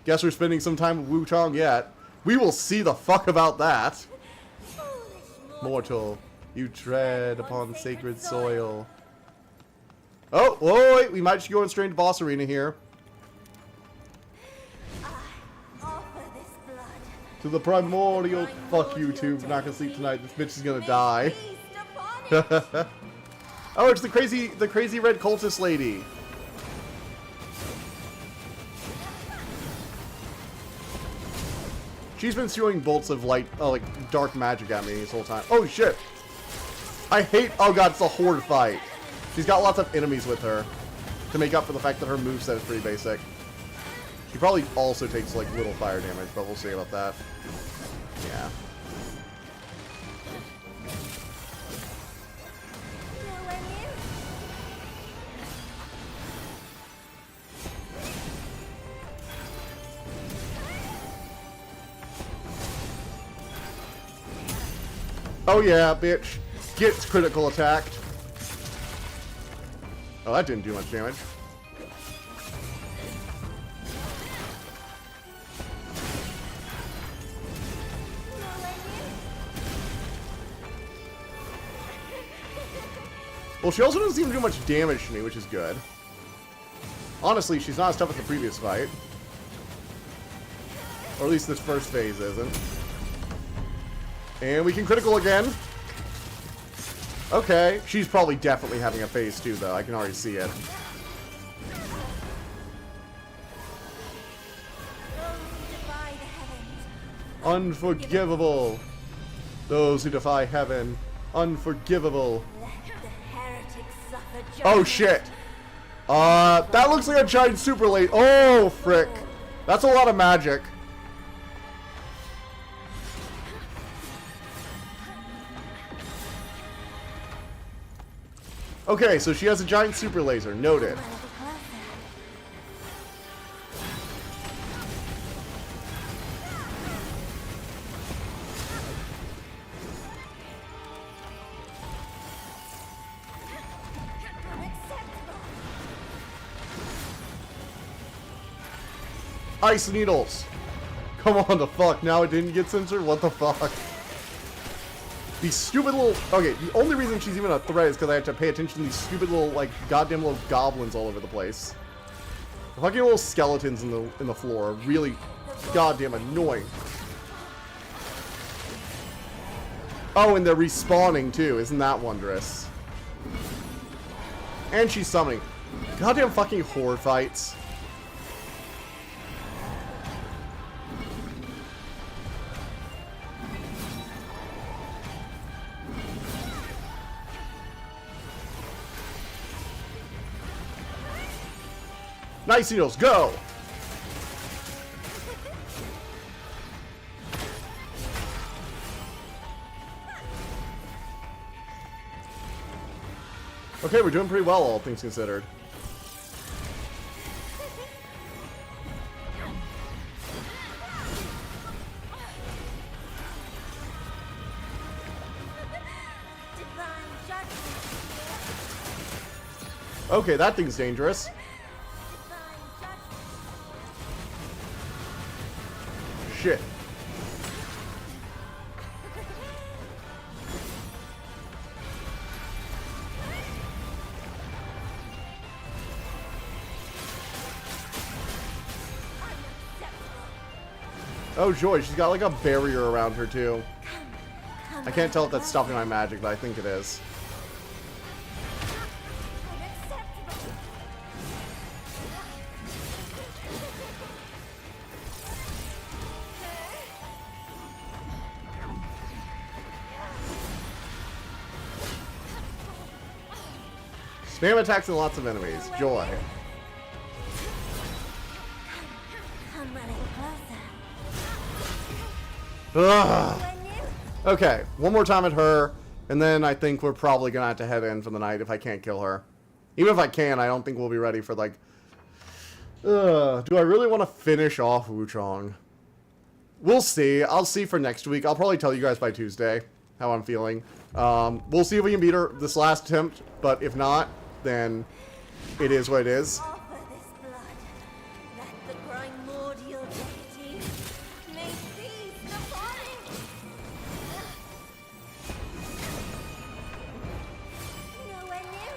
Guess we're spending some time with Wuchang yet. We will see the fuck about that. Mortal, you tread upon sacred soil. Oh, whoa, wait. We might just go in straight into boss arena here. Offer this blood. To the primordial... Fuck YouTube. Not gonna sleep tonight. This bitch is gonna die. Feast upon it. Oh, it's the crazy red cultist lady. She's been throwing bolts of light, like dark magic at me this whole time. Oh shit! I hate. Oh god, it's a horde fight. She's got lots of enemies with her to make up for the fact that her moveset is pretty basic. She probably also takes like little fire damage, but we'll see about that. Yeah. Nowhere near. Oh yeah, bitch. Gets critical attacked. Oh, that didn't do much damage. Nowhere near. Well, she also doesn't seem to do much damage to me, which is good. Honestly, she's not as tough as the previous fight. Or at least this first phase isn't. And we can critical again. Okay, she's probably definitely having a phase 2, though. I can already see it. Those who defy the heavens. Unforgivable. Those who defy heaven. Unforgivable. Let the heretics suffer judgment. Oh, shit. That looks like a giant super late. Oh, frick. That's a lot of magic. Okay, so she has a giant super laser. Noted. Ice needles. Come on, the fuck. Now it didn't get censored? What the fuck? These stupid little... Okay, the only reason she's even a threat is because I have to pay attention to these stupid little, like, goddamn little goblins all over the place. The fucking little skeletons in the floor are really goddamn annoying. Oh, and they're respawning, too. Isn't that wondrous? And she's summoning. Goddamn fucking horde fights. Nice needles, go! Okay, we're doing pretty well, all things considered. Okay, that thing's dangerous. Shit. Oh joy, she's got like a barrier around her too. I can't tell if that's stopping my magic, but I think it is. Spam attacks and lots of enemies. Joy. Ugh. Okay, one more time at her, and then I think we're probably gonna have to head in for the night if I can't kill her. Even if I can, I don't think we'll be ready for like... do I really want to finish off Wuchang? We'll see. I'll see for next week. I'll probably tell you guys by Tuesday how I'm feeling. We'll see if we can beat her this last attempt, but if not, then it is what it is. Offer this blood, that the primordial deity may feast upon it. Nowhere near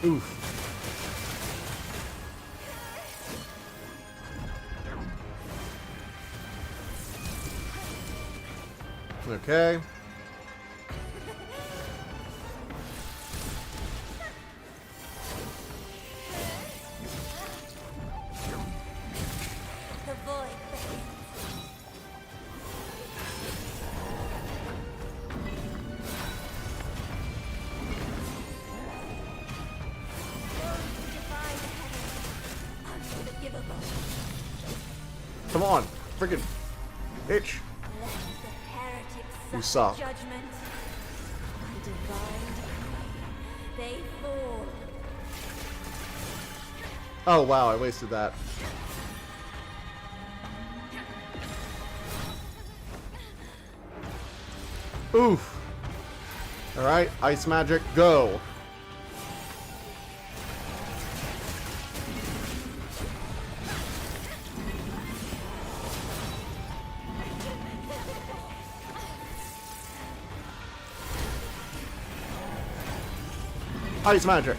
enough. Oof. Okay. the void. Come on, freaking itch. You suck. Judgment. By divine decree, they fall. Oh wow, I wasted that. Oof. Alright, ice magic, go. Ice magic.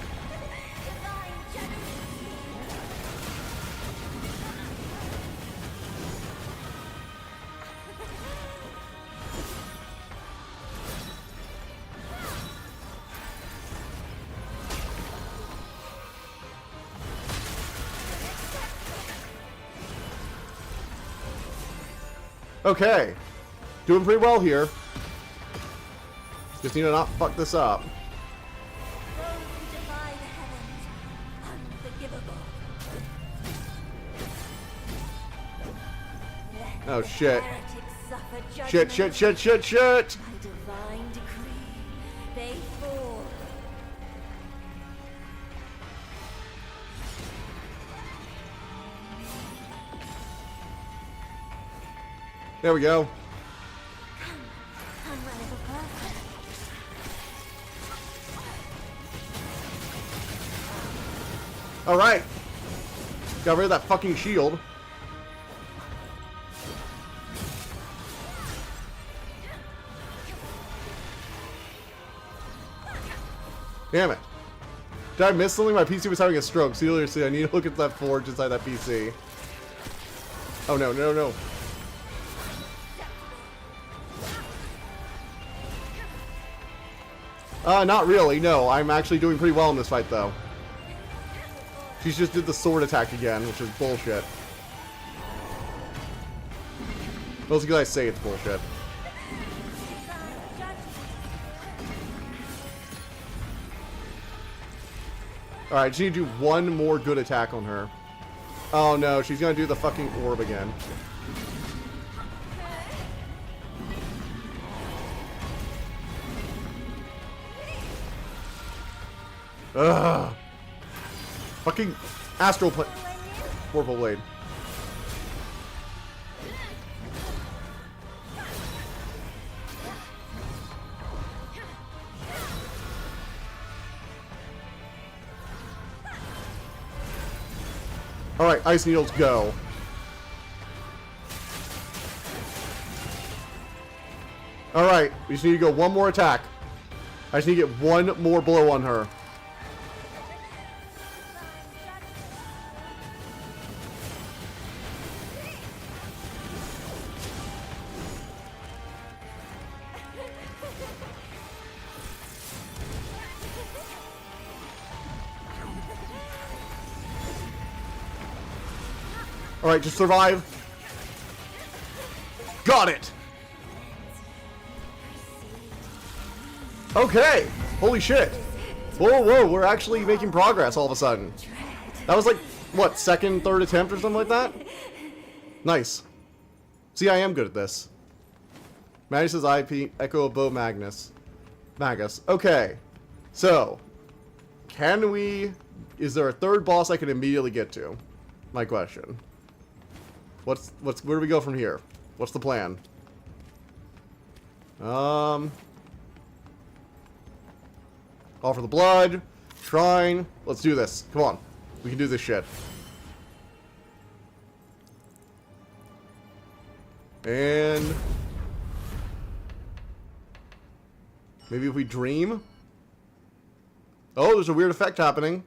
Okay. Doing pretty well here. Just need to not fuck this up. Those who defy the heavens Oh, shit. Heretics suffer Shit, judgment shit, shit, shit, shit! by divine decree. They fall. There we go. Come, my little person. Alright. Got rid of that fucking shield. Damn it. Did I miss something? My PC was having a stroke. Seriously, I need to look at that forge inside that PC. Oh no, no, no. Not really, no. I'm actually doing pretty well in this fight, though. She just did the sword attack again, which is bullshit. Mostly because I say it's bullshit. Alright, just need to do one more good attack on her. Oh no, she's gonna do the fucking orb again. Ugh. Fucking astral plane. Vorpal blade. Alright, ice needles go. Alright, we just need to go one more attack. I just need to get one more blow on her. Alright, just survive. Got it! Okay! Holy shit! Whoa, whoa, we're actually making progress all of a sudden. That was like, what, second, third attempt or something like that? Nice. See, I am good at this. Magnus's IP, Echo Bow Magnus. Magus. Okay. So, can we... Is there a third boss I can immediately get to? My question. Where do we go from here? What's the plan? Offer the blood. Shrine. Let's do this. Come on. We can do this shit. And... maybe if we dream? Oh, there's a weird effect happening.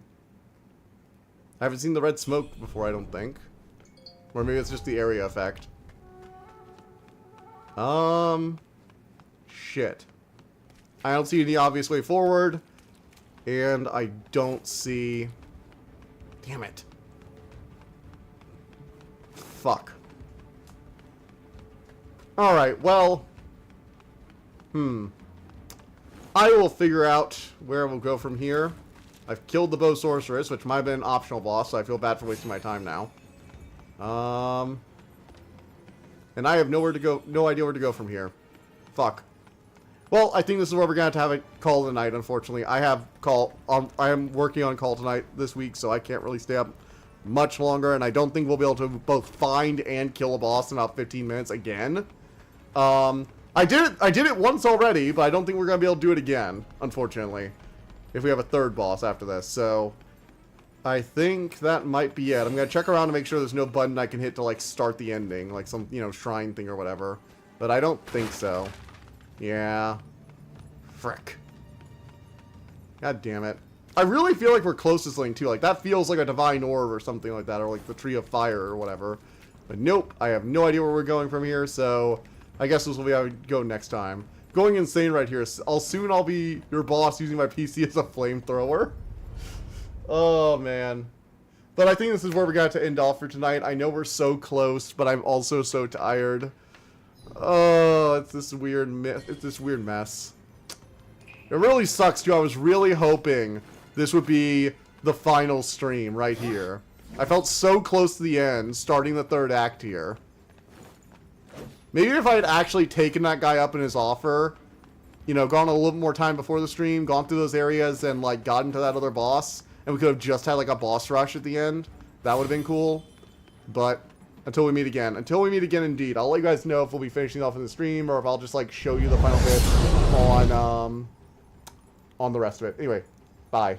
I haven't seen the red smoke before, I don't think. Or maybe it's just the area effect. Shit. I don't see any obvious way forward. And I don't see... Damn it. Fuck. Alright, well... I will figure out where we'll go from here. I've killed the bow sorceress, which might have been an optional boss, so I feel bad for wasting my time now. And I have nowhere to go, no idea where to go from here. Fuck. Well, I think this is where we're gonna have to have a call tonight, unfortunately. I am working on call tonight this week, so I can't really stay up much longer, and I don't think we'll be able to both find and kill a boss in about 15 minutes again. I did it once already, but I don't think we're gonna be able to do it again, unfortunately. If we have a third boss after this, so... I think that might be it. I'm gonna check around to make sure there's no button I can hit to, like, start the ending. Like some, you know, shrine thing or whatever. But I don't think so. Yeah. Frick. God damn it. I really feel like we're close to something, too. Like, that feels like a divine orb or something like that. Or, like, the tree of fire or whatever. But nope. I have no idea where we're going from here, so... I guess this will be how we go next time. Going insane right here. I'll be your boss using my PC as a flamethrower. Oh, man. But I think this is where we got to end off for tonight. I know we're so close, but I'm also so tired. Oh, it's this weird mess. It really sucks, too. I was really hoping this would be the final stream right here. I felt so close to the end, starting the third act here. Maybe if I had actually taken that guy up in his offer, you know, gone a little bit more time before the stream, gone through those areas, and, like, gotten to that other boss, and we could have just had, like, a boss rush at the end, that would have been cool. But until we meet again. Until we meet again, indeed. I'll let you guys know if we'll be finishing off in the stream, or if I'll just, like, show you the final bit on the rest of it. Anyway, bye.